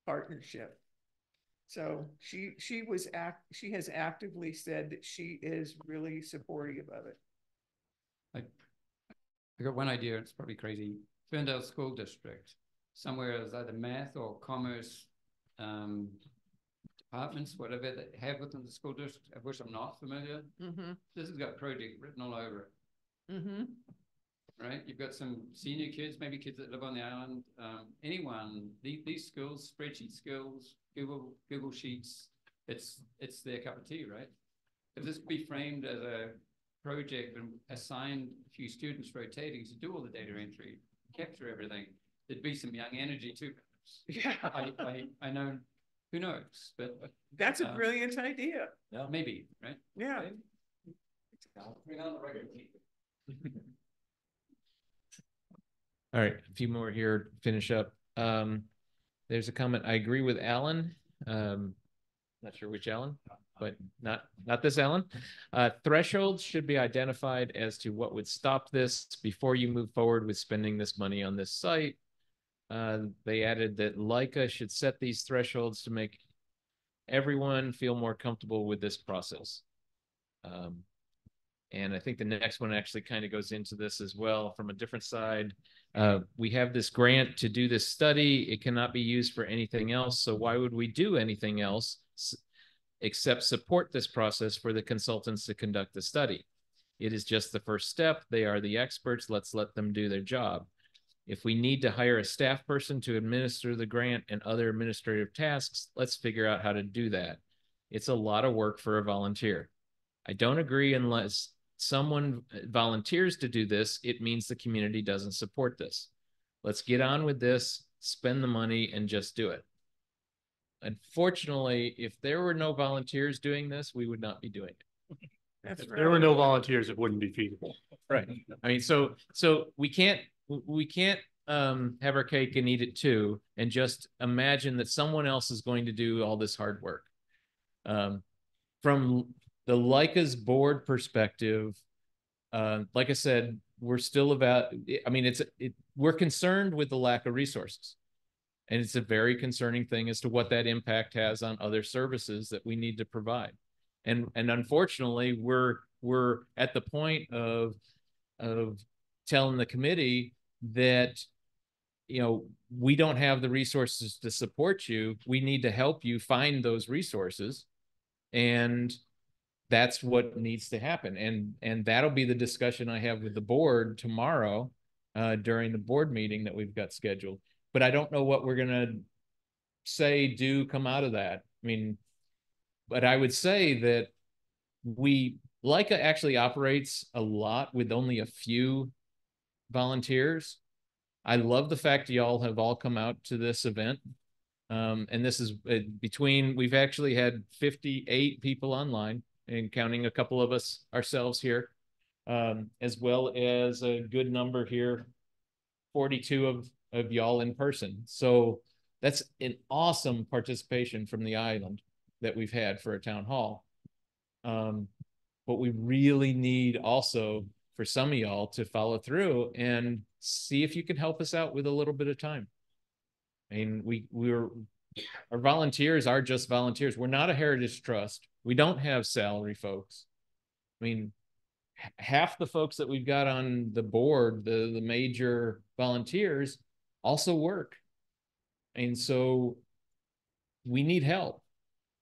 partnership. So she has actively said that she is really supportive of it. I got one idea, it's probably crazy. Ferndale School District, somewhere as either math or commerce departments, whatever they have within the school district, of which I'm not familiar. This has got project written all over it. Right? You've got some senior kids, maybe kids that live on the island. Anyone, these skills, spreadsheet skills, Google Sheets, it's their cup of tea, right? If this could be framed as a project and assigned a few students rotating to do all the data entry, capture everything, there'd be some young energy too. Yeah. I know, who knows, but that's a brilliant idea. Yeah, maybe, right? Yeah. Bring on the regular team. All right, a few more here to finish up. There's a comment. I agree with Alan. Not sure which Alan, but not this Alan. Thresholds should be identified as to what would stop this before you move forward with spending this money on this site. They added that LICA should set these thresholds to make everyone feel more comfortable with this process. And I think the next one actually kind of goes into this as well from a different side. We have this grant to do this study. It cannot be used for anything else. So why would we do anything else except support this process for the consultants to conduct the study? It is just the first step. They are the experts. Let's let them do their job. If we need to hire a staff person to administer the grant and other administrative tasks, let's figure out how to do that. It's a lot of work for a volunteer. I don't agree unless someone volunteers to do this, it means the community doesn't support this. Let's get on with this, spend the money, and just do it. Unfortunately, if there were no volunteers doing this, we would not be doing it. If there were no volunteers, it wouldn't be feasible. Right. I mean, so we can't have our cake and eat it too, and just imagine that someone else is going to do all this hard work. From the LICA's board perspective, like I said, we're still we're concerned with the lack of resources. And it's a very concerning thing as to what that impact has on other services that we need to provide. And unfortunately, we're at the point of telling the committee that, you know, we don't have the resources to support you. We need to help you find those resources. And that's what needs to happen. And that'll be the discussion I have with the board tomorrow during the board meeting that we've got scheduled. But I don't know what we're going to say, come out of that. I mean, but I would say that LICA actually operates a lot with only a few volunteers. I love the fact y'all have all come out to this event. And this is we've actually had 58 people online, and counting a couple of us ourselves here, as well as a good number here, 42 of y'all in person. So that's an awesome participation from the island that we've had for a town hall. But we really need also for some of y'all to follow through and see if you can help us out with a little bit of time. I mean, our volunteers are just volunteers. We're not a heritage trust. We don't have salary folks. I mean, half the folks that we've got on the board, the major volunteers, also work. And so we need help.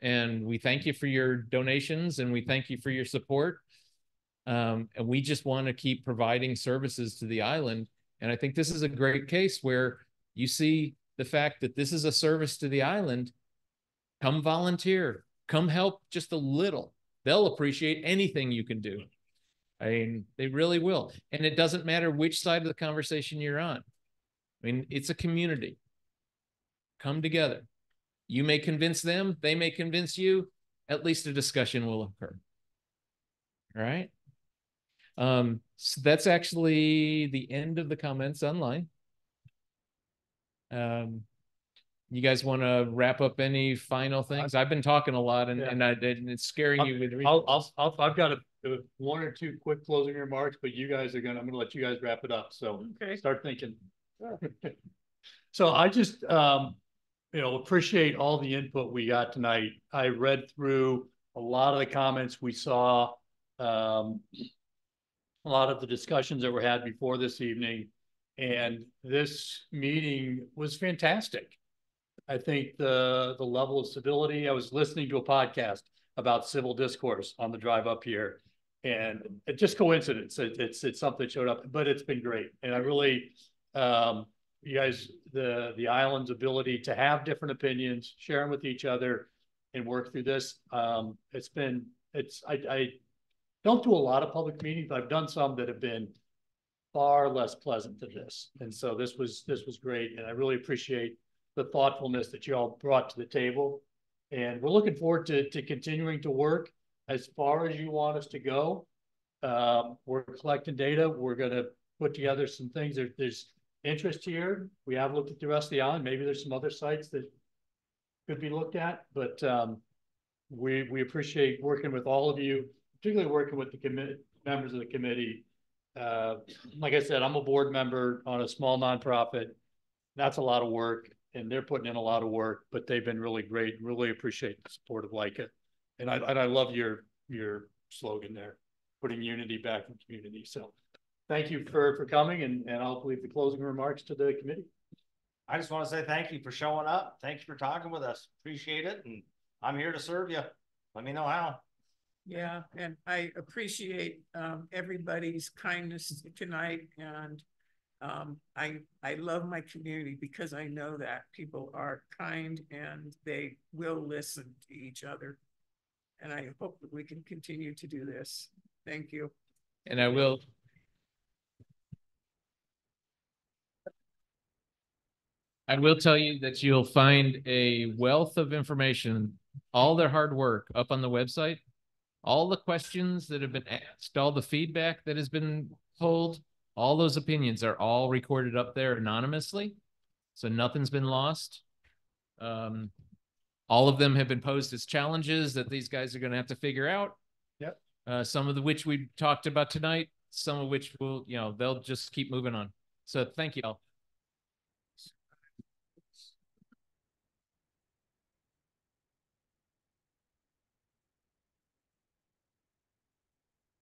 And we thank you for your donations and we thank you for your support. And we just want to keep providing services to the island. And I think this is a great case where you see the fact that this is a service to the island. Come volunteer, come help just a little. They'll appreciate anything you can do. I mean, they really will. And it doesn't matter which side of the conversation you're on. I mean, it's a community. Come together. You may convince them, they may convince you, at least a discussion will occur. All right. So that's actually the end of the comments online. You guys want to wrap up any final things? I've been talking a lot and, and it's scaring you with I've got one or two quick closing remarks, but I'm gonna let you guys wrap it up. So start thinking. So I just, appreciate all the input we got tonight. I read through a lot of the comments we saw, a lot of the discussions that were had before this evening, and this meeting was fantastic. I think the level of civility, I was listening to a podcast about civil discourse on the drive up here, and it's just coincidence. It's something that showed up, but it's been great. And I really, you guys, the island's ability to have different opinions, share them with each other and work through this. I don't do a lot of public meetings, but I've done some that have been far less pleasant than this. And so this was great. And I really appreciate the thoughtfulness that you all brought to the table. And we're looking forward to continuing to work as far as you want us to go. We're collecting data. We're going to put together some things. There's interest here. We have looked at the rest of the island. Maybe there's some other sites that could be looked at, but we appreciate working with all of you, particularly working with the members of the committee. Like I said, I'm a board member on a small nonprofit. That's a lot of work, and they're putting in a lot of work, but they've been really great. Really appreciate the support of Leica. And I love your slogan there, putting unity back in the community. So thank you for coming, and I'll leave the closing remarks to the committee. I just want to say thank you for showing up. Thanks for talking with us. Appreciate it. And I'm here to serve you. Let me know how. Yeah, and I appreciate everybody's kindness tonight, and I love my community because I know that people are kind and they will listen to each other. And I hope that we can continue to do this. Thank you. And I will. I will tell you that you'll find a wealth of information, all their hard work up on the website, all the questions that have been asked, all the feedback that has been pulled, all those opinions are all recorded up there anonymously. So nothing's been lost. All of them have been posed as challenges that these guys are going to have to figure out. Yep. Some of which we talked about tonight, some of which will, they'll just keep moving on. So thank you all.